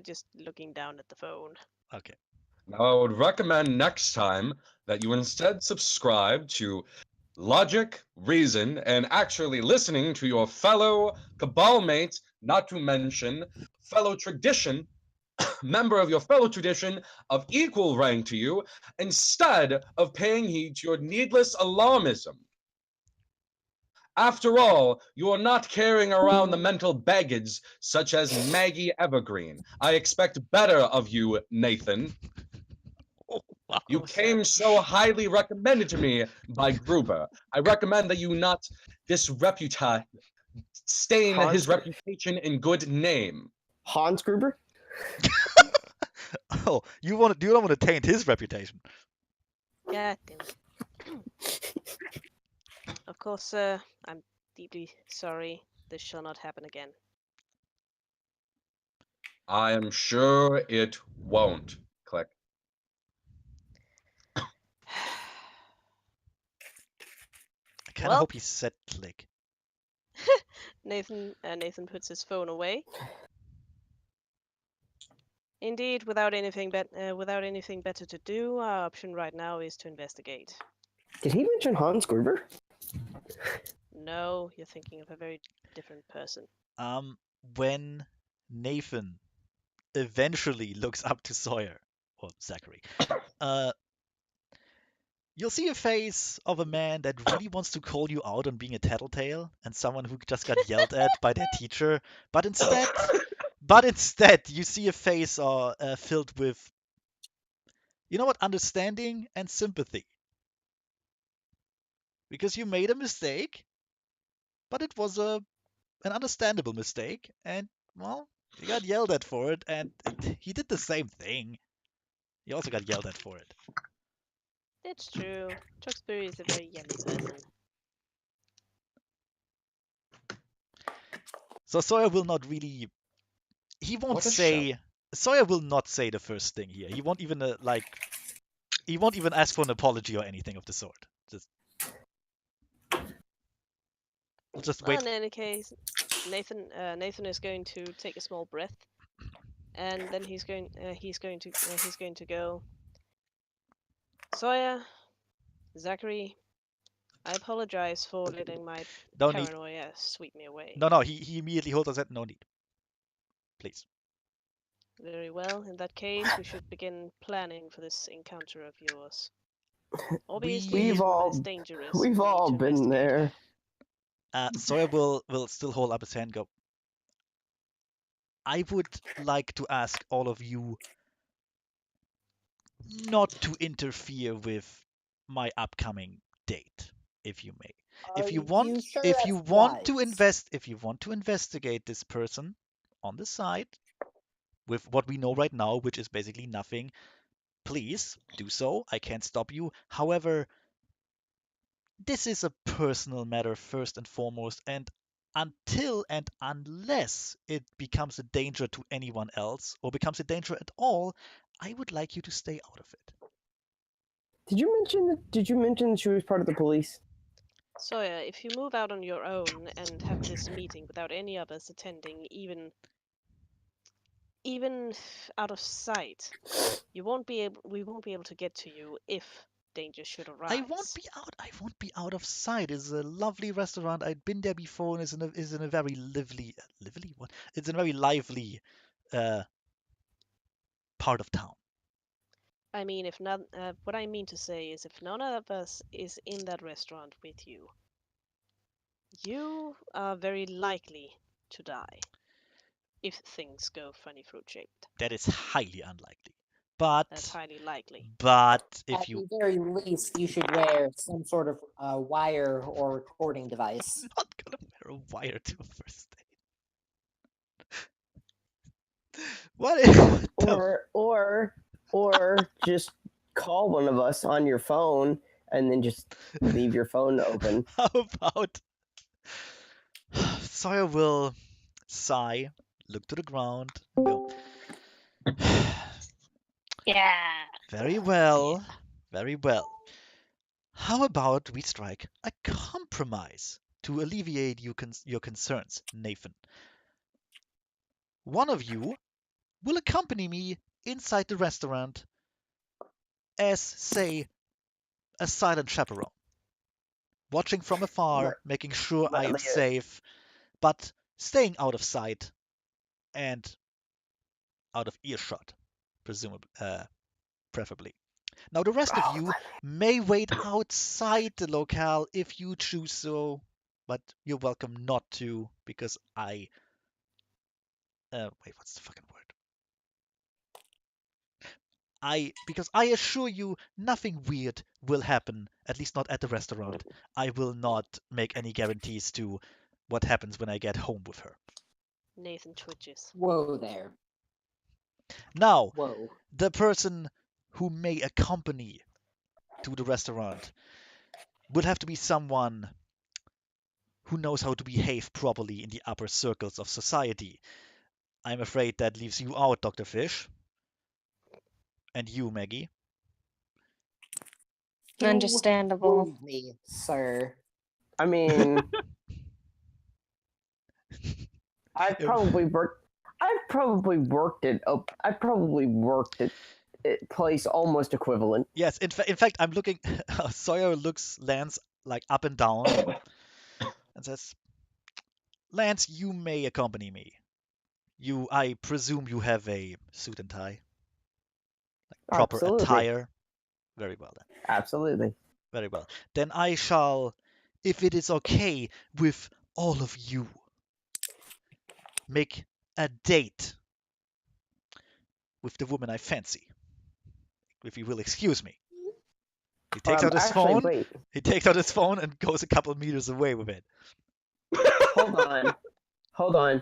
just looking down at the phone. Okay. Now, I would recommend next time that you instead subscribe to logic, reason, and actually listening to your fellow cabal mate, not to mention fellow tradition, member of your fellow tradition of equal rank to you, instead of paying heed to your needless alarmism. After all, you are not carrying around the mental baggage such as Maggie Evergreen. I expect better of you, Nathan. Wow. You Oh, sir. came so highly recommended to me by Gruber. I recommend that you not stain Hans his Gru- reputation and good name. Hans Gruber. Oh, you don't want to taint his reputation. God damn it. Of course, sir, I'm deeply sorry. This shall not happen again. I am sure it won't. Click. I kind of Well- hope he said click. Nathan puts his phone away. Indeed, without anything better to do, our option right now is to investigate. Did he mention Hans Gruber? No, you're thinking of a very different person. When Nathan eventually looks up to Sawyer or Zachary, you'll see a face of a man that really wants to call you out on being a tattletale and someone who just got yelled at by their teacher, but instead you see a face filled with, you know what, understanding and sympathy. Because you made a mistake, but it was an understandable mistake, and well, you got yelled at for it, and he did the same thing. He also got yelled at for it. It's true. Tewksbury is a very yummy person. So Sawyer will not really. He won't What a say. Sawyer will not say the first thing here. He won't even He won't even ask for an apology or anything of the sort. Just Well, wait. in any case, Nathan is going to take a small breath, and then he's going to go. Sawyer, Zachary, I apologize for letting my No need. paranoia sweep me away. No. He immediately holds us at no need. Please. Very well. In that case, we should begin planning for this encounter of yours. Obviously, We've this woman all- is dangerous. We've We need all to been investigate. there. Sawyer will still hold up his hand and go, I would like to ask all of you not to interfere with my upcoming date, if you may. Are If you you sure if you that's want to wise? if you want to investigate this person on the side with what we know right now, which is basically nothing, please do so. I can't stop you. However, this is a personal matter first and foremost, and until and unless it becomes a danger to anyone else or becomes a danger at all, I would like you to stay out of it. Did you mention that she was part of the police? Sawyer, if you move out on your own and have this meeting without any of us attending, even out of sight, we won't be able to get to you if danger should arise. I won't be out of sight. It's a lovely restaurant. I'd been there before, and is in a very lively what? It's in a very lively part of town. I mean, if none, what I mean to say is, if none of us is in that restaurant with you, you are very likely to die if things go funny fruit shaped. That is highly unlikely. But That's highly likely. But At if you the very least, you should wear some sort of wire or recording device. not gonna wear a wire to a first date. What if Or just call one of us on your phone and then just leave your phone open. how about Sawyer will sigh, look to the ground, and go. Yeah. Very well, very well. How about we strike a compromise to alleviate your concerns, Nathan? One of you will accompany me inside the restaurant as, say, a silent chaperone, watching from afar, Right. making sure I am Leah. safe, but staying out of sight and out of earshot, presumably, preferably. Now, the rest of you may wait outside the locale if you choose so, but you're welcome not to, because wait, what's the fucking word? Because I assure you nothing weird will happen, at least not at the restaurant. I will not make any guarantees to what happens when I get home with her. Nathan twitches. Whoa there. Now, Whoa. the person who may accompany to the restaurant will have to be someone who knows how to behave properly in the upper circles of society. I'm afraid that leaves you out, Dr. Fish. And you, Maggie. You Understandable. moved me, sir. I mean, I've probably worked at place almost equivalent. Yes, in fact, I'm looking. Sawyer looks Lance like up and down and says, "Lance, you may accompany me. I presume you have a suit and tie, like proper Absolutely. attire. Very well then. Absolutely. Very well. Then I shall, if it is okay with all of you, make a date with the woman I fancy. If you will excuse me." He takes out his Actually, phone. wait. He takes out his phone and goes a couple meters away with it. Hold on.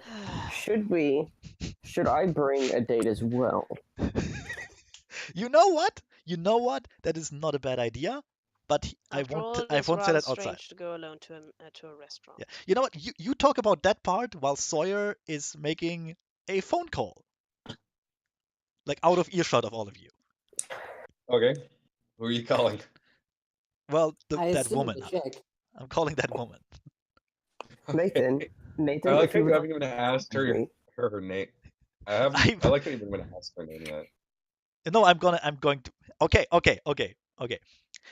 Should I bring a date as well? You know what? That is not a bad idea. But After all, I it's won't say rather that outside. strange to go alone to a restaurant. Yeah. You know what? You talk about that part while Sawyer is making a phone call, like out of earshot of all of you. Okay. Who are you calling? Well, I that assume woman. the chick. I'm calling that woman. Nathan. Okay. Nathan, I like if how you you would haven't even asked her me. her name. I like how you haven't even asked her name yet. No, I'm going to. Okay.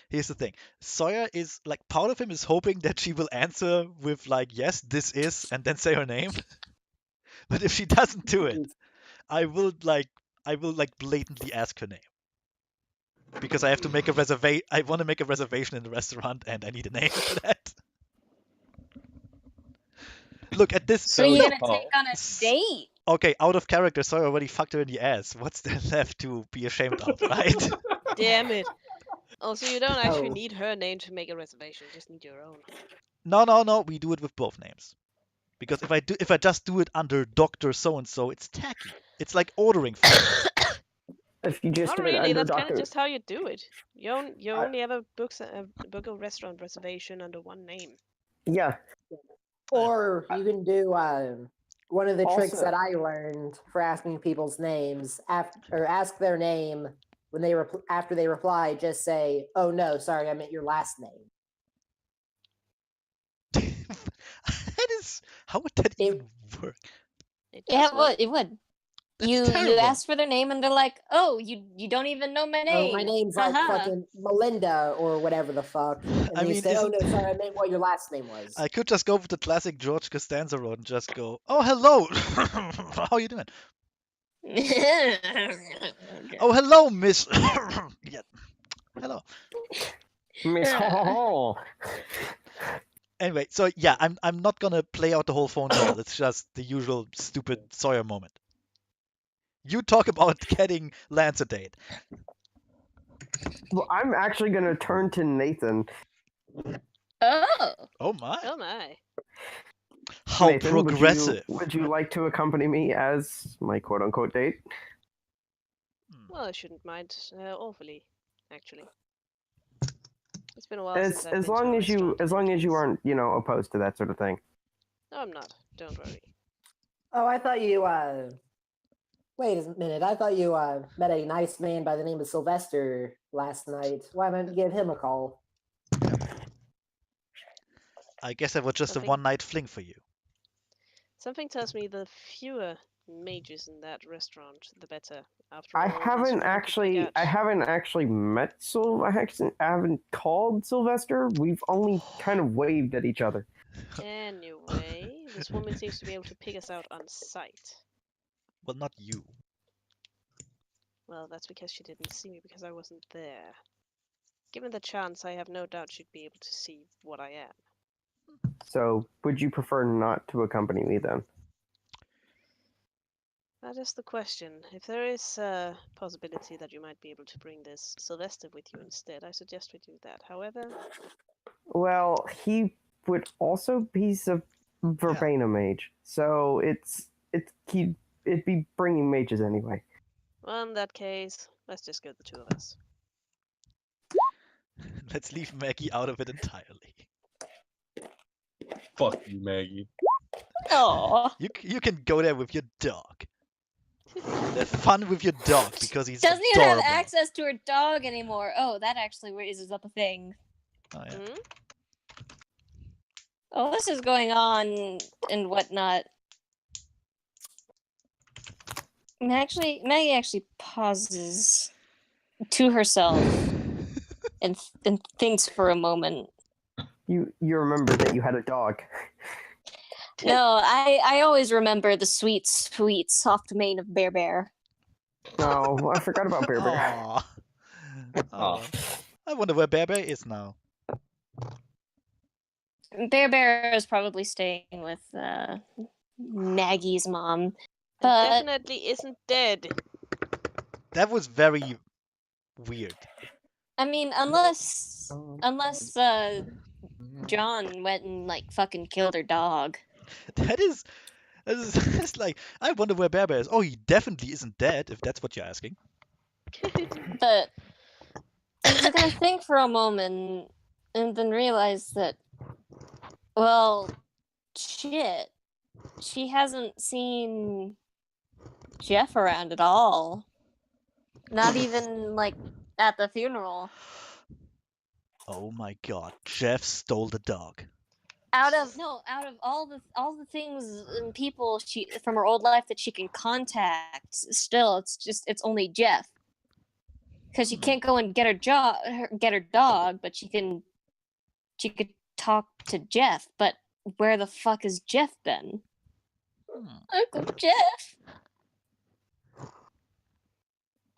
Here's the thing. Sawyer is like, part of him is hoping that she will answer with like, yes, this is, and then say her name. But if she doesn't do it, I will blatantly ask her name. Because I have to make a reservation. I want to make a reservation in the restaurant, and I need a name for that. Look at this. So you're So- gonna take on a date? Okay, out of character, Sawyer already fucked her in the ass. What's there left to be ashamed of, right? damn it. Also, you don't actually Oh. need her name to make a reservation. You just need your own. No. We do it with both names. Because if I just do it under Doctor So and So, it's tacky. It's like ordering food. If you just Not do it really. under That's kind Doctor, of just how you do it. You I- only ever book a restaurant reservation under one name. yeah. Or you can do one of the tricks Also- that I learned for asking people's names, or ask their name when they after they reply. Just say, "Oh no, sorry, I meant your last name." That is, how would that even work? It Yeah, does it work. would. It would. That's You terrible. ask for their name and they're like, "Oh, you don't even know my name." Oh, my name's like Haha. fucking Melinda or whatever the fuck. And I they mean, say, "Oh isn't- no, sorry, I meant what your last name was." I could just go with the classic George Costanza road and just go, "Oh, hello. How you doing? Oh, hello, Miss." Yeah. Hello. Miss Ho. Anyway, so yeah, I'm not gonna play out the whole phone call. It's just the usual stupid Sawyer moment. You talk about getting Lance a date. Well, I'm actually gonna turn to Nathan. Oh. Oh my. Oh my. How Nathan, progressive. Would you like to accompany me as my quote-unquote date? Well, I shouldn't mind awfully, actually. It's been a while since I've As been long to a as you restaurant. as long as you aren't opposed to that sort of thing. No, I'm not. Don't worry. Oh, I thought you. Wait a minute. I thought you met a nice man by the name of Sylvester last night. Why don't you give him a call? I guess that was just a Something- one-night fling for you. Something tells me the fewer mages in that restaurant, the better. After I all, he's haven't one of the actually big I out. haven't actually met I haven't called Sylvester. We've only kind of waved at each other. Anyway, this woman seems to be able to pick us out on sight. Well, not you. Well, that's because she didn't see me because I wasn't there. Given the chance, I have no doubt she'd be able to see what I am. So, would you prefer not to accompany me then? That is the question. If there is a possibility that you might be able to bring this Sylvester with you instead, I suggest we do that. However, Well, he would also be a verbena mage, so it'd be bringing mages anyway. well, in that case, let's just go the two of us. Let's leave Maggie out of it entirely. Fuck you, Maggie. Oh. You can go there with your dog. Have fun with your dog because he's Doesn't even have adorable. access to her dog anymore. Oh, that actually raises up a thing. Oh, yeah. Hmm? Oh, this is going on and whatnot. Maggie actually pauses to herself and thinks for a moment. You remember that you had a dog. No, I always remember the sweet, sweet, soft mane of Bear Bear. No, I forgot about Bear Bear. Aw. Aw. I wonder where Bear Bear is now. Bear Bear is probably staying with Maggie's mom. And But definitely isn't dead. That was very weird. I mean, unless John went and like fucking killed her dog. That is that's like, I wonder where Bear Bear is. Oh, he definitely isn't dead, if that's what you're asking. But I'm gonna think for a moment and then realize that, well, shit, she hasn't seen Jeff around at all. Not even like at the funeral. Oh my god, Jeff stole the dog. Out of all the things and people she from her old life that she can contact, still it's only Jeff. Because she can't go and get her dog, but she could talk to Jeff. But where the fuck has Jeff been? Uncle Jeff.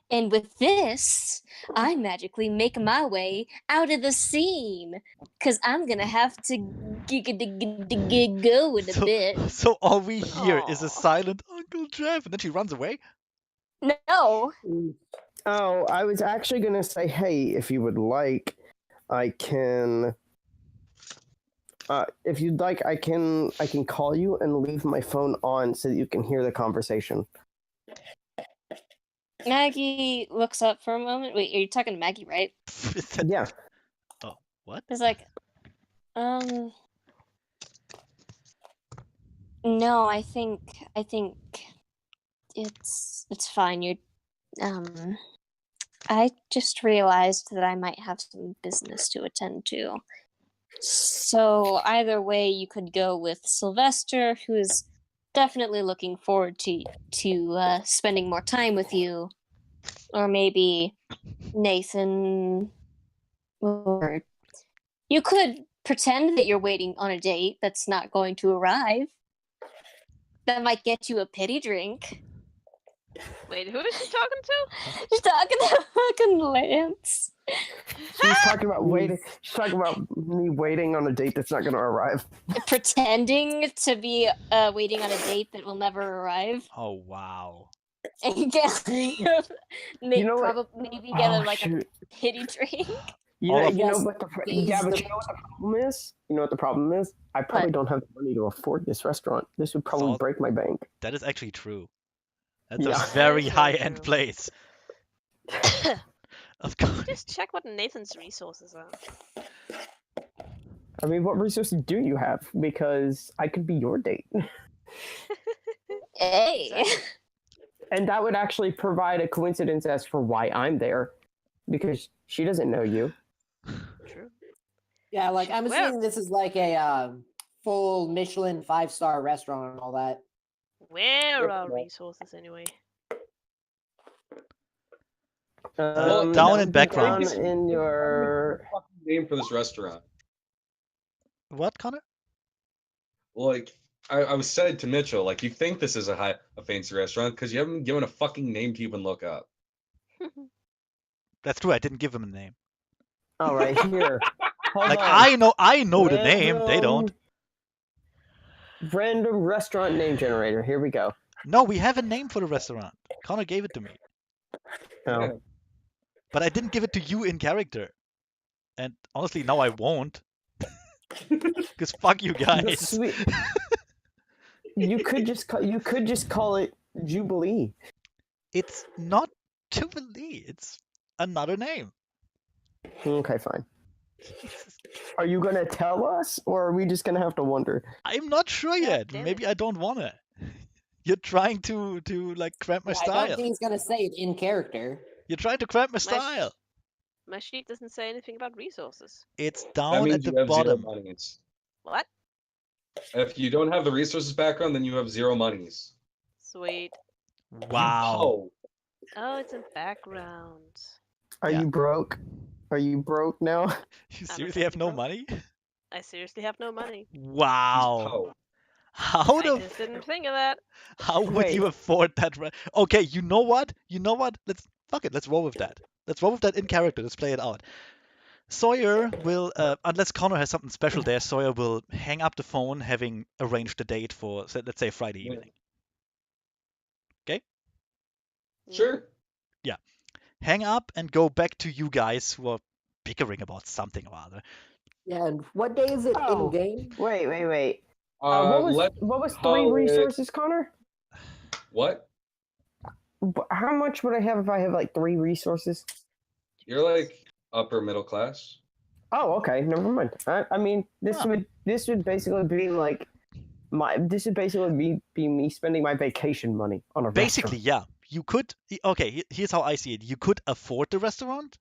And with this, I magically make my way out of the scene. Because I'm going to have to go in a bit. So all we hear is a Aw. silent Uncle Jeff, and then she runs away. No, No. Oh, I was actually gonna say, hey, if you would like, I can. If you'd like, I can call you and leave my phone on so that you can hear the conversation. Maggie looks up for a moment. Wait, are you talking to Maggie, right? Yeah. Oh, what? It's like, no, I think it's fine. You're, I just realized that I might have some business to attend to. So either way, you could go with Sylvester, who is definitely looking forward to spending more time with you, or maybe Nathan, or you could pretend that you're waiting on a date that's not going to arrive. That might get you a pity drink. Wait, who is she talking to? She's talking to fucking Lance. She's talking about waiting. She's talking about me waiting on a date that's not going to arrive. Pretending to be waiting on a date that will never arrive. Oh wow. And you get You know what? maybe get Oh, like shoot. a pity drink. You All know, of- you know Yes, what the he's yeah, but the- you know what the problem is? You know what the problem is? I probably What? don't have the money to afford this restaurant. This would probably Salt. break my bank. That is actually true. That's Yeah. a That is very very high-end true. place. Of course. Just check what Nathan's resources are. I mean, what resources do you have? Because I could be your date. Hey. Exactly. And that would actually provide a coincidence as for why I'm there. Because she doesn't know you. True. Yeah, like I'm Well- assuming this is like a full Michelin 5-star restaurant and all that. Where Yep, are well. resources anyway? Down that in would be background. Down in your... Name for this restaurant. What, Connor? Like, I was said to Mitchell, like, you think this is a fancy restaurant because you haven't been given a fucking name to even look up. That's true. I didn't give him a name. All right, here. Hold Like on. I know the name. They don't. Random restaurant name generator. Here we go. No, we have a name for the restaurant. Connor gave it to me, Oh. Yeah. but I didn't give it to you in character. And honestly, now I won't. Because fuck you The guys. sweet... you could just call it Jubilee. It's not Jubilee. It's another name. Okay, fine. Are you gonna tell us, or are we just gonna have to wonder? I'm not sure yet. damn Maybe I don't wanna. You're trying to like cramp my I style. don't think he's gonna say it in character. You're trying to cramp my sh- style. My sheet doesn't say anything about resources. It's That down means at the you have bottom. 0 monies. What? If you don't have the resources background, then you have 0 monies. Sweet. Wow. Oh, Oh, it's in background. Are Yeah. you broke? Are you broke now? You I'm seriously have no effectively money? I seriously have no money. Wow. oh. How I the just didn't think of that. how would you Wait. afford that? Okay, you know what? You know what? Let's fuck it. Let's roll with that. Let's roll with that in character. Let's play it out. Sawyer will, unless Connor has something special there, Sawyer will hang up the phone, having arranged the date for, let's say, Friday Yeah. evening. Sure. Hang up and go back to you guys who are bickering about something or other. Yeah, and what day is it Oh. in game? Wait. Let's What was 3 call it- resources, Connor? What? How much would I have if I have like 3 resources? You're like upper middle class. Oh, okay. Never mind. I mean, this Huh. would basically be like this would basically be me spending my vacation money on a Basically, restaurant. yeah. You could, okay, here's how I see it. You could afford the restaurant,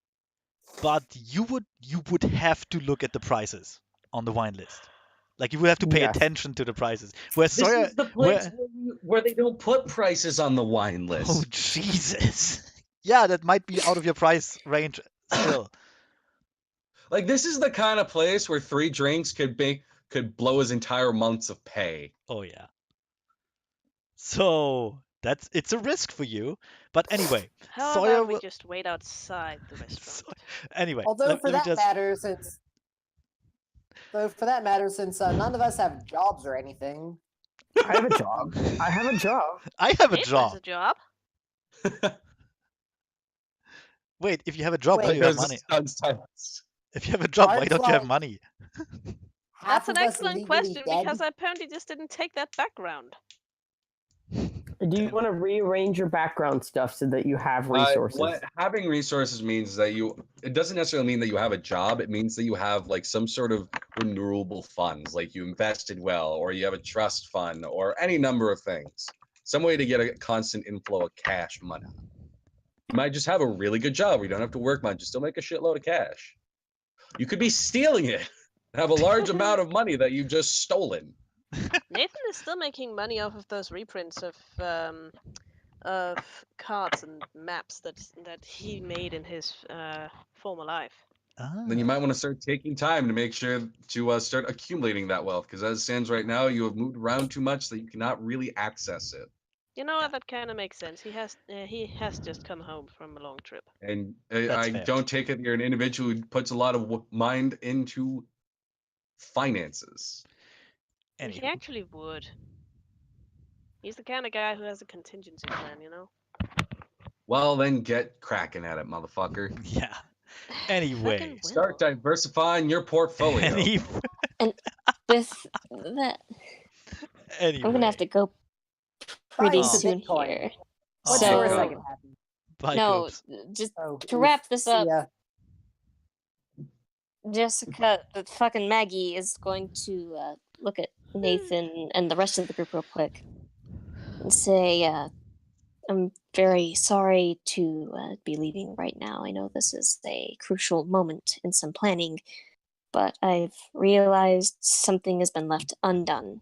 but you would have to look at the prices on the wine list. Like you would have to pay Yes. attention to the prices. Whereas This Sawyer, is the place where they don't put prices on the wine list. oh Jesus, yeah, that might be out of your price range still. Like this is the kind of place where 3 drinks could blow his entire months of pay. Oh yeah. So it's a risk for you. But anyway, How Sawyer about we will- just wait outside the restaurant? anyway. Although let for me that just- matter, since none of us have jobs or anything, I have a job. I have a job. I have a Nathan job. has a job. Wait, if you have a job, why Wait. do you have Because money? the sun's silence. If you have a job, why Aren't, don't you have like, money? half That's an of us excellent legally question dead? because I apparently just didn't take that background. Do you want to rearrange your background stuff so that you have resources? What having resources means is that it doesn't necessarily mean that you have a job. It means that you have like some sort of renewable funds, like you invested well, or you have a trust fund, or any number of things. Some way to get a constant inflow of cash money. You might just have a really good job where you don't have to work much, you still make a shitload of cash. You could be stealing it and have a large amount of money that you've just stolen. Nathan is still making money off of those reprints of cards and maps that he made in his former life. Then you Ah, might want to start taking time to make sure to start accumulating that wealth, because as it stands right now, you have moved around too much that you cannot really access it. You know what? That kind of makes sense. He has just come home from a long trip. And That's I fair. don't take it you're an individual who puts a lot of mind into finances. He anywho. actually would. He's the kind of guy who has a contingency plan, you know. Well, then get cracking at it, motherfucker. Yeah. Fucking Anyway. will. Start diversifying your portfolio. Any, With that, anyway. I'm gonna have to go Buy pretty Oh. some soon Bitcoin. here. What's So- yours I can have? Bye, No, Coops. just Oh, to oof. wrap this See up, ya. Jessica, the fucking Maggie is going to look at Nathan and the rest of the group real quick and say, I'm very sorry to be leaving right now. I know this is a crucial moment in some planning, but I've realized something has been left undone.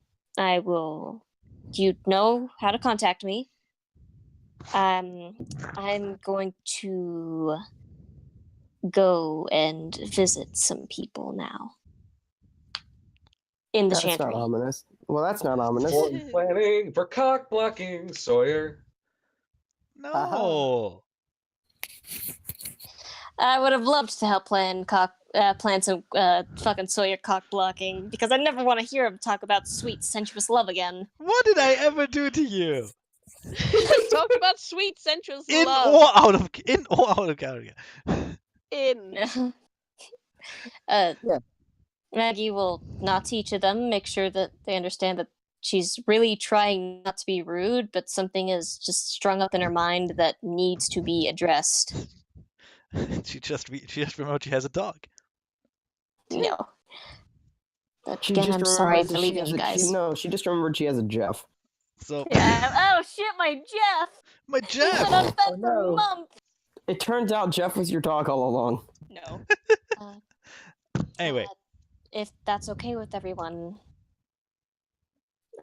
You know how to contact me. I'm going to go and visit some people now. In the That's chantry. not ominous. Well, that's not ominous. Important planning for cock blocking, Sawyer. No. I would have loved to help plan some fucking Sawyer cock blocking because I never want to hear him talk about sweet sensuous love again. What did I ever do to you? Talk about sweet sensuous In love. or out of character. In. Yeah. Yeah. Maggie will not teach them, make sure that they understand that she's really trying not to be rude, but something is just strung up in her mind that needs to be addressed. she just remembered she has a dog. No. But She again, just I'm sorry remembered for that she leaving has you guys. she just remembered she has a Jeff. So Yeah. Oh shit, my Jeff! my He's been Jeff. unfed Oh, for no. months! It turns out Jeff was your dog all along. No. Anyway, If that's okay with everyone,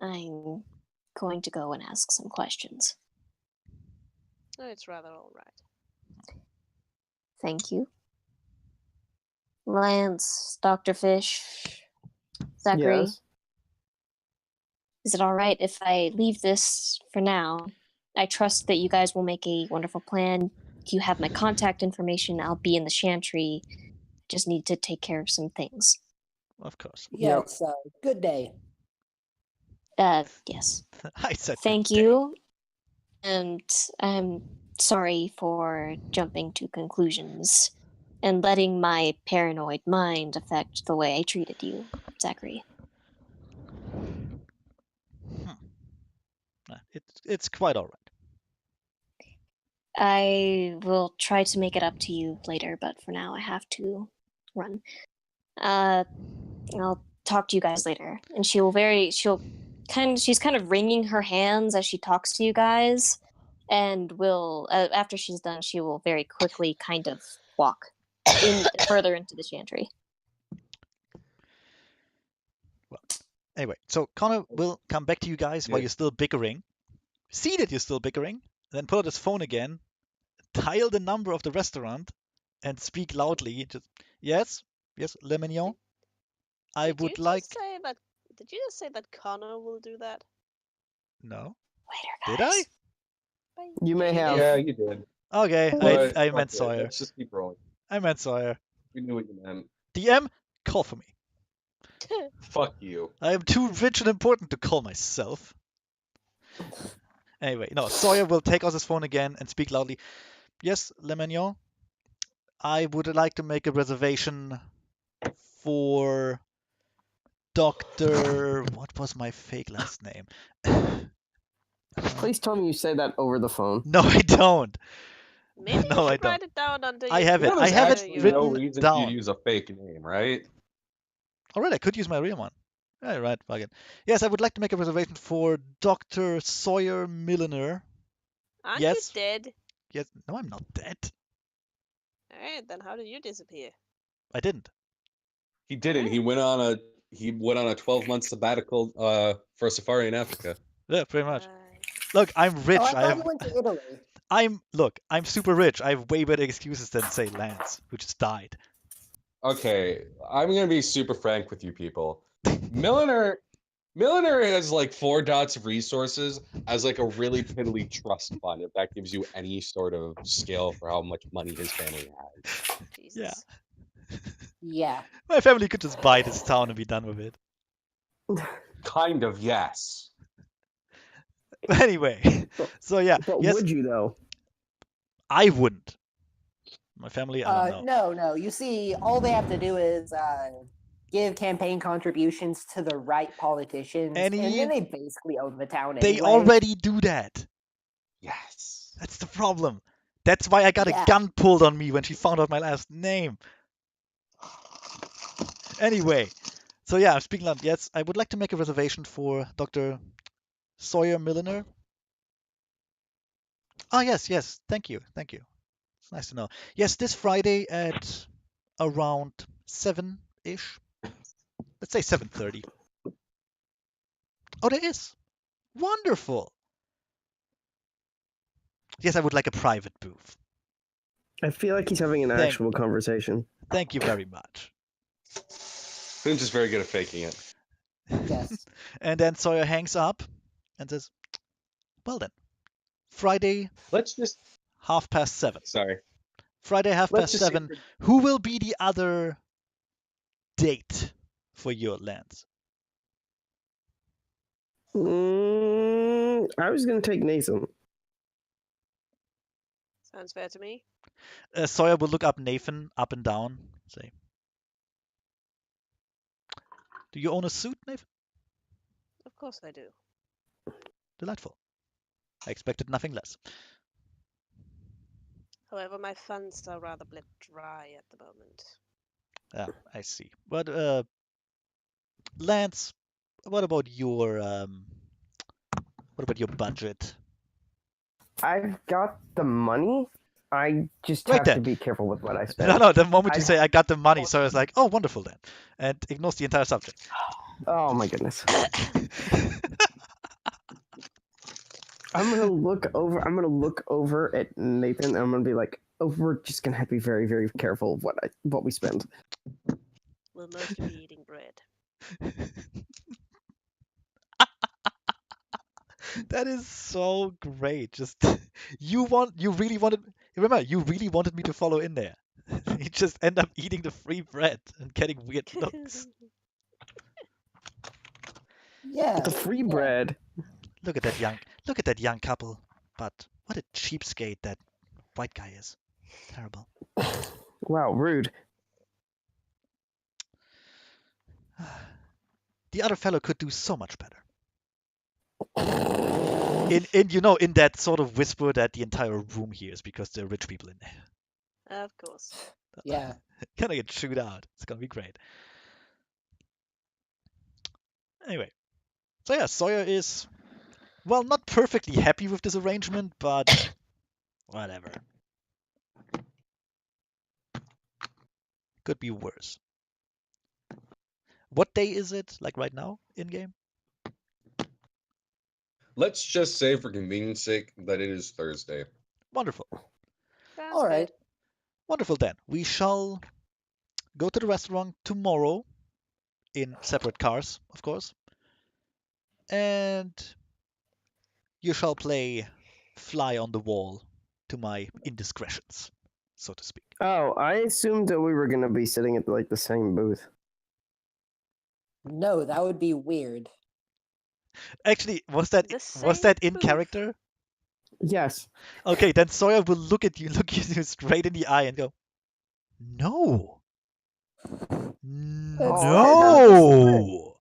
I'm going to go and ask some questions. Oh, it's rather all right. Thank you. Lance, Dr. Fish, Zachary, Yes. is it alright if I leave this for now? I trust that you guys will make a wonderful plan. You have my contact information. I'll be in the chantry. Just need to take care of some things. of course. Yeah, Yep. it's a good day. Yes. I said Thank good day. you. And I'm sorry for jumping to conclusions and letting my paranoid mind affect the way I treated you, Zachary. It's quite all right. I will try to make it up to you later, but for now I have to run. I'll talk to you guys later. And she's kind of wringing her hands as she talks to you guys, and will after she's done, she will very quickly kind of walk further into the chantry. Anyway, so Connor will come back to you guys while Yeah. you're still bickering. See that you're still bickering, then pull out his phone again, dial the number of the restaurant, and speak loudly. Just yes, Le Mignon. I Did would you like. Just say that, did you just say that Connor will do that? No, Later, did I? guys. Bye. You may have. Yeah, you did. Okay, But I fuck meant it, Sawyer. Let's just keep rolling. I meant Sawyer. We knew what you meant. DM, call for me. Fuck you. I am too rich and important to call myself. Anyway, no, Sawyer will take out his phone again and speak loudly. Yes, Le Mignon? I would like to make a reservation for Dr. What was my fake last name? Please tell me you say that over the phone. No, I don't. Maybe you No, I should don't. write it down under I your have it. There I was have it actually written no reason down. you'd use a fake name, right? Alright, I could use my real one. Yeah, right, fuck it. Yes, I would like to make a reservation for Dr. Sawyer Milliner. Aren't Yes. you dead? Yes. No, I'm not dead. Alright, then how did you disappear? I didn't. He didn't. He went on a 12-month sabbatical for a safari in Africa. Yeah, pretty much. Right. Look, I'm rich. Oh, I I thought have. you went to Italy. I'm super rich. I have way better excuses than say Lance, who just died. Okay, I'm gonna be super frank with you people. Milliner has like 4 dots of resources as like a really piddly trust fund, if that gives you any sort of scale for how much money his family has. Jesus. Yeah. My family could just buy this town and be done with it. Kind of, yes. Anyway, so yeah, But yes, would you though? I wouldn't. My family, I don't know. No. You see, all they have to do is give campaign contributions to the right politicians, and then they basically own the town They anyway. already do that. Yes. That's the problem. That's why I got Yeah. a gun pulled on me when she found out my last name. Anyway, so yeah, speaking of, yes, I would like to make a reservation for Dr. Sawyer Milliner. Ah, yes, thank you. It's nice to know. Yes, this Friday at around 7-ish. Let's say 7:30. Oh, there is. Wonderful. Yes, I would like a private booth. I feel like he's having an actual conversation. Thank you very much. Finn's just very good at faking it. Yes. And then Sawyer hangs up and says, well then, Friday, Let's just 7:30. sorry. Friday, Let's 7:30. just Who will be the other date for your lands? I was gonna take Nathan. Sounds fair to me. Sawyer will look up Nathan up and down. Say, do you own a suit, Nathan? Of course I do. Delightful. I expected nothing less. However, my funds are rather bled dry at the moment. Yeah, I see. But Lance, what about your budget? I've got the money. I just Right have then. to be careful with what I spend. No, the moment you I- say I got the money, Sawyer's like, oh, wonderful then, and ignores the entire subject. Oh my goodness. I'm gonna look over at Nathan and I'm gonna be like, oh, we're just gonna have to be very, very careful of what we spend. We'll mostly be eating bread. That is so great. Just you really wanted me to follow in there. You just end up eating the free bread and getting weird looks. Yeah. The free bread. Look at that young couple. But what a cheapskate that white guy is. Terrible. Wow, rude. The other fellow could do so much better. In that sort of whisper that the entire room hears because there are rich people in there. Of course. Yeah. Gonna get chewed out. It's gonna be great. Anyway, so yeah, Sawyer is, well, not perfectly happy with this arrangement, but whatever. Could be worse. What day is it, like right now, in game? Let's just say for convenience sake that it is Thursday. Wonderful. Sounds All right. good. Wonderful then. We shall go to the restaurant tomorrow in separate cars, of course. And you shall play fly on the wall to my indiscretions, so to speak. Oh, I assumed that we were gonna be sitting at like the same booth. No, that would be weird. Actually, was that The in same character? Yes. Okay, then Sawyer will look you straight in the eye and go, No. That's No.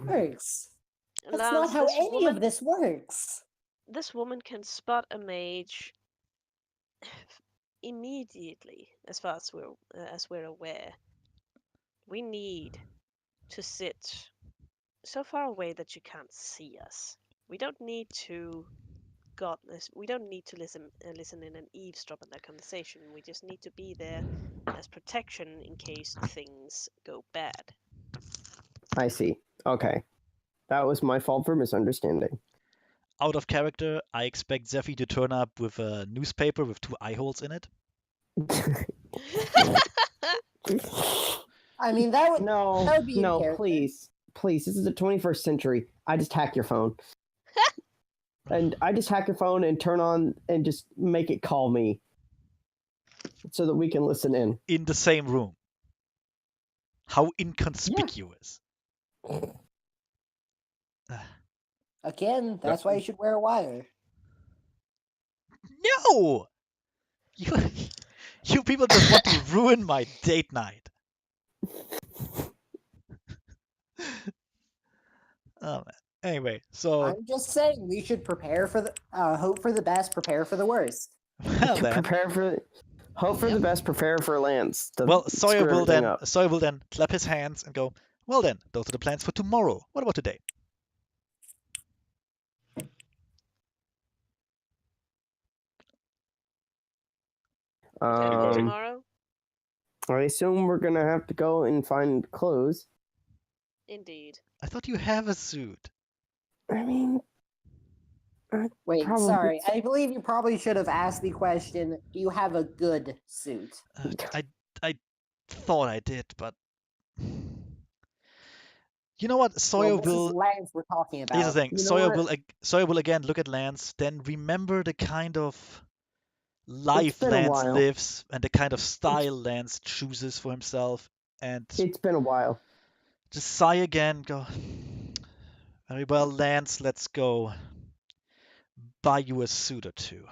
works. That's not Lance, how this any woman, of this works. this woman can spot a mage immediately, as far as we're aware. We need to sit so far away that you can't see us. We don't need to we don't need to listen in and eavesdrop on their conversation. We just need to be there as protection in case things go bad. I see. Okay. That was my fault for misunderstanding. Out of character, I expect Zephy to turn up with a newspaper with 2 eye holes in it. I mean, that would No, that would be in no, character. please. Please, this is the 21st century. I just hack your phone. And I just hack your phone and turn on and just make it call me so that we can listen in. In the same room. How inconspicuous. Again, that's why you should wear a wire. No! You people just want to ruin my date night. Oh man. Anyway, so I'm just saying we should prepare for the hope for the best, prepare for the worst. well then. Hope for the best, prepare for Lance. to Well, Sawyer screw will everything then up. clap his hands and go, well then, those are the plans for tomorrow. What about today? Tomorrow? I assume we're gonna have to go and find clothes. Indeed. I thought you have a suit. I mean, Wait, Probably. sorry. I believe you probably should have asked the question, do you have a good suit? I thought I did, but you know what? Sawyer Well, this will. is Lance we're talking about. Here's the thing. You know Sawyer will again look at Lance, then remember the kind of life been a Lance while. lives and the kind of style Lance chooses for himself, and it's been a while. just sigh again. Go. Very well, Lance. Let's go. Buy you a suit or 2.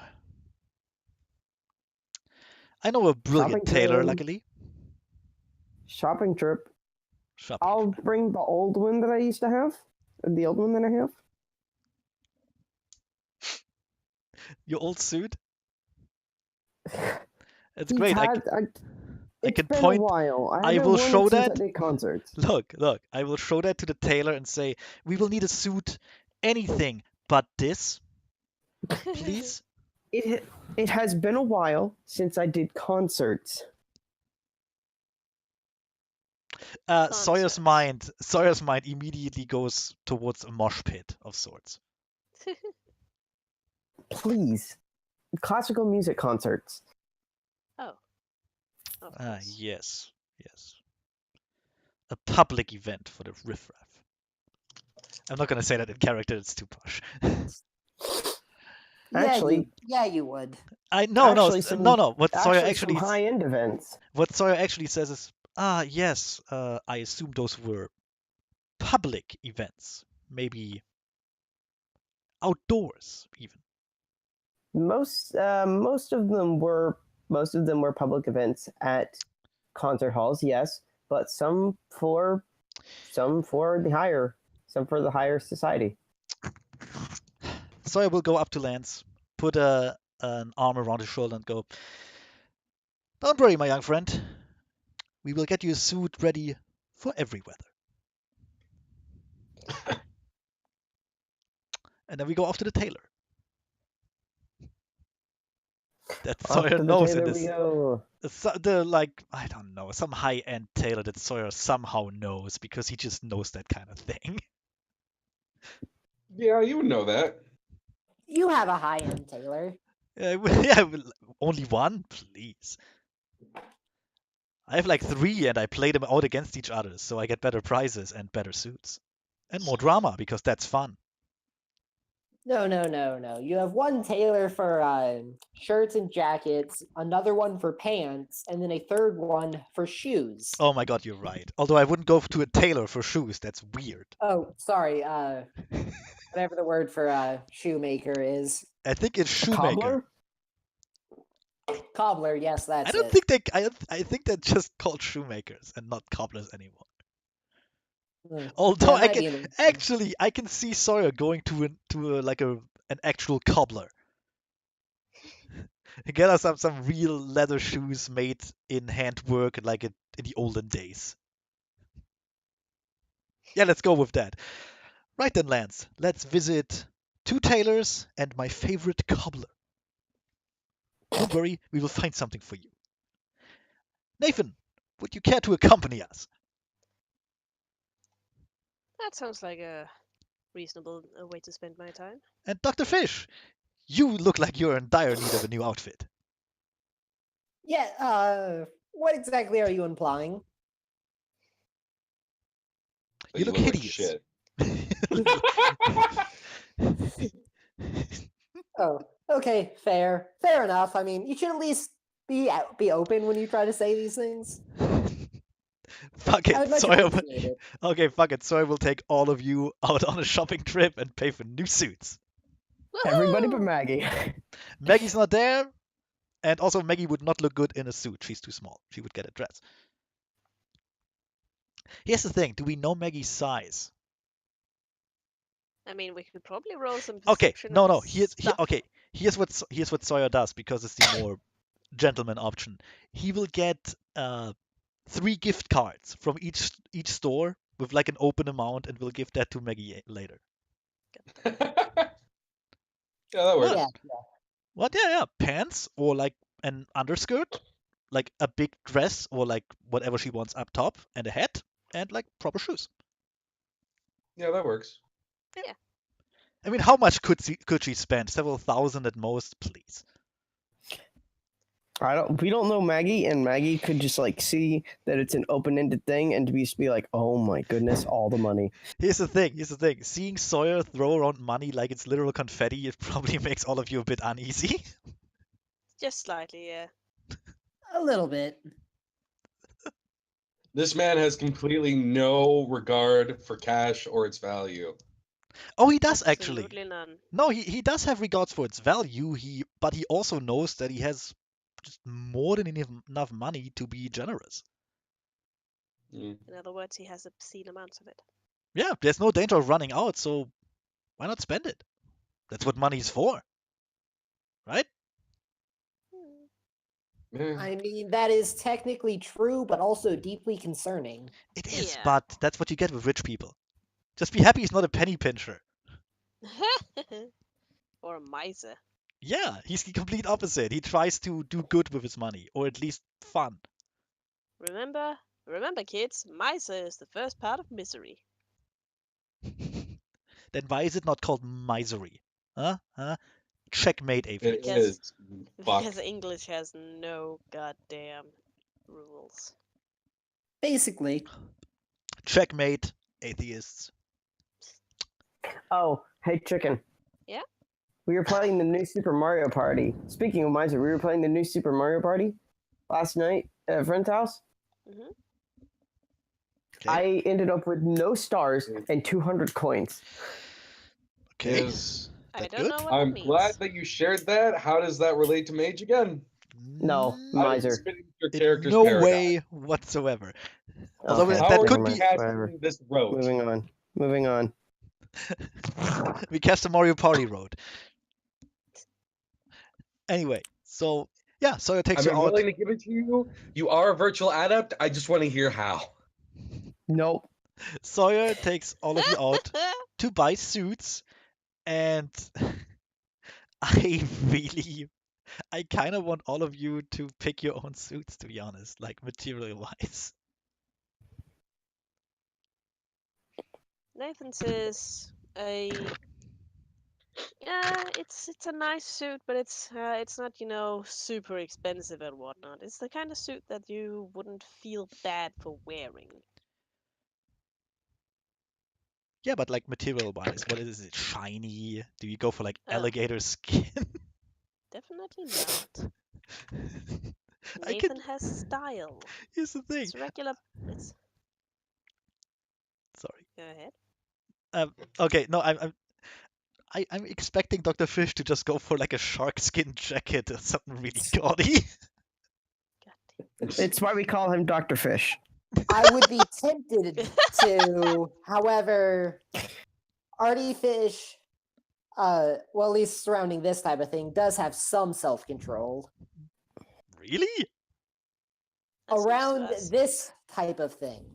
I know a brilliant Shopping tailor, trip. luckily. Shopping trip. Shopping I'll trip. bring the old one that I used to have. The old one that I have. Your old suit? It's It's great. I it's can been point. a while. I haven't will worn show it since that. I did concerts. Look. I will show that to the tailor and say, we will need a suit, anything but this, please. It has been a while since I did concerts. Sawyer's Concerts. mind immediately goes towards a mosh pit of sorts. Please, classical music concerts. Oh. Of Ah, course. yes. A public event for the riffraff. I'm not gonna say that in character; it's too posh. Actually, you would. No. What Sawyer Actually, actually some high-end events. says is, yes. I assume those were public events, maybe outdoors even. Most of them were public events at concert halls, yes, but some for the higher society. Sawyer will go up to Lance, put an arm around his shoulder, and go, "Don't worry, my young friend. We will get you a suit ready for every weather." And then we go off to the tailor. That Sawyer knows in this. I don't know, some high-end tailor that Sawyer somehow knows because he just knows that kind of thing. Yeah, you would know that. You have a high-end tailor. Yeah, only one, please. I have like 3, and I play them out against each other, so I get better prizes and better suits, and more drama because that's fun. No. You have one tailor for shirts and jackets, another one for pants, and then a third one for shoes. Oh my god, you're right. Although I wouldn't go to a tailor for shoes. That's weird. Oh, sorry. Whatever the word for shoemaker is. I think it's A shoemaker. cobbler? Cobbler, yes, that's I don't it. think they. I think they're just called shoemakers and not cobblers anymore. Hmm. Although That I might be can an actually, I can see Sawyer going to an actual cobbler. Get us some real leather shoes made in handwork like in the olden days. Yeah, let's go with that. Right then, Lance, let's visit two tailors and my favorite cobbler. Don't worry, we will find something for you. Nathan, would you care to accompany us? That sounds like a reasonable way to spend my time. And Dr. Fish, you look like you're in dire need of a new outfit. Yeah, what exactly are you implying? But You look like hideous. shit. Oh, okay, fair. Fair enough. I mean, you should at least be open when you try to say these things. Fuck I it, would much Sawyer. appreciate it. Okay, fuck it. Sawyer will take all of you out on a shopping trip and pay for new suits. Everybody but Woohoo! Maggie. Maggie's not there, and also Maggie would not look good in a suit. She's too small. She would get a dress. Here's the thing: do we know Maggie's size? I mean, we could probably roll some Okay, perception no, and no. stuff. Here's what Sawyer does because it's the more gentleman option. He will get 3 gift cards from each store with like an open amount, and we'll give that to Maggie later. Yeah, that works. Yeah, What? Yeah. Pants or like an underskirt, like a big dress or like whatever she wants up top, and a hat, and like proper shoes. Yeah, that works. I mean, how much could she spend? Several thousand at most, please. We don't know Maggie, and Maggie could just like see that it's an open-ended thing and just be like, oh my goodness, all the money. Here's the thing. Seeing Sawyer throw around money like it's literal confetti, it probably makes all of you a bit uneasy. Just slightly, yeah. a little bit. This man has completely no regard for cash or its value. Oh, he does actually. Absolutely none. No, he does have regards for its value. But he also knows that he has just more than enough money to be generous. Mm. In other words, he has obscene amounts of it. Yeah, there's no danger of running out, so why not spend it? That's what money's for, right? Hmm. Eh. I mean, that is technically true, but also deeply concerning. It is, Yeah. but that's what you get with rich people. Just be happy he's not a penny pincher. Or a miser. Yeah, he's the complete opposite. He tries to do good with his money, or at least fun. Remember, kids, miser is the first part of misery. Then why is it not called misery? Huh? Checkmate, It atheist. Because- is. Fuck. Because English has no goddamn rules. Basically. Checkmate, atheists. Oh, hey, chicken. Yeah? We were playing the new Super Mario Party. Speaking of Miser, we were playing the new Super Mario Party last night at a friend's house. Hmm. Okay. I ended up with no stars and 200 coins. Okay. Is I That don't good? know what I'm that means. glad that you shared that. How does that relate to Mage again? No, Mm, How does Miser. this fit into your in character's no paradigm? way whatsoever. Although Okay, that How are could you be. whatever. casting this road? Moving on. We cast the Mario Party road. Anyway, so yeah, Sawyer takes I've you been out. willing to give it to you. You are a virtual adept. I just want to hear how. Nope. Sawyer takes all of you out to buy suits, and I kind of want all of you to pick your own suits, to be honest, like material wise. Nathan says it's a nice suit, but it's not super expensive and whatnot. It's the kind of suit that you wouldn't feel bad for wearing. Yeah, but like material wise, what is it? Shiny? Do you go for like Oh. alligator skin? Definitely not. I Nathan can. has style. Here's the thing. It's regular. It's Sorry. go ahead. Okay, no, I'm expecting Dr. Fish to just go for like a shark skin jacket or something really gaudy. It's why we call him Dr. Fish. I would be tempted to, however, Artie Fish, well, at least surrounding this type of thing, does have some self-control. Really? That's news to Around us. this type of thing.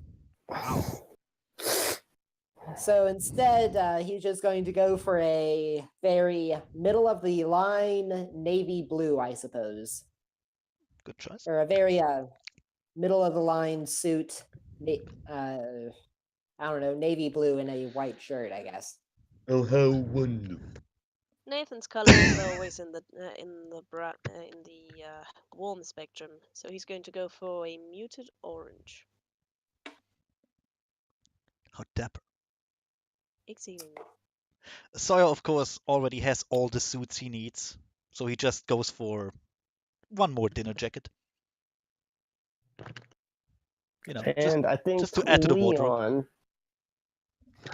So instead, he's just going to go for a very middle of the line navy blue, I suppose, Good choice. or a very middle of the line suit. I don't know, navy blue and a white shirt, I guess. Oh, how wonderful. Nathan's colors are always in the warm spectrum, so he's going to go for a muted orange. How dapper. Exceedingly. Sawyer, of course, already has all the suits he needs, so he just goes for one more dinner jacket. You know, And I think just to add to the wardrobe.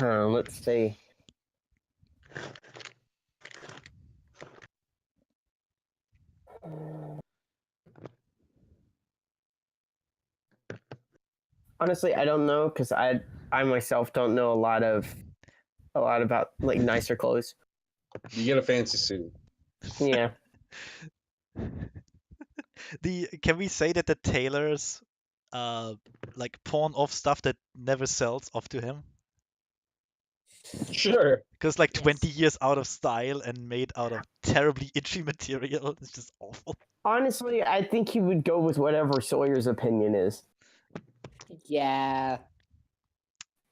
Leon. Let's see. Honestly, I don't know because I myself don't know a lot about like nicer clothes. You get a fancy suit. Yeah. Can we say that the tailors like pawn off stuff that never sells off to him? Sure. Because like 20 Yes. years out of style and made out of terribly itchy material. It's just awful. Honestly, I think he would go with whatever Sawyer's opinion is. Yeah.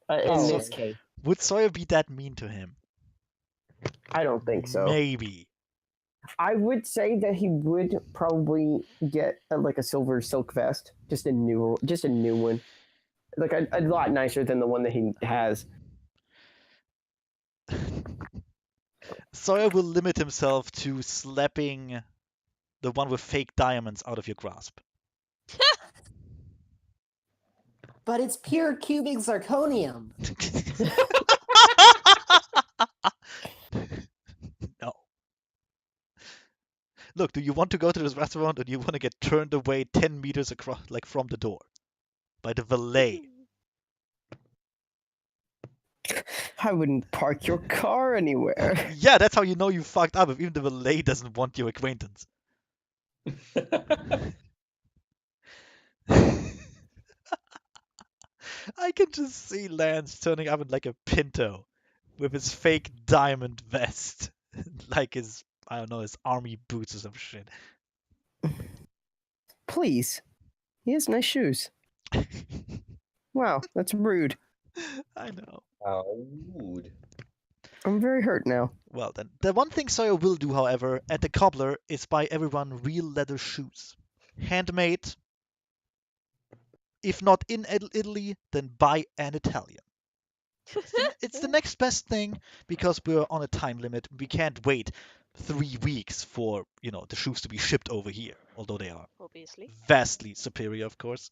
In Oh, this okay. case, Would Sawyer be that mean to him? I don't think so. Maybe. I would say that he would probably get like a silver silk vest, just a new one, like a lot nicer than the one that he has. Sawyer will limit himself to slapping the one with fake diamonds out of your grasp. But it's pure cubic zirconium. No. Look, do you want to go to this restaurant or do you want to get turned away 10 meters across, like from the door? By the valet. I wouldn't park your car anywhere. Yeah, that's how you know you fucked up if even the valet doesn't want your acquaintance. I can just see Lance turning up in like a Pinto with his fake diamond vest. Like his, I don't know, his army boots or some shit. Please, he has nice shoes. Wow, that's rude. I know. How rude. I'm very hurt now. Well then, the one thing Sawyer will do, however, at the cobbler is buy everyone real leather shoes. Handmade. If not in Italy, then buy an Italian. It's the next best thing because we're on a time limit. We can't wait 3 weeks for, the shoes to be shipped over here, although they are Obviously. vastly superior, of course.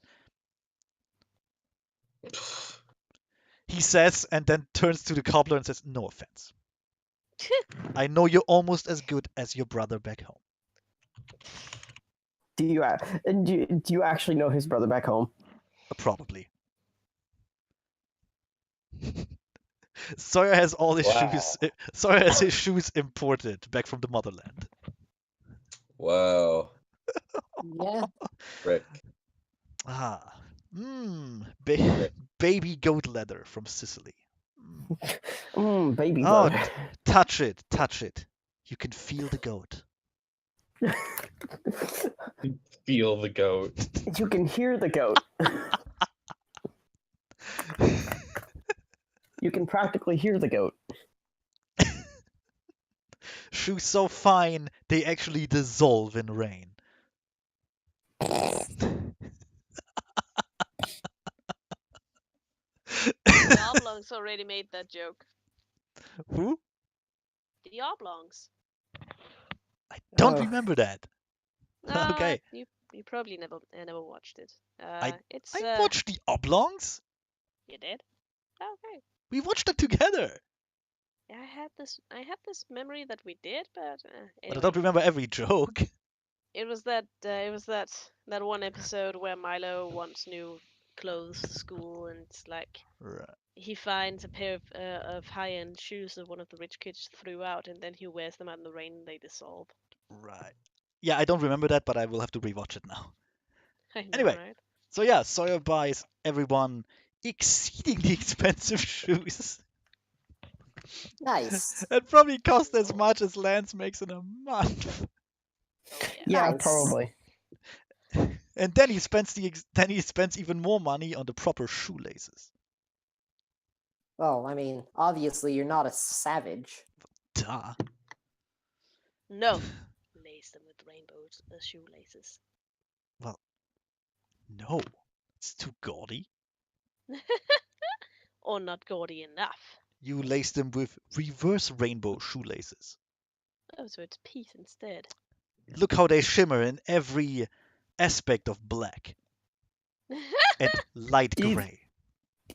He says, and then turns to the cobbler and says, "No offense. I know you're almost as good as your brother back home." Do you actually know his brother back home? Probably. Sawyer has all his shoes. Sawyer has his shoes imported back from the motherland. Wow. Yeah. Rick. Ah, baby goat leather from Sicily. Baby Oh, leather. touch it. You can feel the goat. Feel the goat. You can hear the goat. You can practically hear the goat. Shoes so fine they actually dissolve in rain. The Oblongs already made that joke. Who? The Oblongs. I don't Oh. remember that. Okay. You probably never watched it. I It's watched the Oblongs. You did? Okay. We watched that together. I had this memory that we did, but But I anyway. don't remember every joke. It was that one episode where Milo wants new clothes to school, and it's like Right. he finds a pair of high-end shoes that one of the rich kids threw out, and then he wears them out in the rain and they dissolve. Right. Yeah, I don't remember that, but I will have to rewatch it now. I know, Anyway. right? So yeah, Sawyer buys everyone exceedingly expensive shoes. Nice. It probably cost as much as Lance makes in a month. Oh yeah. Yeah, Nice. probably. And then he spends even more money on the proper shoelaces. Well, I mean, obviously you're not a savage. Duh. No. Lace them with rainbows shoelaces. No. It's too gaudy. Or not gaudy enough. You lace them with reverse rainbow shoelaces. Oh, so it's peace instead. Look how they shimmer in every aspect of black and light Eve- gray.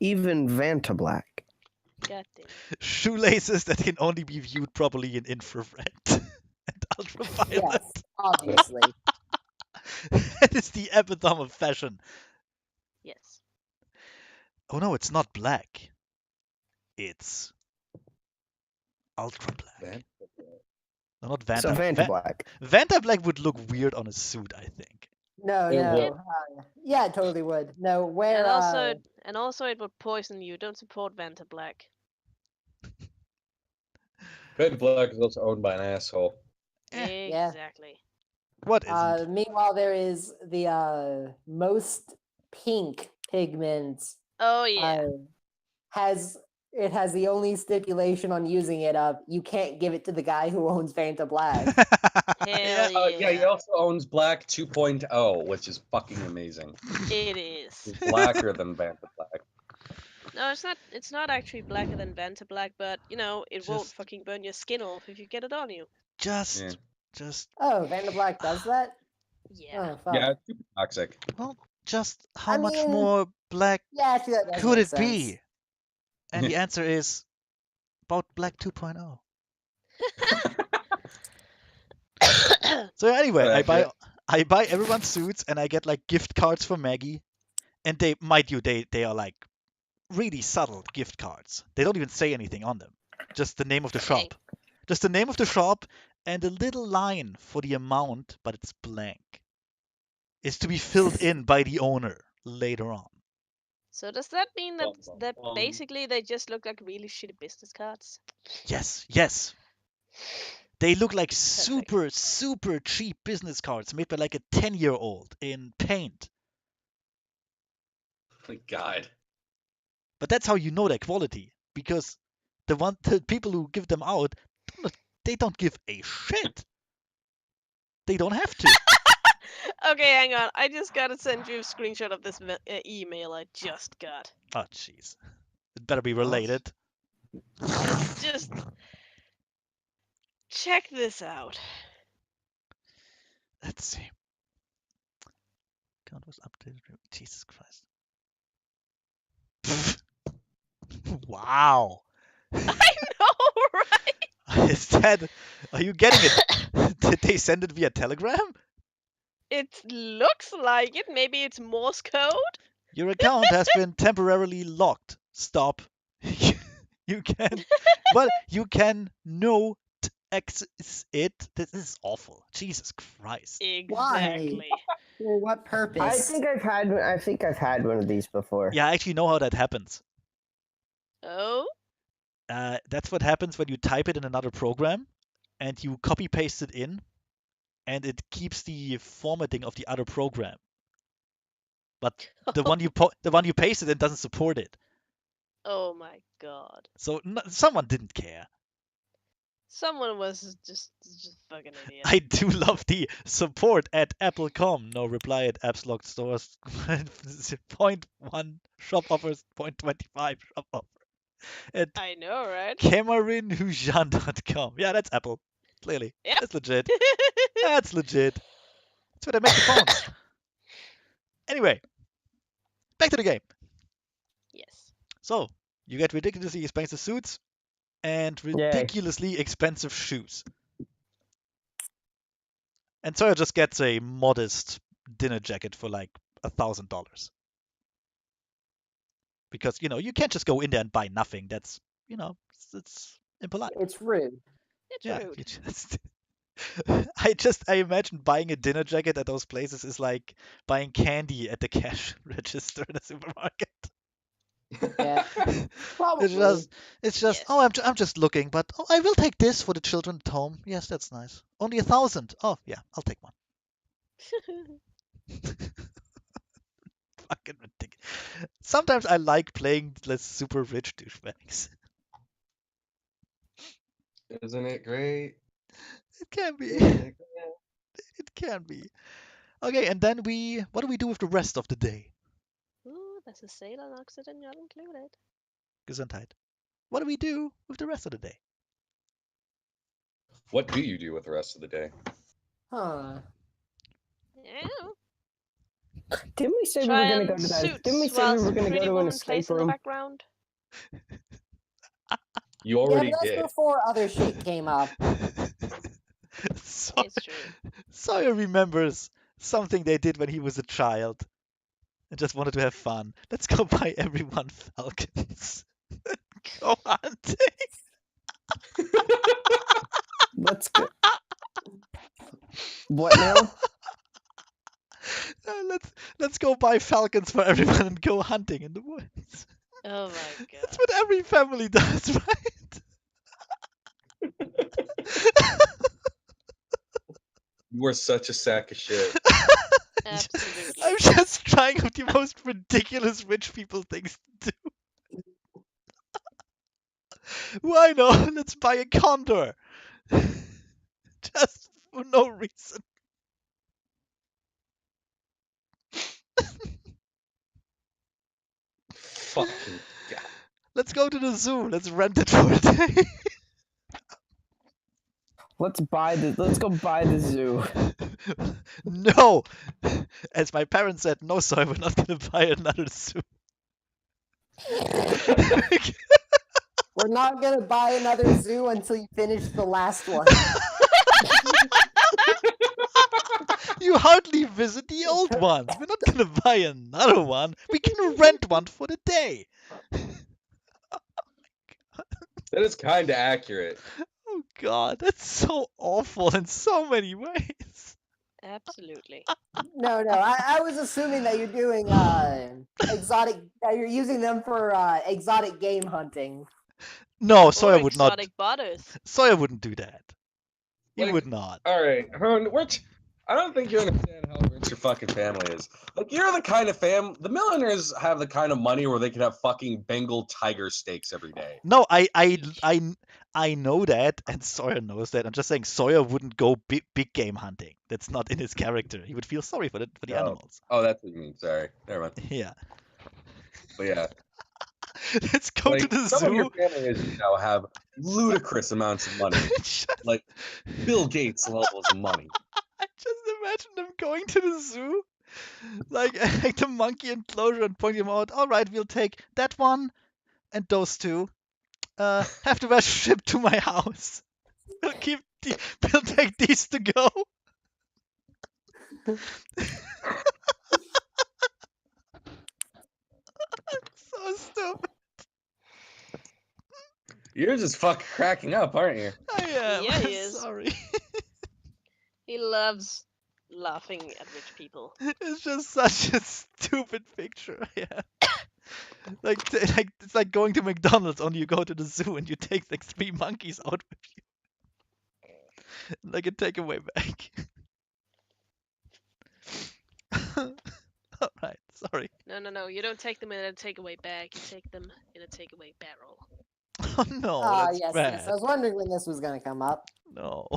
Even Vanta Black. God damn. Shoelaces that can only be viewed properly in infrared and ultraviolet. Yes, obviously. That is the epitome of fashion. Yes. Oh no, it's not black. It's ultra black. No, not Vanta. So Vanta Black. Vanta Black would look weird on a suit, I think. No, It no. would. Yeah, it totally would. No, where And also it would poison you. Don't support Vanta Black. Red Black is also owned by an asshole. Yeah. Exactly. What isn't? meanwhile there is the most pink pigment Oh yeah. has the only stipulation on using it of you can't give it to the guy who owns Vanta Black. Hell Yeah, he also owns Black 2.0, which is fucking amazing. It is. He's blacker than Vanta Black. No, it's not actually blacker than Vanta Black, but you know, it won't Just- fucking burn your skin off if you get it on you. Just, Yeah. just, Oh, Vanta Black does that? Yeah. Oh, fuck. Yeah, it's super toxic. well, just how I much mean- more black Yeah, actually that does could make it be? sense. And the answer is about Black oh. 2.0. So anyway, I buy everyone suits and I get like gift cards for Maggie. And they, mind you, they are like really subtle gift cards. They don't even say anything on them. Just the name of the Hey. shop. Just the name of the shop and a little line for the amount, but it's blank. It's to be filled in by the owner later on. So does that mean that Bum, bum, bum. basically they just look like really shitty business cards? Yes. They look like super, super cheap business cards made by like a 10-year-old in paint. My God. But that's how you know their quality. Because the people who give them out, they don't give a shit. They don't have to. Okay, hang on. I just gotta send you a screenshot of this email I just got. Oh, jeez. It better be related. Just check this out. Let's see. Account was updated. Jesus Christ. Wow. I know, right? Is that? Are you getting it? Did they send it via Telegram? It looks like it. Maybe it's Morse code. Your account has been temporarily locked. Stop. You can. Well, you can note access it. This is awful. Jesus Christ. Exactly. For what purpose? I think I've had one of these before. Yeah, I actually know how that happens. Oh, That's what happens when you type it in another program and you copy paste it in, and it keeps the formatting of the other program. But the one you pasted in doesn't support it. oh my God. So someone didn't care. Someone was just fucking idiot. I do love the support at Apple.com. No reply at apps locked stores. 0.1 shop offers, 0.25 shop offer. At I know, right? CamarinHujan.com. Yeah, that's Apple. Clearly. Yep. That's legit. That's legit. That's where they make the phones. Anyway, back to the game. Yes. So, you get ridiculously expensive suits. and Yay. ridiculously expensive shoes. And Sawyer just gets a modest dinner jacket for like $1,000. Because, you can't just go in there and buy nothing. That's, it's impolite. It's rude. It's Yeah, rude. you just... I imagine buying a dinner jacket at those places is like buying candy at the cash register in a supermarket. Yeah, probably. It's just. Yes. Oh, I'm just looking, but I will take this for the children at home. Yes, that's nice. Only 1,000. Oh yeah, I'll take one. Fucking ridiculous. Sometimes I like playing the super rich douchebags. Isn't it great? It can be. Isn't it great? It can be. Okay, and then what do we do with the rest of the day? Ooh, there's a sale on oxygen not included. Gesundheit. What do we do with the rest of the day? What do you do with the rest of the day? Huh. Yeah. Didn't we say Try we were going and to go to that? suits Didn't we say while we were some going to pretty go to an woman escape plays in the room? background. You Yeah, already but that's did. before other shit came up. Sawyer, It's true. Sawyer remembers something they did when he was a child and just wanted to have fun. Let's go buy everyone falcons. Go hunting. Let's go. What now? Let's go buy falcons for everyone and go hunting in the woods. Oh my god. That's what every family does, right? You are such a sack of shit. Absolutely. I'm just trying out the most ridiculous rich people things to do. Why not? Let's buy a condor. Just for no reason. Fucking God. Let's go to the zoo. Let's rent it for a day. Let's go buy the zoo. No! As my parents said, no, sorry, we're not going to buy another zoo. We're not gonna buy another zoo until you finish the last one. You hardly visit the old ones. We're not going to buy another one. We can rent one for the day. That is kind of accurate. Oh, God. That's so awful in so many ways. Absolutely. No, I was assuming that you're doing exotic. That you're using them for exotic game hunting. No, Or Sawyer would not. exotic butters. Sawyer wouldn't do that. He Like, would not. All right, Hun, I don't think you understand how rich your fucking family is. Like, you're the kind of the millionaires have the kind of money where they can have fucking Bengal tiger steaks every day. No, I know that, and Sawyer knows that. I'm just saying Sawyer wouldn't go big game hunting. That's not in his character. He would feel sorry for the Oh. animals. Oh, that's what you mean. Sorry. Never mind. Yeah. But yeah. Let's go to Like, the some of your zoo. family, as you know, have ludicrous amounts of money. Like Bill Gates levels of money. I just imagine them going to the zoo, like the monkey enclosure, and pointing them out. All right, we'll take that one and those two. Have to be shipped to my house. We'll take these to go. So stupid. You're just fucking cracking up, aren't you? I am. Yeah, he I'm is. sorry. He loves laughing at rich people. It's just such a stupid picture. Yeah. Like it's like going to McDonald's, only you go to the zoo and you take like 3 monkeys out with you. Like a takeaway bag. Alright, sorry. No. You don't take them in a takeaway bag. You take them in a takeaway barrel. Oh no, that's Yes, bad. yes. I was wondering when this was gonna come up. No.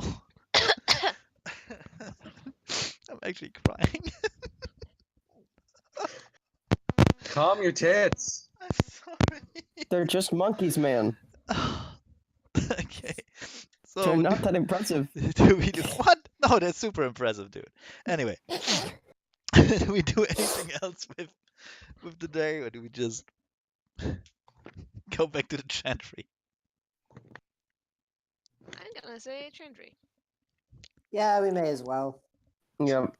I'm actually crying. Calm your tits. I'm sorry. They're just monkeys, man. Okay. So They're not that impressive. do we do what? No, that's super impressive, dude. Anyway. Do we do anything else with the day, or do we just go back to the chantry? I say Chantry. Yeah, we may as well. Yep.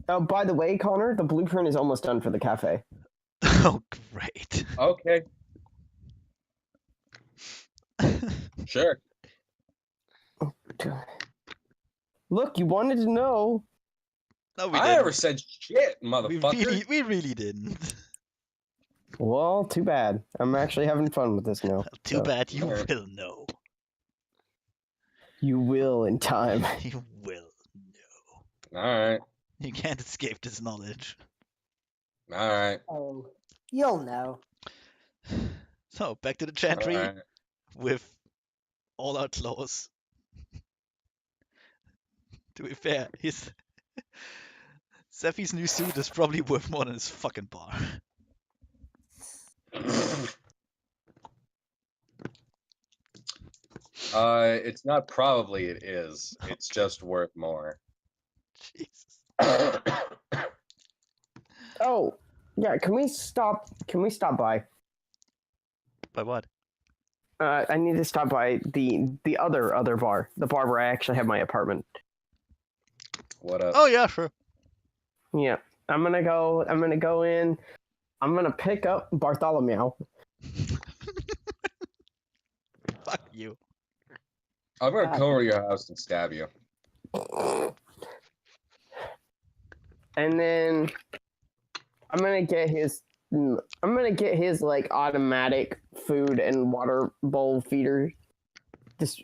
Oh, by the way, Connor, the blueprint is almost done for the cafe. Oh, great. Okay, sure. Look, you wanted to know. No, we I didn't. never said shit, motherfucker. We really didn't. Well, too bad. I'm actually having fun with this now. Too so bad you Alright. will know. You will in time. You will know. All right, You can't escape this knowledge. all right, Oh, you'll know. So, back to the all chantry right. with all our clothes. To be fair, Sephi's new suit is probably worth more than his fucking bar. It's not probably, it is. It's just worth more. Jesus. Oh, yeah. Can we stop by? By what? I need to stop by the other bar, the bar where I actually have my apartment. What up? Oh yeah, sure. Yeah, I'm gonna go in. I'm gonna pick up Bartholomew. Fuck you. I'm gonna God. come over to your house and stab you. And then I'm gonna get his like automatic food and water bowl feeder,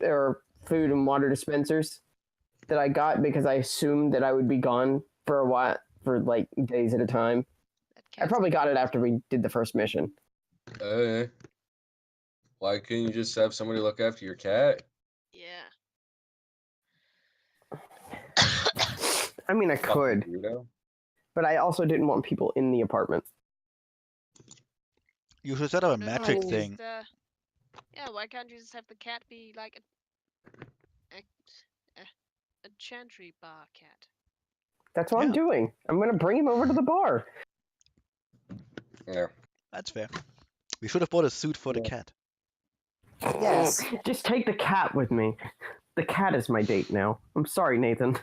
or food and water dispensers that I got because I assumed that I would be gone for a while, for like days at a time. That I cat's probably got it after we did the first mission. Why couldn't you just have somebody look after your cat? Yeah. I mean, I Fucking could, weirdo. but I also didn't want people in the apartment. You should set up a No, magic just, thing. yeah, why can't you just have the cat be like a chantry bar cat? That's what I'm Yeah. doing. I'm gonna bring him over to the bar. Yeah. That's fair. We should have bought a suit for the Yeah. cat. Yes. Just take the cat with me. The cat is my date now. I'm sorry, Nathan.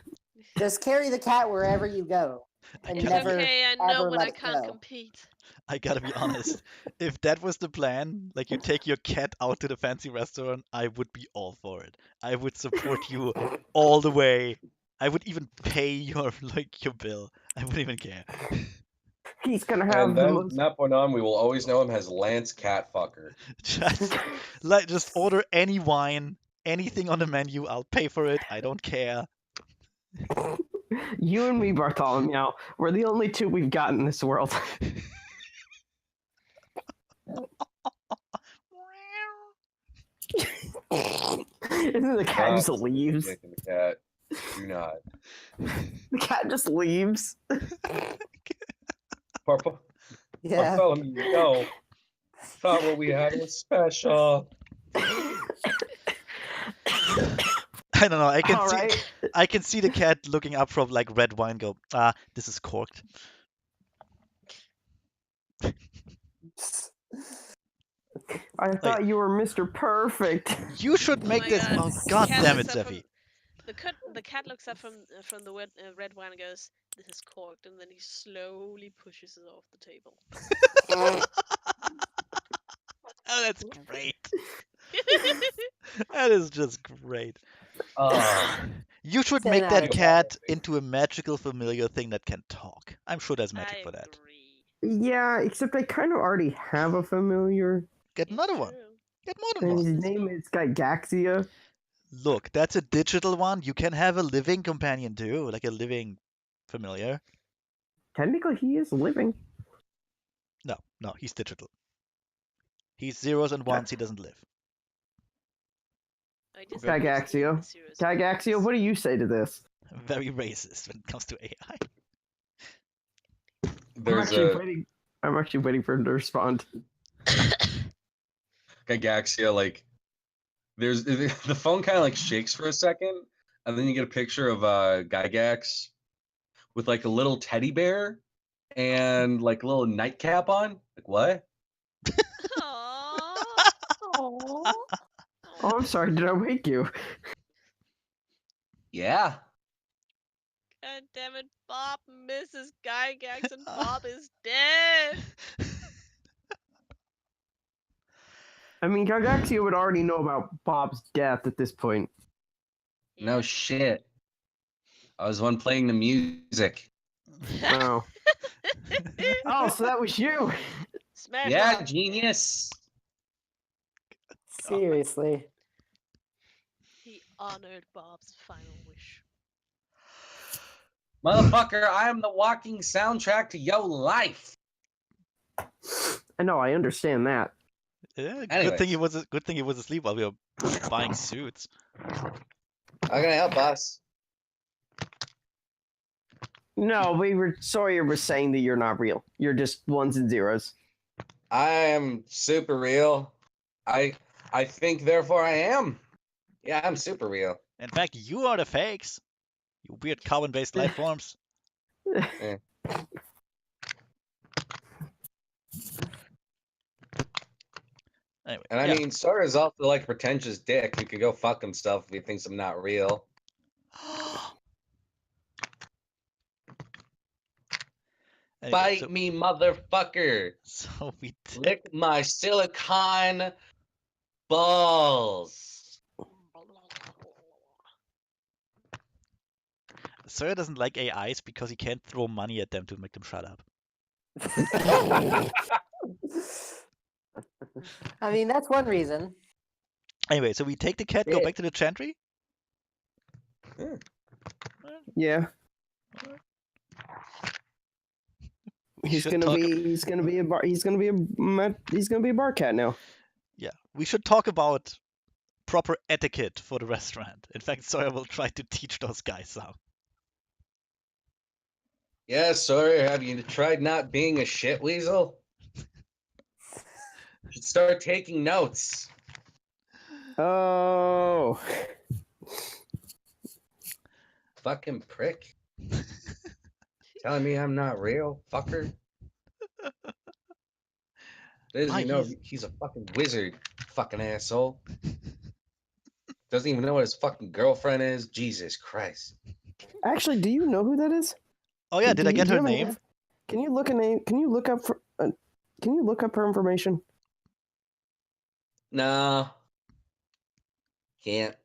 Just carry the cat wherever you go. And It's never, okay, I know ever when let I it can't go. compete. I gotta be honest. If that was the plan, like you take your cat out to the fancy restaurant, I would be all for it. I would support you all the way. I would even pay your bill. I wouldn't even care. He's gonna have And the then most. from that point on, we will always know him as Lance Catfucker. Just order any wine, anything on the menu. I'll pay for it. I don't care. You and me, Bartholomew, we're the only two we've got in this world. And then the cat just Stop leaves. kicking the cat. Do not. The cat just leaves. Yeah. Bartholomew, no. Thought what we had was special. I don't know. All right. I can see the cat looking up from like red wine. Go, this is corked. I thought you were Mr. Perfect. You should make my this. God. Oh The god cat damn it, looks up Zeffy. The cat looks up from the red wine and goes, "This is corked," and then he slowly pushes it off the table. Oh, that's great. That is just great. You should Ten make out that of cat into a magical familiar thing that can talk. I'm sure there's magic I for that. agree. Yeah, except I kind of already have a familiar. Get another one. True. Get more than And his one. name is Gygaxia. Look, that's a digital one. You can have a living companion too, like a living familiar. Technically, he is living. No, he's digital. He's zeros and ones. He doesn't live. I just Gygaxia. use the zeros and Gygaxia, ones. what do you say to this? Very racist when it comes to AI. I'm actually waiting for him to respond. Gygaxia, like, there's the phone kind of like shakes for a second, and then you get a picture of Gygax with like a little teddy bear and like a little nightcap on. Like, what? Aww. Aww. Oh, I'm sorry. Did I wake you? Yeah. God damn it, Bob misses Gygax and Bob is dead. I mean, Gygaxia would already know about Bob's death at this point. No shit. I was the one playing the music. Oh. Oh, so that was you. Smash Yeah, Bob. genius. Seriously. He honored Bob's final wish. Motherfucker, I am the walking soundtrack to your life. I know, I understand that. Yeah, Anyway. good thing he was asleep while we were buying suits. How can I help us? No, Sawyer was saying that you're not real. You're just ones and zeros. I am super real. I think, therefore I am. Yeah, I'm super real. In fact, you are the fakes. You weird carbon-based life forms. Anyway, And I mean, Sawyer's also like a pretentious dick who could go fuck himself if he thinks I'm not real. anyway, Bite me, motherfucker. So we did. Lick my silicon balls. Sawyer doesn't like AIs because he can't throw money at them to make them shut up. I mean, that's one reason. Anyway, so we take the cat, go back to the chantry. Yeah. He's should gonna talk- be a bar cat now. Yeah, we should talk about proper etiquette for the restaurant. In fact, Sawyer will try to teach those guys some. Yeah, Sawyer, have you tried not being a shit weasel? You should start taking notes. Oh. Fucking prick. Telling me I'm not real, fucker. Doesn't even know he's a fucking wizard, fucking asshole. Doesn't even know what his fucking girlfriend is. Jesus Christ. Actually, do you know who that is? Oh yeah, did I get Do you her have name? Can you look a name? Can you look up for? Can you look up her information? No. Can't.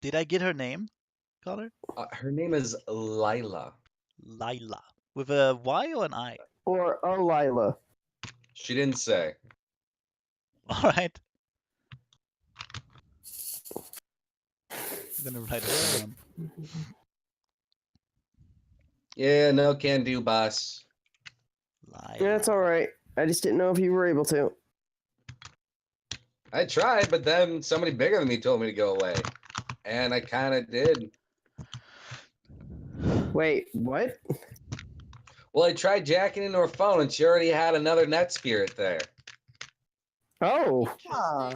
Did I get her name, Connor? Her name is Lila. Lila. With a Y or an I? Or Lila? She didn't say. Alright. I'm gonna write it down. Yeah, no can do, boss. Lila. Yeah, that's all right. I just didn't know if you were able to. I tried, but then somebody bigger than me told me to go away. And I kind of did. Wait, what? Well, I tried jacking into her phone, and she already had another net spirit there. Oh. Huh.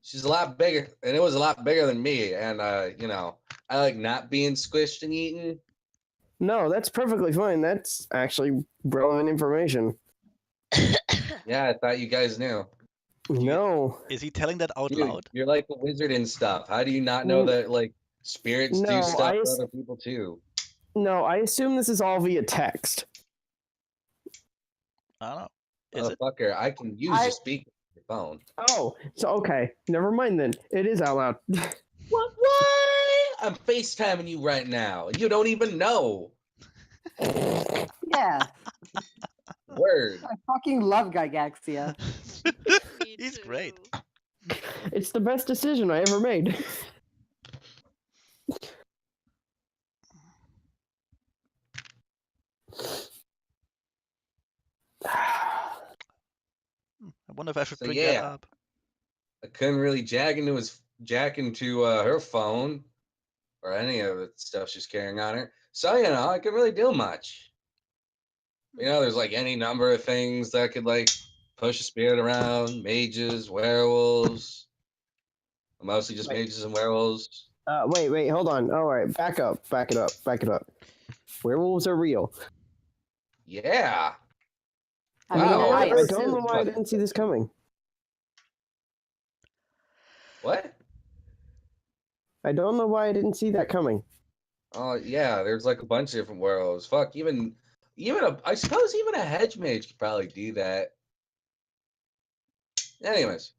She's a lot bigger, and it was a lot bigger than me. And, you know, I like not being squished and eaten. No, that's perfectly fine. That's actually relevant information. Yeah, I thought you guys knew. No. Is he telling that out Dude, loud? you're like a wizard and stuff. How do you not know that, like, spirits No, do stuff I for other people, too? No, I assume this is all via text. I don't know. Is it? Motherfucker, I can use your speaker on your phone. Oh, so okay. Never mind then. It is out loud. What? I'm FaceTiming you right now. You don't even know. Yeah. Word. I fucking love Gygaxia. Me He's too. great. It's the best decision I ever made. I wonder if I should So, bring yeah. that up. I couldn't really jack into her phone or any of the stuff she's carrying on her. So, you know, I couldn't really do much. You know, there's like any number of things that could like push a spirit around, mages, werewolves. Mostly just mages and werewolves. Wait, hold on. All right, back it up. Werewolves are real. Yeah. I mean, Wow. I I don't know assume. why I didn't see this coming. What? I don't know why I didn't see that coming. Oh yeah, there's like a bunch of different werewolves. Fuck, I suppose even a hedge mage could probably do that. Anyways,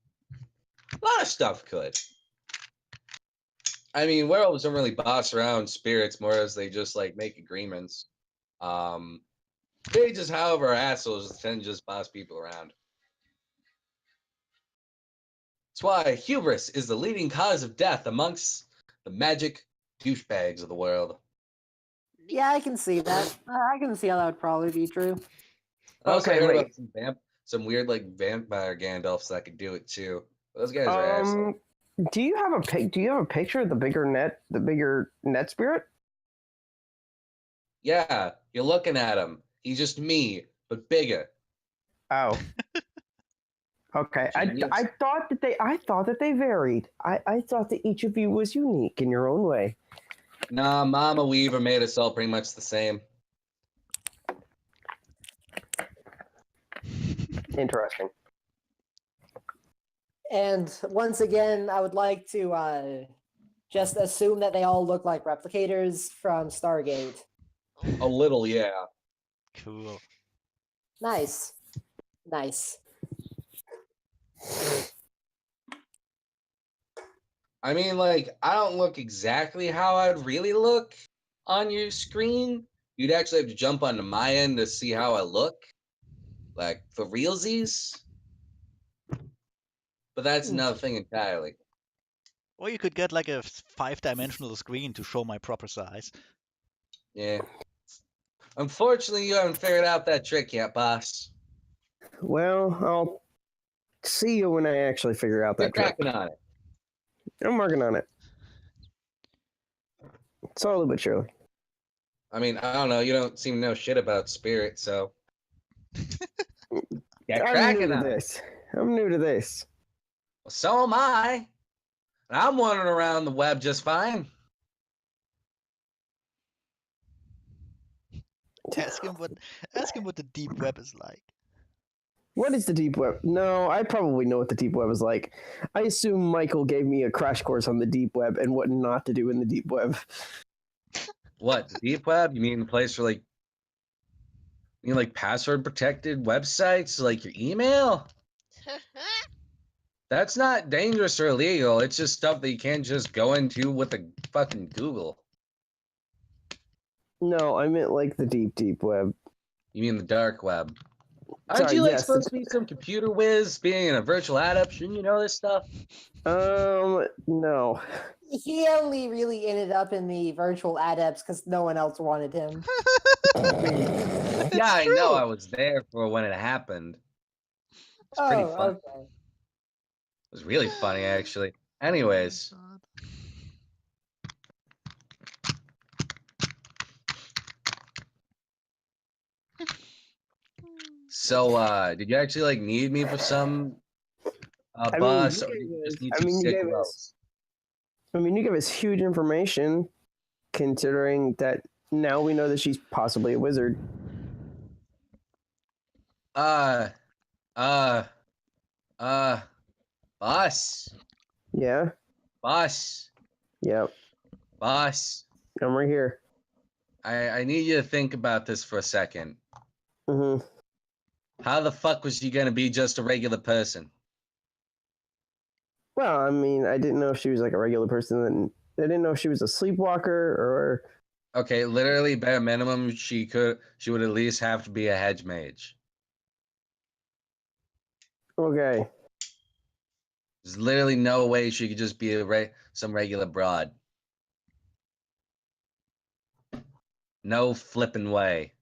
a lot of stuff could. I mean, werewolves don't really boss around spirits more as they just like make agreements. Mages, however, are assholes tend to just boss people around. That's why hubris is the leading cause of death amongst the magic douchebags of the world. Yeah, I can see that. I can see how that would probably be true. I also Okay, heard wait. about some weird like vampire Gandalfs that could do it too. Those guys are assholes. Do you have a picture of the bigger net spirit? Yeah, you're looking at him. He's just me, but bigger. Oh. Okay. I Genius. thought that they varied. I thought that each of you was unique in your own way. Nah, Mama Weaver made us all pretty much the same. Interesting. And once again, I would like to just assume that they all look like replicators from Stargate. A little, yeah. Cool. Nice. Nice. I mean, like, I don't look exactly how I'd really look on your screen. You'd actually have to jump onto my end to see how I look. Like, for realsies. But that's another thing entirely. Or you could get like a 5-dimensional screen to show my proper size. Yeah. Unfortunately, you haven't figured out that trick yet, boss. Well, I'll see you when I actually figure out You're that trick. cracking on it. I'm working on it. Slowly but surely. I mean, I don't know. You don't seem to know shit about spirit, so. Yeah, I'm new cracking to on it. this. I'm new to this. Well, so am I. And I'm wandering around the web just fine. Ask him what the deep web is like. What is the deep web? No, I probably know what the deep web is like. I assume Michael gave me a crash course on the deep web and what not to do in the deep web. What, the deep web? You mean the place for like password protected websites, like your email? That's not dangerous or illegal. It's just stuff that you can't just go into with a fucking Google. No, I meant like the deep web. You mean the dark web? Aren't Sorry, you like yes, supposed to be some computer whiz being in a virtual adept? Shouldn't you know this stuff? No. He only really ended up in the virtual adepts because no one else wanted him. Yeah, I know. I was there for when it happened. It's pretty fun. Okay. It was really funny, actually. Anyways, so did you actually like need me for some boss, or did you just need some sick wells? You gave us huge information, considering that now we know that she's possibly a wizard. Boss, Yeah? boss, Yep. boss. I'm right here. I need you to think about this for a second. Mm-hmm. How the fuck was she gonna be just a regular person? Well, I mean, I didn't know if she was like a regular person, and I didn't know if she was a sleepwalker or... Okay, literally, bare minimum, she would at least have to be a hedge mage. Okay. There's literally no way she could just be some regular broad. No flipping way.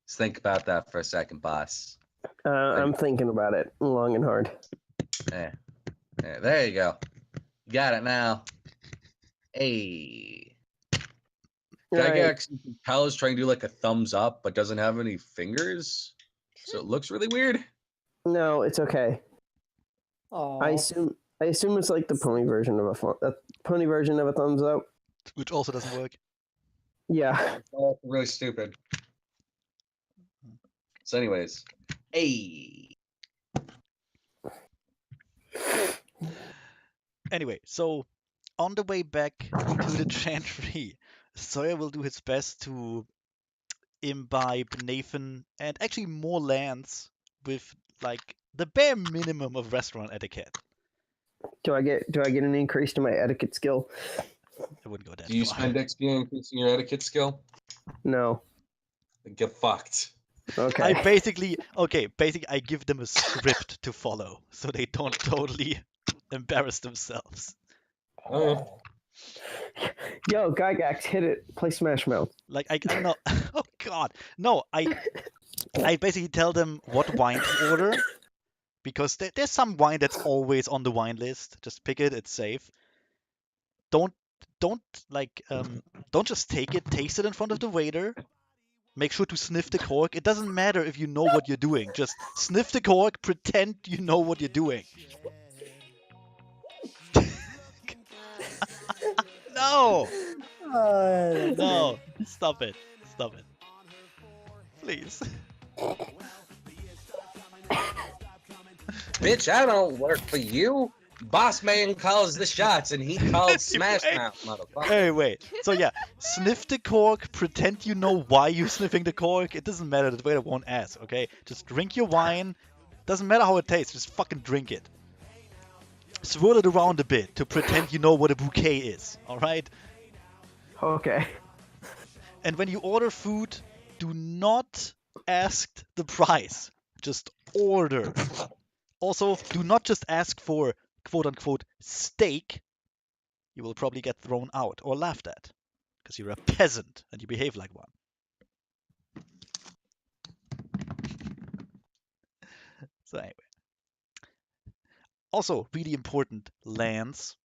Just think about that for a second, boss. I'm thinking about it long and hard. Yeah, there you go. You got it now. Hey. Right. Gygax Pal is trying to do like a thumbs up, but doesn't have any fingers. So it looks really weird. No, it's okay. Aw. I assume it's like the pony version of a thumbs up. Which also doesn't work. Yeah. Oh, really stupid. So, anyways, hey. Anyway, so on the way back to the chantry, Sawyer will do his best to imbibe Nathan and actually more Lance with like the bare minimum of restaurant etiquette. Do I get an increase to my etiquette skill? I wouldn't go that Do you far. spend XP increasing your etiquette skill? No. Get fucked. Okay. I basically I give them a script to follow so they don't totally embarrass themselves. Okay. Yo, Gygax, hit it. Play Smash Mouth. Like I don't know. Oh God, no! I basically tell them what wine to order because there's some wine that's always on the wine list. Just pick it; it's safe. Don't don't just take it. Taste it in front of the waiter. Make sure to sniff the cork. It doesn't matter if you know what you're doing. Just sniff the cork. Pretend you know what you're doing. No! That's No! Stop it. Stop it. Please. Bitch, I don't work for you. Boss man calls the shots, and he called Smash Mouth, motherfucker. Hey, wait. So yeah, sniff the cork. Pretend you know why you're sniffing the cork. It doesn't matter. The waiter won't ask. Okay, just drink your wine. Doesn't matter how it tastes. Just fucking drink it. Swirl it around a bit to pretend you know what a bouquet is. All right. Okay. And when you order food, do not ask the price. Just order. Also, do not just ask for quote-unquote steak. You will probably get thrown out or laughed at because you're a peasant and you behave like one. So anyway. Also, really important, Lance,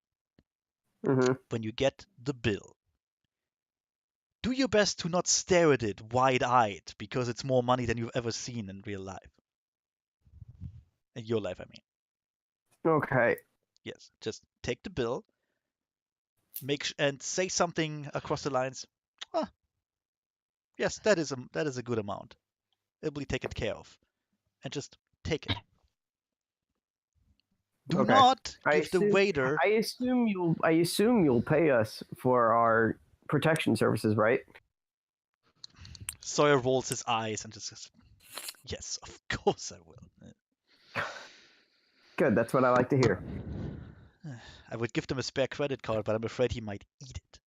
Mm-hmm. when you get the bill, do your best to not stare at it wide-eyed because it's more money than you've ever seen in real life. In your life, I mean. Okay. Yes, just take the bill, and say something across the lines. Ah, yes, that is a good amount. It will be taken care of, and just take it. Do Okay. not I give the assume- waiter. I assume you'll pay us for our protection services, right? Sawyer rolls his eyes and just says, "Yes, of course I will." Good. That's what I like to hear. I would give them a spare credit card, but I'm afraid he might eat it.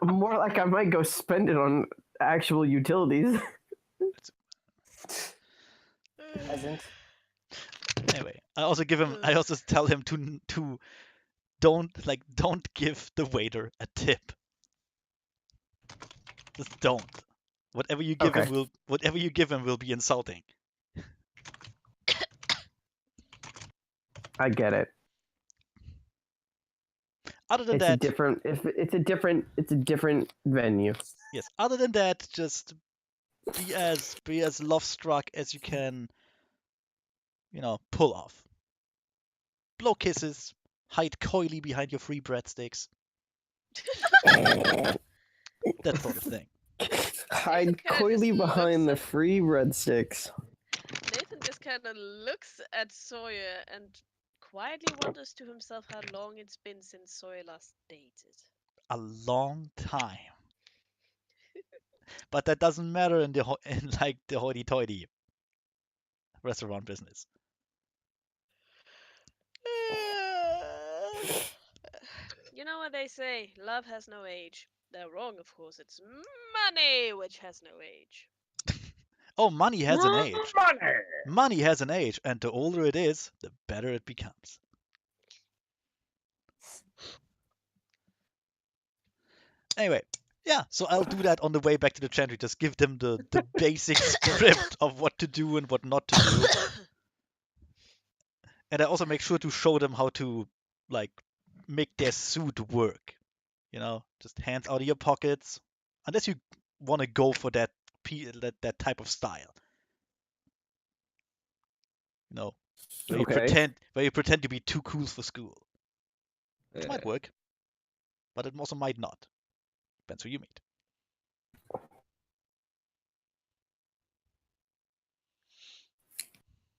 More like I might go spend it on actual utilities. Peasant. Anyway, I also tell him to don't give the waiter a tip. Just don't. Whatever you give him will be insulting. I get it. Other than It's that, a different venue. yes. Other than that, just be as love struck as you can. Pull off. Blow kisses. Hide coyly behind your free breadsticks. That sort of thing. Hide kinda coyly just behind the looks free breadsticks. Nathan just kind of looks at Sawyer and quietly wonders to himself how long it's been since Sawyer last dated. A long time. But that doesn't matter in the hoity-toity restaurant business. You know what they say, love has no age. They're wrong, of course. It's money which has no age. Oh, money has an age. Money has an age, and the older it is, the better it becomes. Anyway, yeah, so I'll do that on the way back to the chantry. Just give them the basic script of what to do and what not to do. And I also make sure to show them how to, make their suit work. Just hands out of your pockets. Unless you want to go for that type of style. Where you pretend to be too cool for school. It might work, but it also might not. Depends who you meet.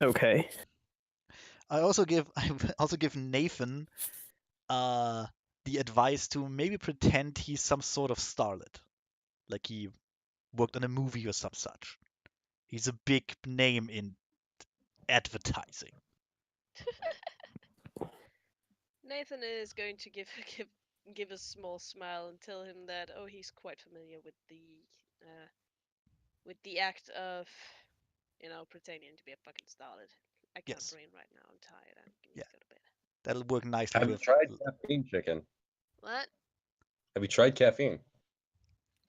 Okay. I also give Nathan the advice to maybe pretend he's some sort of starlet, like he worked on a movie or some such. He's a big name in advertising. Nathan is going to give a small smile and tell him that he's quite familiar with the act of pretending to be a fucking starlet. I can't Yes. brain right now. I'm tired. I need Yeah. to go to bed. That'll work nicely Have you with. tried caffeine, chicken? What? Have you tried caffeine?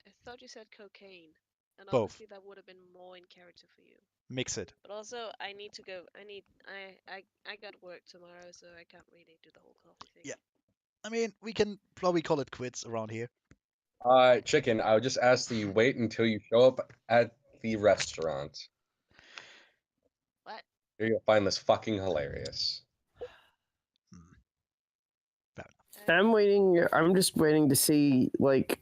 I thought you said cocaine, and Both. obviously that would have been more in character for you. Mix it. But also, I need to go. I got work tomorrow, so I can't really do the whole coffee thing. Yeah. I mean, we can probably call it quits around here. Chicken, I would just ask that you wait until you show up at the restaurant. What? You're gonna find this fucking hilarious. I'm waiting. I'm just waiting to see like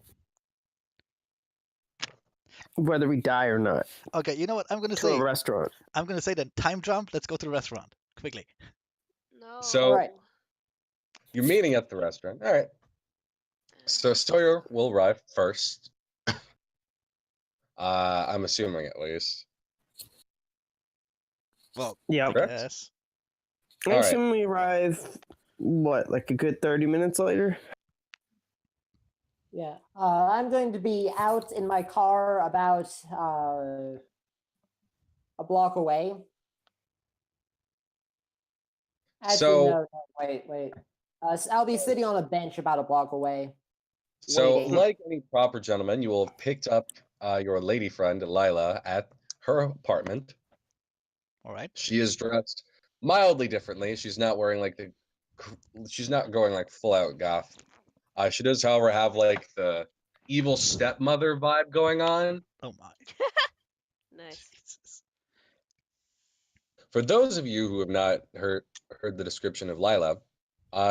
whether we die or not. Okay, you know what I'm gonna To say? a restaurant. I'm gonna say then time jump. Let's go to the restaurant quickly. No. So- Alright. You're meeting at the restaurant. All right. So Sawyer will arrive first. I'm assuming at least. Well, Yeah. I Correct. guess. I All right. assume we arrive. What, like a good 30 minutes later? Yeah. I'm going to be out in my car about a block away. Actually, So- no, wait. I'll be sitting on a bench about a block away. So, Waiting. like any proper gentleman, you will have picked up your lady friend Lila at her apartment. All right. She is dressed mildly differently. She's not wearing like she's not going like full out goth. She does, however, have like the evil stepmother vibe going on. Oh my. Nice. Jesus. For those of you who have not heard the description of Lila,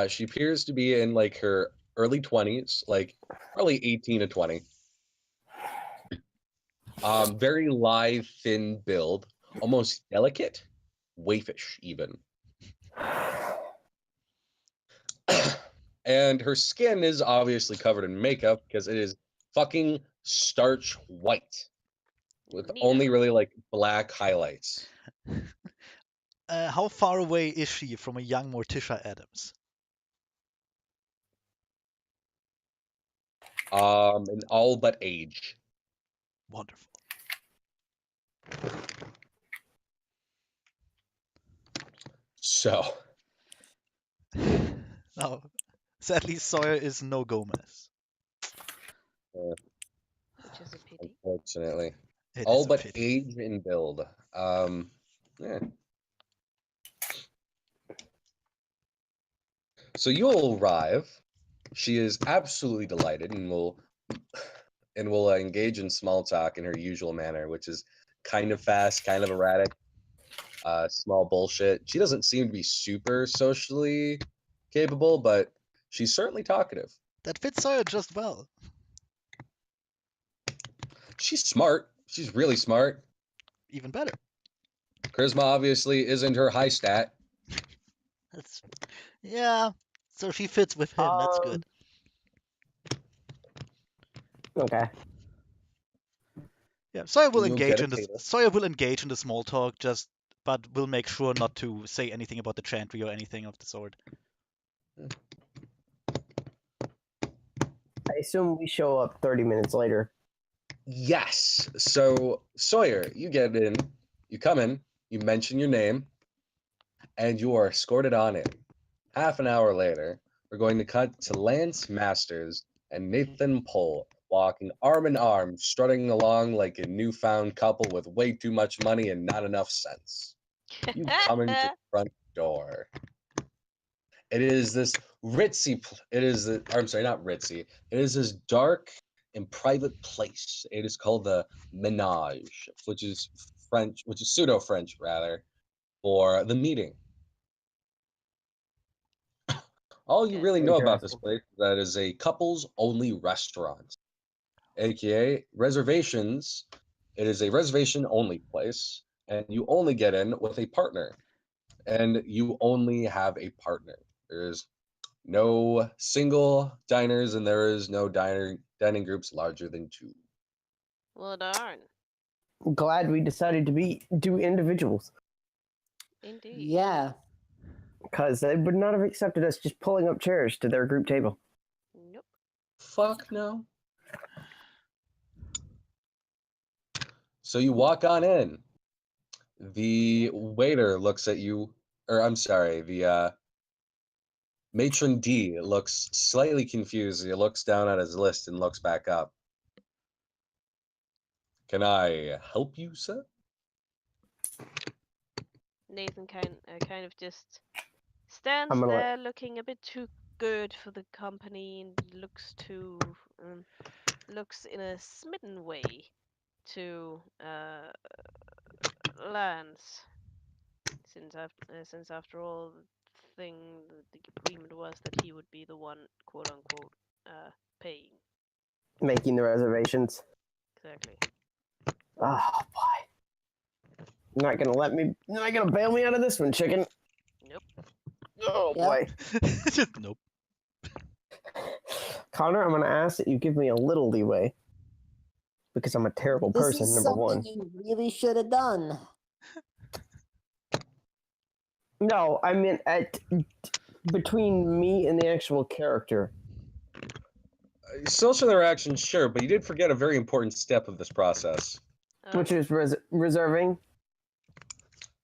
she appears to be in like her early 20s, like probably 18 to 20. Very lithe, thin build, almost delicate, waifish even. And her skin is obviously covered in makeup because it is fucking starch white with Neato. only really like black highlights. How far away is she from a young Morticia Adams? In all but age. Wonderful. So No. Sadly, Sawyer is no Gomez. Which is a pity. unfortunately, It all is a but pity. age and build. Yeah. So you'll arrive. She is absolutely delighted and will engage in small talk in her usual manner, which is kind of fast, kind of erratic, small bullshit. She doesn't seem to be super socially capable, but she's certainly talkative. That fits Sawyer just well. She's smart. She's really smart. Even better. Charisma obviously isn't her high stat. That's yeah. So she fits with him. That's good. Okay. Yeah. Sawyer will You'll engage get a in this. table. Sawyer will engage in the small talk, but will make sure not to say anything about the chantry or anything of the sort. I assume we show up 30 minutes later. Yes. So Sawyer, you get in, you come in, you mention your name, and you are escorted on in. Half an hour later, we're going to cut to Lance Masters and Nathan Pohl walking arm in arm, strutting along like a newfound couple with way too much money and not enough sense. You come into the front door. It is this ritzy. I'm sorry, not ritzy. It is this dark and private place. It is called the Menage, which is French, which is pseudo French rather, for the meeting. All you Okay. really know about this Interesting. place is that it is a couples only restaurant, aka reservations. It is a reservation only place, and you only get in with a partner. and you only have a partner. There's no single diners, and there is no dining groups larger than 2. Well, darn. Glad we decided to do individuals, Indeed. Yeah. because they would not have accepted us just pulling up chairs to their group table. Nope. Fuck no. So you walk on in. The waiter looks at you, or I'm sorry, the matron D looks slightly confused. He looks down at his list and looks back up. Can I help you, sir? Nathan kind of just stands I'm gonna let- there looking a bit too good for the company and looks looks in a smitten way to Lance. Since after all the agreement was that he would be the one quote unquote paying. Making the reservations. Exactly. Oh boy. Not gonna bail me out of this one, chicken. Nope. Oh Yep. boy. Just nope. Connor, I'm gonna ask that you give me a little leeway. Because I'm a terrible This person, is number something one. you really should have done. No, I mean between me and the actual character. Social interaction, sure, but you did forget a very important step of this process. Which is reserving.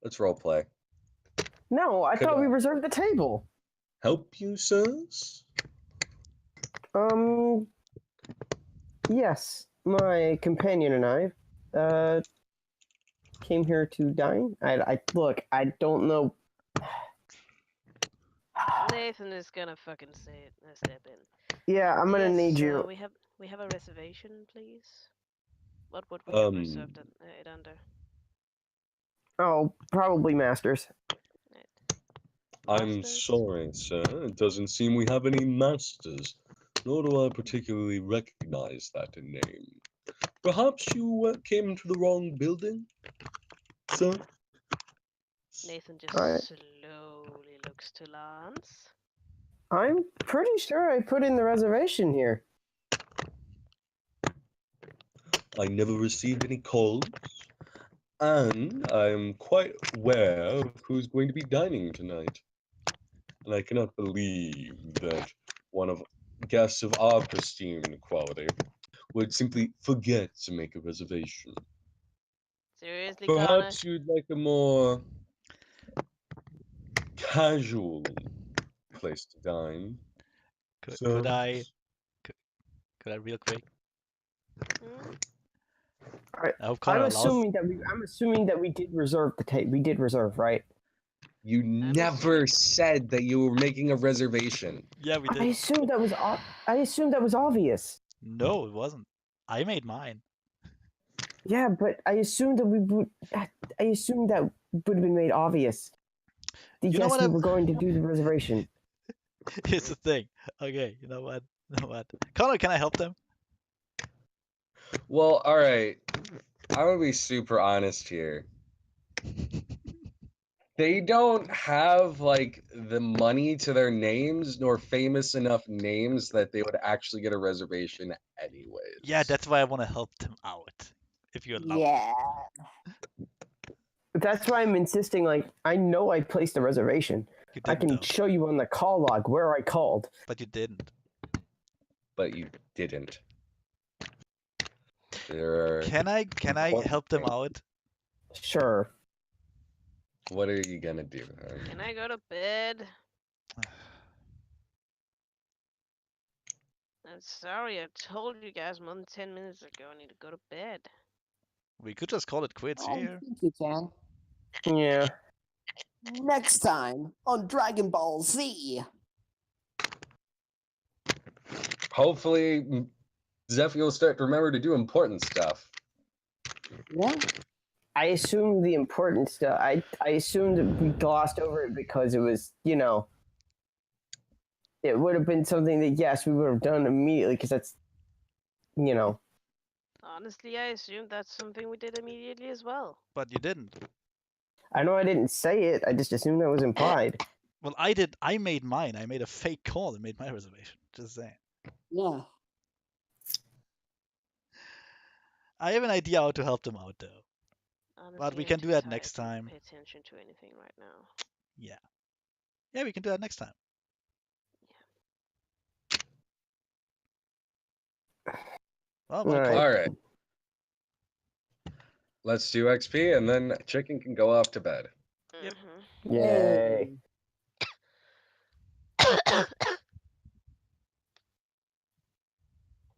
Let's role play. No, I Could thought we I- reserved the table. Help you, sirs? Yes. My companion and I came here to dine. I look, I don't know. Nathan is gonna fucking step in. Yeah, I'm gonna Yes, need you. we have a reservation, please. What would we have reserved it under? Oh, probably masters. Right. I'm Masters? sorry, sir. It doesn't seem we have any masters, nor do I particularly recognize that name. Perhaps you came to the wrong building, sir? Nathan just Alright. slowly looks to Lance. I'm pretty sure I put in the reservation here. I never received any calls, and I'm quite aware of who's going to be dining tonight. And I cannot believe that one of guests of our pristine quality would simply forget to make a reservation. Seriously, Connor? Perhaps you'd like a more casual place to dine. Could So- I? Could I real quick? Hmm? I hope Connor I'm allows. assuming that we did reserve the table. We did reserve, right? You never said that you were making a reservation. Yeah, we I did. assumed that was obvious. No, it wasn't. I made mine. Yeah, but I assumed that would have been made obvious. You know Yes, what we I'm- were going to do the reservation. Here's the thing. Okay, you know what? Connor, can I help them? Well, all right. I'm gonna be super honest here. They don't have like the money to their names nor famous enough names that they would actually get a reservation anyways. Yeah, that's why I want to help them out. If you allow. Yeah. That's why I'm insisting. Like, I know I placed a reservation. You I didn't, can though. show you on the call log where I called. But you didn't. But you didn't. There are Can I important help them things. out? Sure. What are you gonna do? Can I go to bed? I'm sorry, I told you guys more than 10 minutes ago I need to go to bed. We could just call it quits I here. think you can. Yeah. Next time on Dragon Ball Z. Hopefully, Zephy will start to remember to do important stuff. Yeah. I assumed the important stuff. I assumed that we glossed over it because it was, it would have been something that, yes, we would have done immediately because that's, Honestly, I assumed that's something we did immediately as well. But you didn't. I know I didn't say it. I just assumed that was implied. Well, I did. I made mine. I made a fake call and made my reservation. Just saying. Yeah. I have an idea how to help them out, though. Honestly, we I'm can too do that tired next to time. Pay attention to anything right now. Yeah. Yeah, we can do that next time. Well, well All right. played. All right. Let's do XP, and then Chicken can go off to bed. Yep. Mhm. Yay.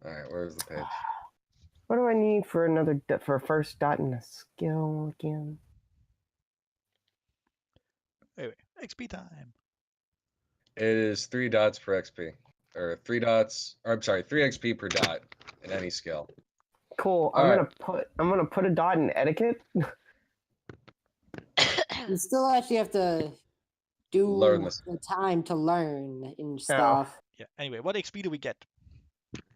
All right, where's the page? What do I need for for a first dot in a skill again? Anyway, XP time. It is 3 dots per XP, or 3 dots. Or I'm sorry, 3 XP per dot in any skill. Cool. All I'm gonna put a dot in etiquette. You still actually have to do Learn this. the time to learn and stuff. Yeah. Anyway, what XP do we get?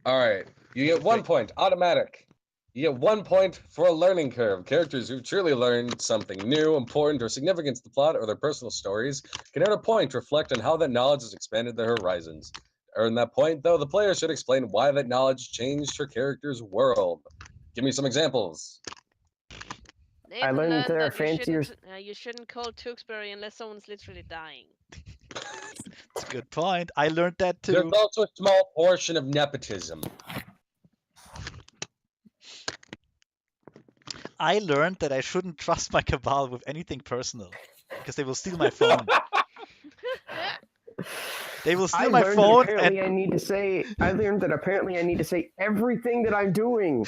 All right, you get 1 point, automatic. You get 1 point for a learning curve. Characters who truly learned something new, important, or significant to the plot or their personal stories can earn a point to reflect on how that knowledge has expanded their horizons. To earn that point, though, the player should explain why that knowledge changed her character's world. Give me some examples. Nathan learned learned there are that fancier- you shouldn't call Tewksbury unless someone's literally dying. That's a good point. I learned that too. There's also a small portion of nepotism. I learned that I shouldn't trust my cabal with anything personal because they will steal my phone. They will steal my phone and I learned that apparently I need to say everything that I'm doing.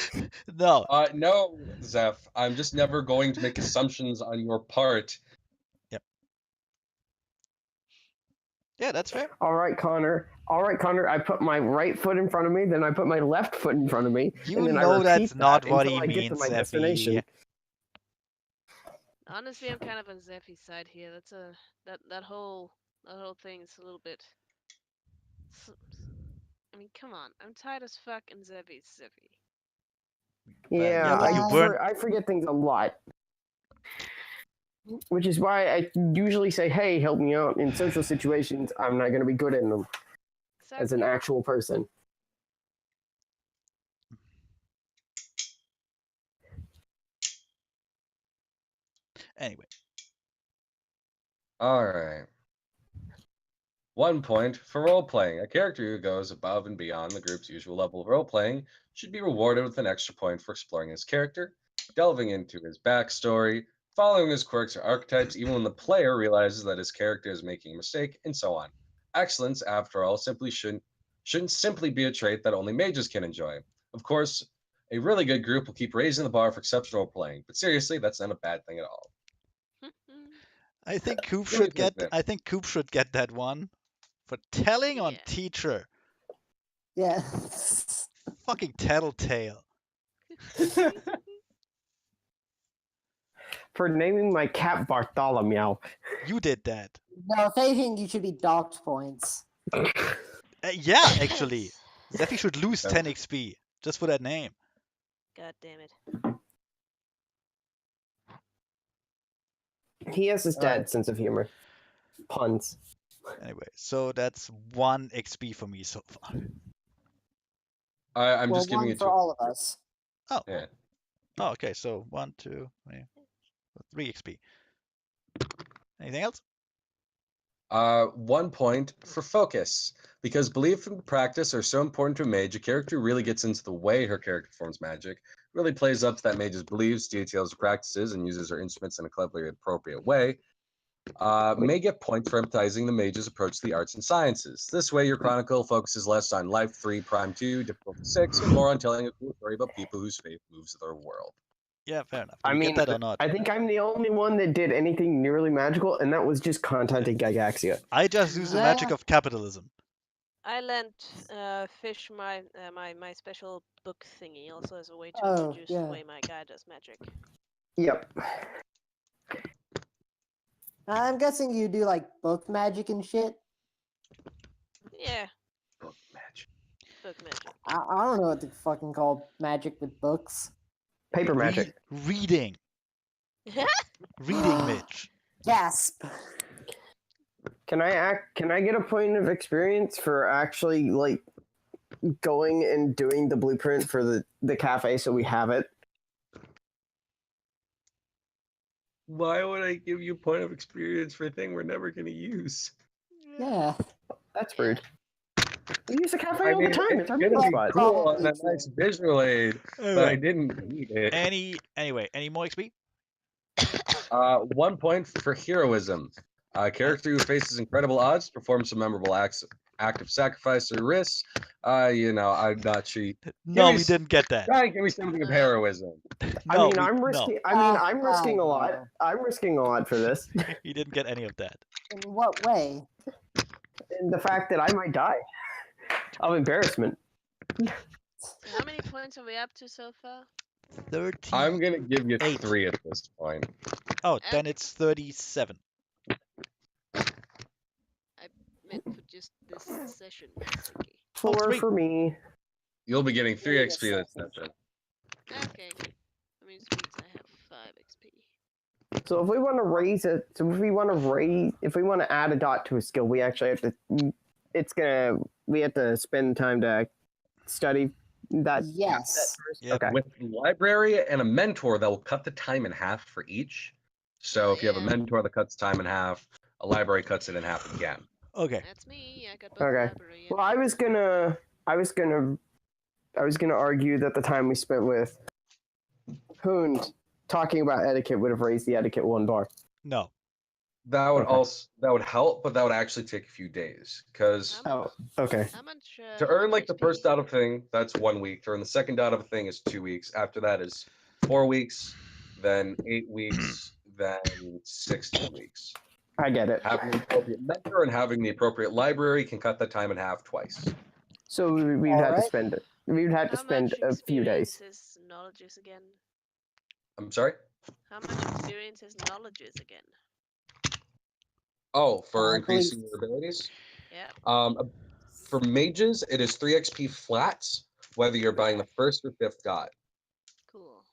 no. No, Zeph. I'm just never going to make assumptions on your part. Yeah, that's fair. All right, Connor. I put my right foot in front of me, then I put my left foot in front of me. You and then know I that's repeat not that what until he I get to means, my Zeffy. destination. Honestly, I'm kind of on Zeffy's side here. That's that whole thing is a little bit. I mean, come on. I'm tired as fuck, and Zeffy's Zeffy. Yeah, but you weren't. I forget things a lot. Which is why I usually say, hey, help me out. In social situations, I'm not going to be good in them as an actual person. Anyway. All right. 1 point for role playing. A character who goes above and beyond the group's usual level of role playing should be rewarded with an extra point for exploring his character, delving into his backstory, following his quirks or archetypes, even when the player realizes that his character is making a mistake, and so on. Excellence, after all, shouldn't simply be a trait that only mages can enjoy. Of course, a really good group will keep raising the bar for exceptional role playing, but seriously, that's not a bad thing at all. I think Coop Give me should get. some I think Coop should get that one for telling on Yeah. teacher. Yeah. Fucking tattletale. For naming my cat Bartholomew. You did that. No, if anything, you should be docked points. Yeah, actually. Zeffy should lose 10 XP just for that name. God damn it. He has his dad's sense of humor. Puns. Anyway, so that's 1 XP for me so far. I'm well, just giving one it for to. all of us. Oh. Yeah. Oh, okay. So 1, 2, 3 XP. Anything else? 1 point for focus. Because belief and practice are so important to a mage, a character who really gets into the way her character performs magic, really plays up to that mage's beliefs, details, practices, and uses her instruments in a cleverly appropriate way, may get points for empathizing the mage's approach to the arts and sciences. This way, your chronicle focuses less on life 3, prime 2, difficult 6, and more on telling a cool story about people whose faith moves their world. Yeah, fair enough. Do I we mean, get that or not? I think I'm the only one that did anything nearly magical, and that was just contacting Gygaxia. I just use the magic of capitalism. I lent Fish my my special book thingy also as a way to Oh, introduce yeah. the way my guy does magic. Yep. I'm guessing you do like book magic and shit. Yeah, Book magic. book magic. I don't know what to fucking call magic with books. Paper magic. Reading. Reading Mage. Gasp. Can I get a point of experience for actually like going and doing the blueprint for the cafe so we have it? Why would I give you a point of experience for a thing we're never going to use? Yeah. That's rude. We use the cafe I all mean, the time. it's It's our gonna meeting be spot. cool Probably and a nice visual aid, but I Alright. didn't need it. Anyway, any more XP? 1 point for heroism. A character who faces incredible odds performs some memorable acts of sacrifice or risks. I'm not cheat. No, me we s- didn't get that. Try and give me something of heroism. No, I'm risking. I'm risking a lot. no. I'm risking a lot for this, we didn't get any of that. In what way? and the fact that I might die of embarrassment. How many points are we up to so far? 30. I'm gonna give you 8. 3 at this point. Oh, then it's 37. Meant for just this session, basically. 4 3. for me. You'll be getting 3 Wait a XP this second. session. Okay. That means I have 5 XP. So if we want to raise it, if we want to add a dot to a skill, we actually have to. We have to spend time to study that. Yes. First. Yep. Okay. With the library and a mentor that will cut the time in half for each. So if you have a Yeah. mentor that cuts time in half, a library cuts it in half again. Okay. That's me. I got both Okay. library and Well, I was gonna argue that the time we spent with Hoon talking about etiquette would have raised the etiquette 1 bar. No. That would Okay. that would help, but that would actually take a few days because Oh, okay. How much? to how earn much like the XP? first dot of thing, that's 1 week. To earn the second dot of a thing is 2 weeks. After that is 4 weeks, then 8 weeks, then 16 weeks. I get it. Having the appropriate mentor and having the appropriate library can cut that time in half twice. So we'd have to Alright. spend it. We'd have to How spend much a few days. experience is knowledges again? I'm sorry? How much experience is knowledges again? Oh, for I increasing believe- your abilities? Yeah. For mages, it is 3 XP flats, whether you're buying the first or 5th dot. Cool.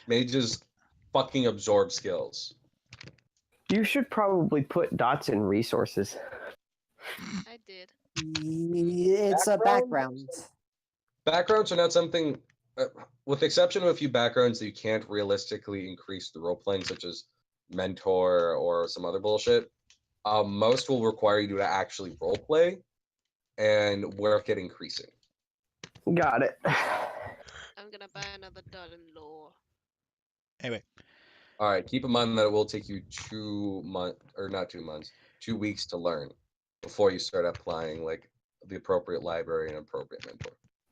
Mages fucking absorb skills. You should probably put dots in resources. I did. It's a background. Backgrounds are not something, with the exception of a few backgrounds that you can't realistically increase the role playing, such as mentor or some other bullshit. Most will require you to actually role play and work at increasing. Got it. I'm gonna buy another dot in lore. Anyway, All right, keep in mind that it will take you 2 months, or not 2 months, 2 weeks to learn before you start applying like the appropriate library and appropriate mentor.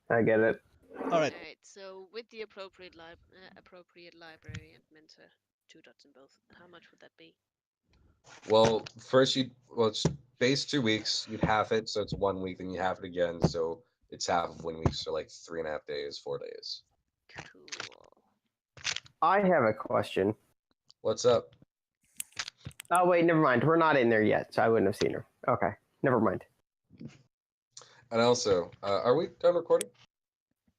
I get it. all right. Alright, so with the appropriate library and mentor, 2 dots in both. How much would that be? Well, first it's base 2 weeks, you'd half it, so it's 1 week, then you half it again, so it's half of 1 week, so like 3.5 days, 4 days. Cool. I have a question. What's up? Oh wait, never mind. We're not in there yet, so I wouldn't have seen her. Okay, never mind. And also, are we done recording?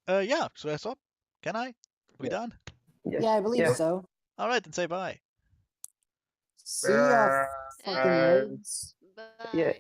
Yeah, so that's up. Can I? Are we Yeah. done? Yeah, I believe so. All right, then say bye. See ya, fucking Uh, nerds. Bye. Yeah.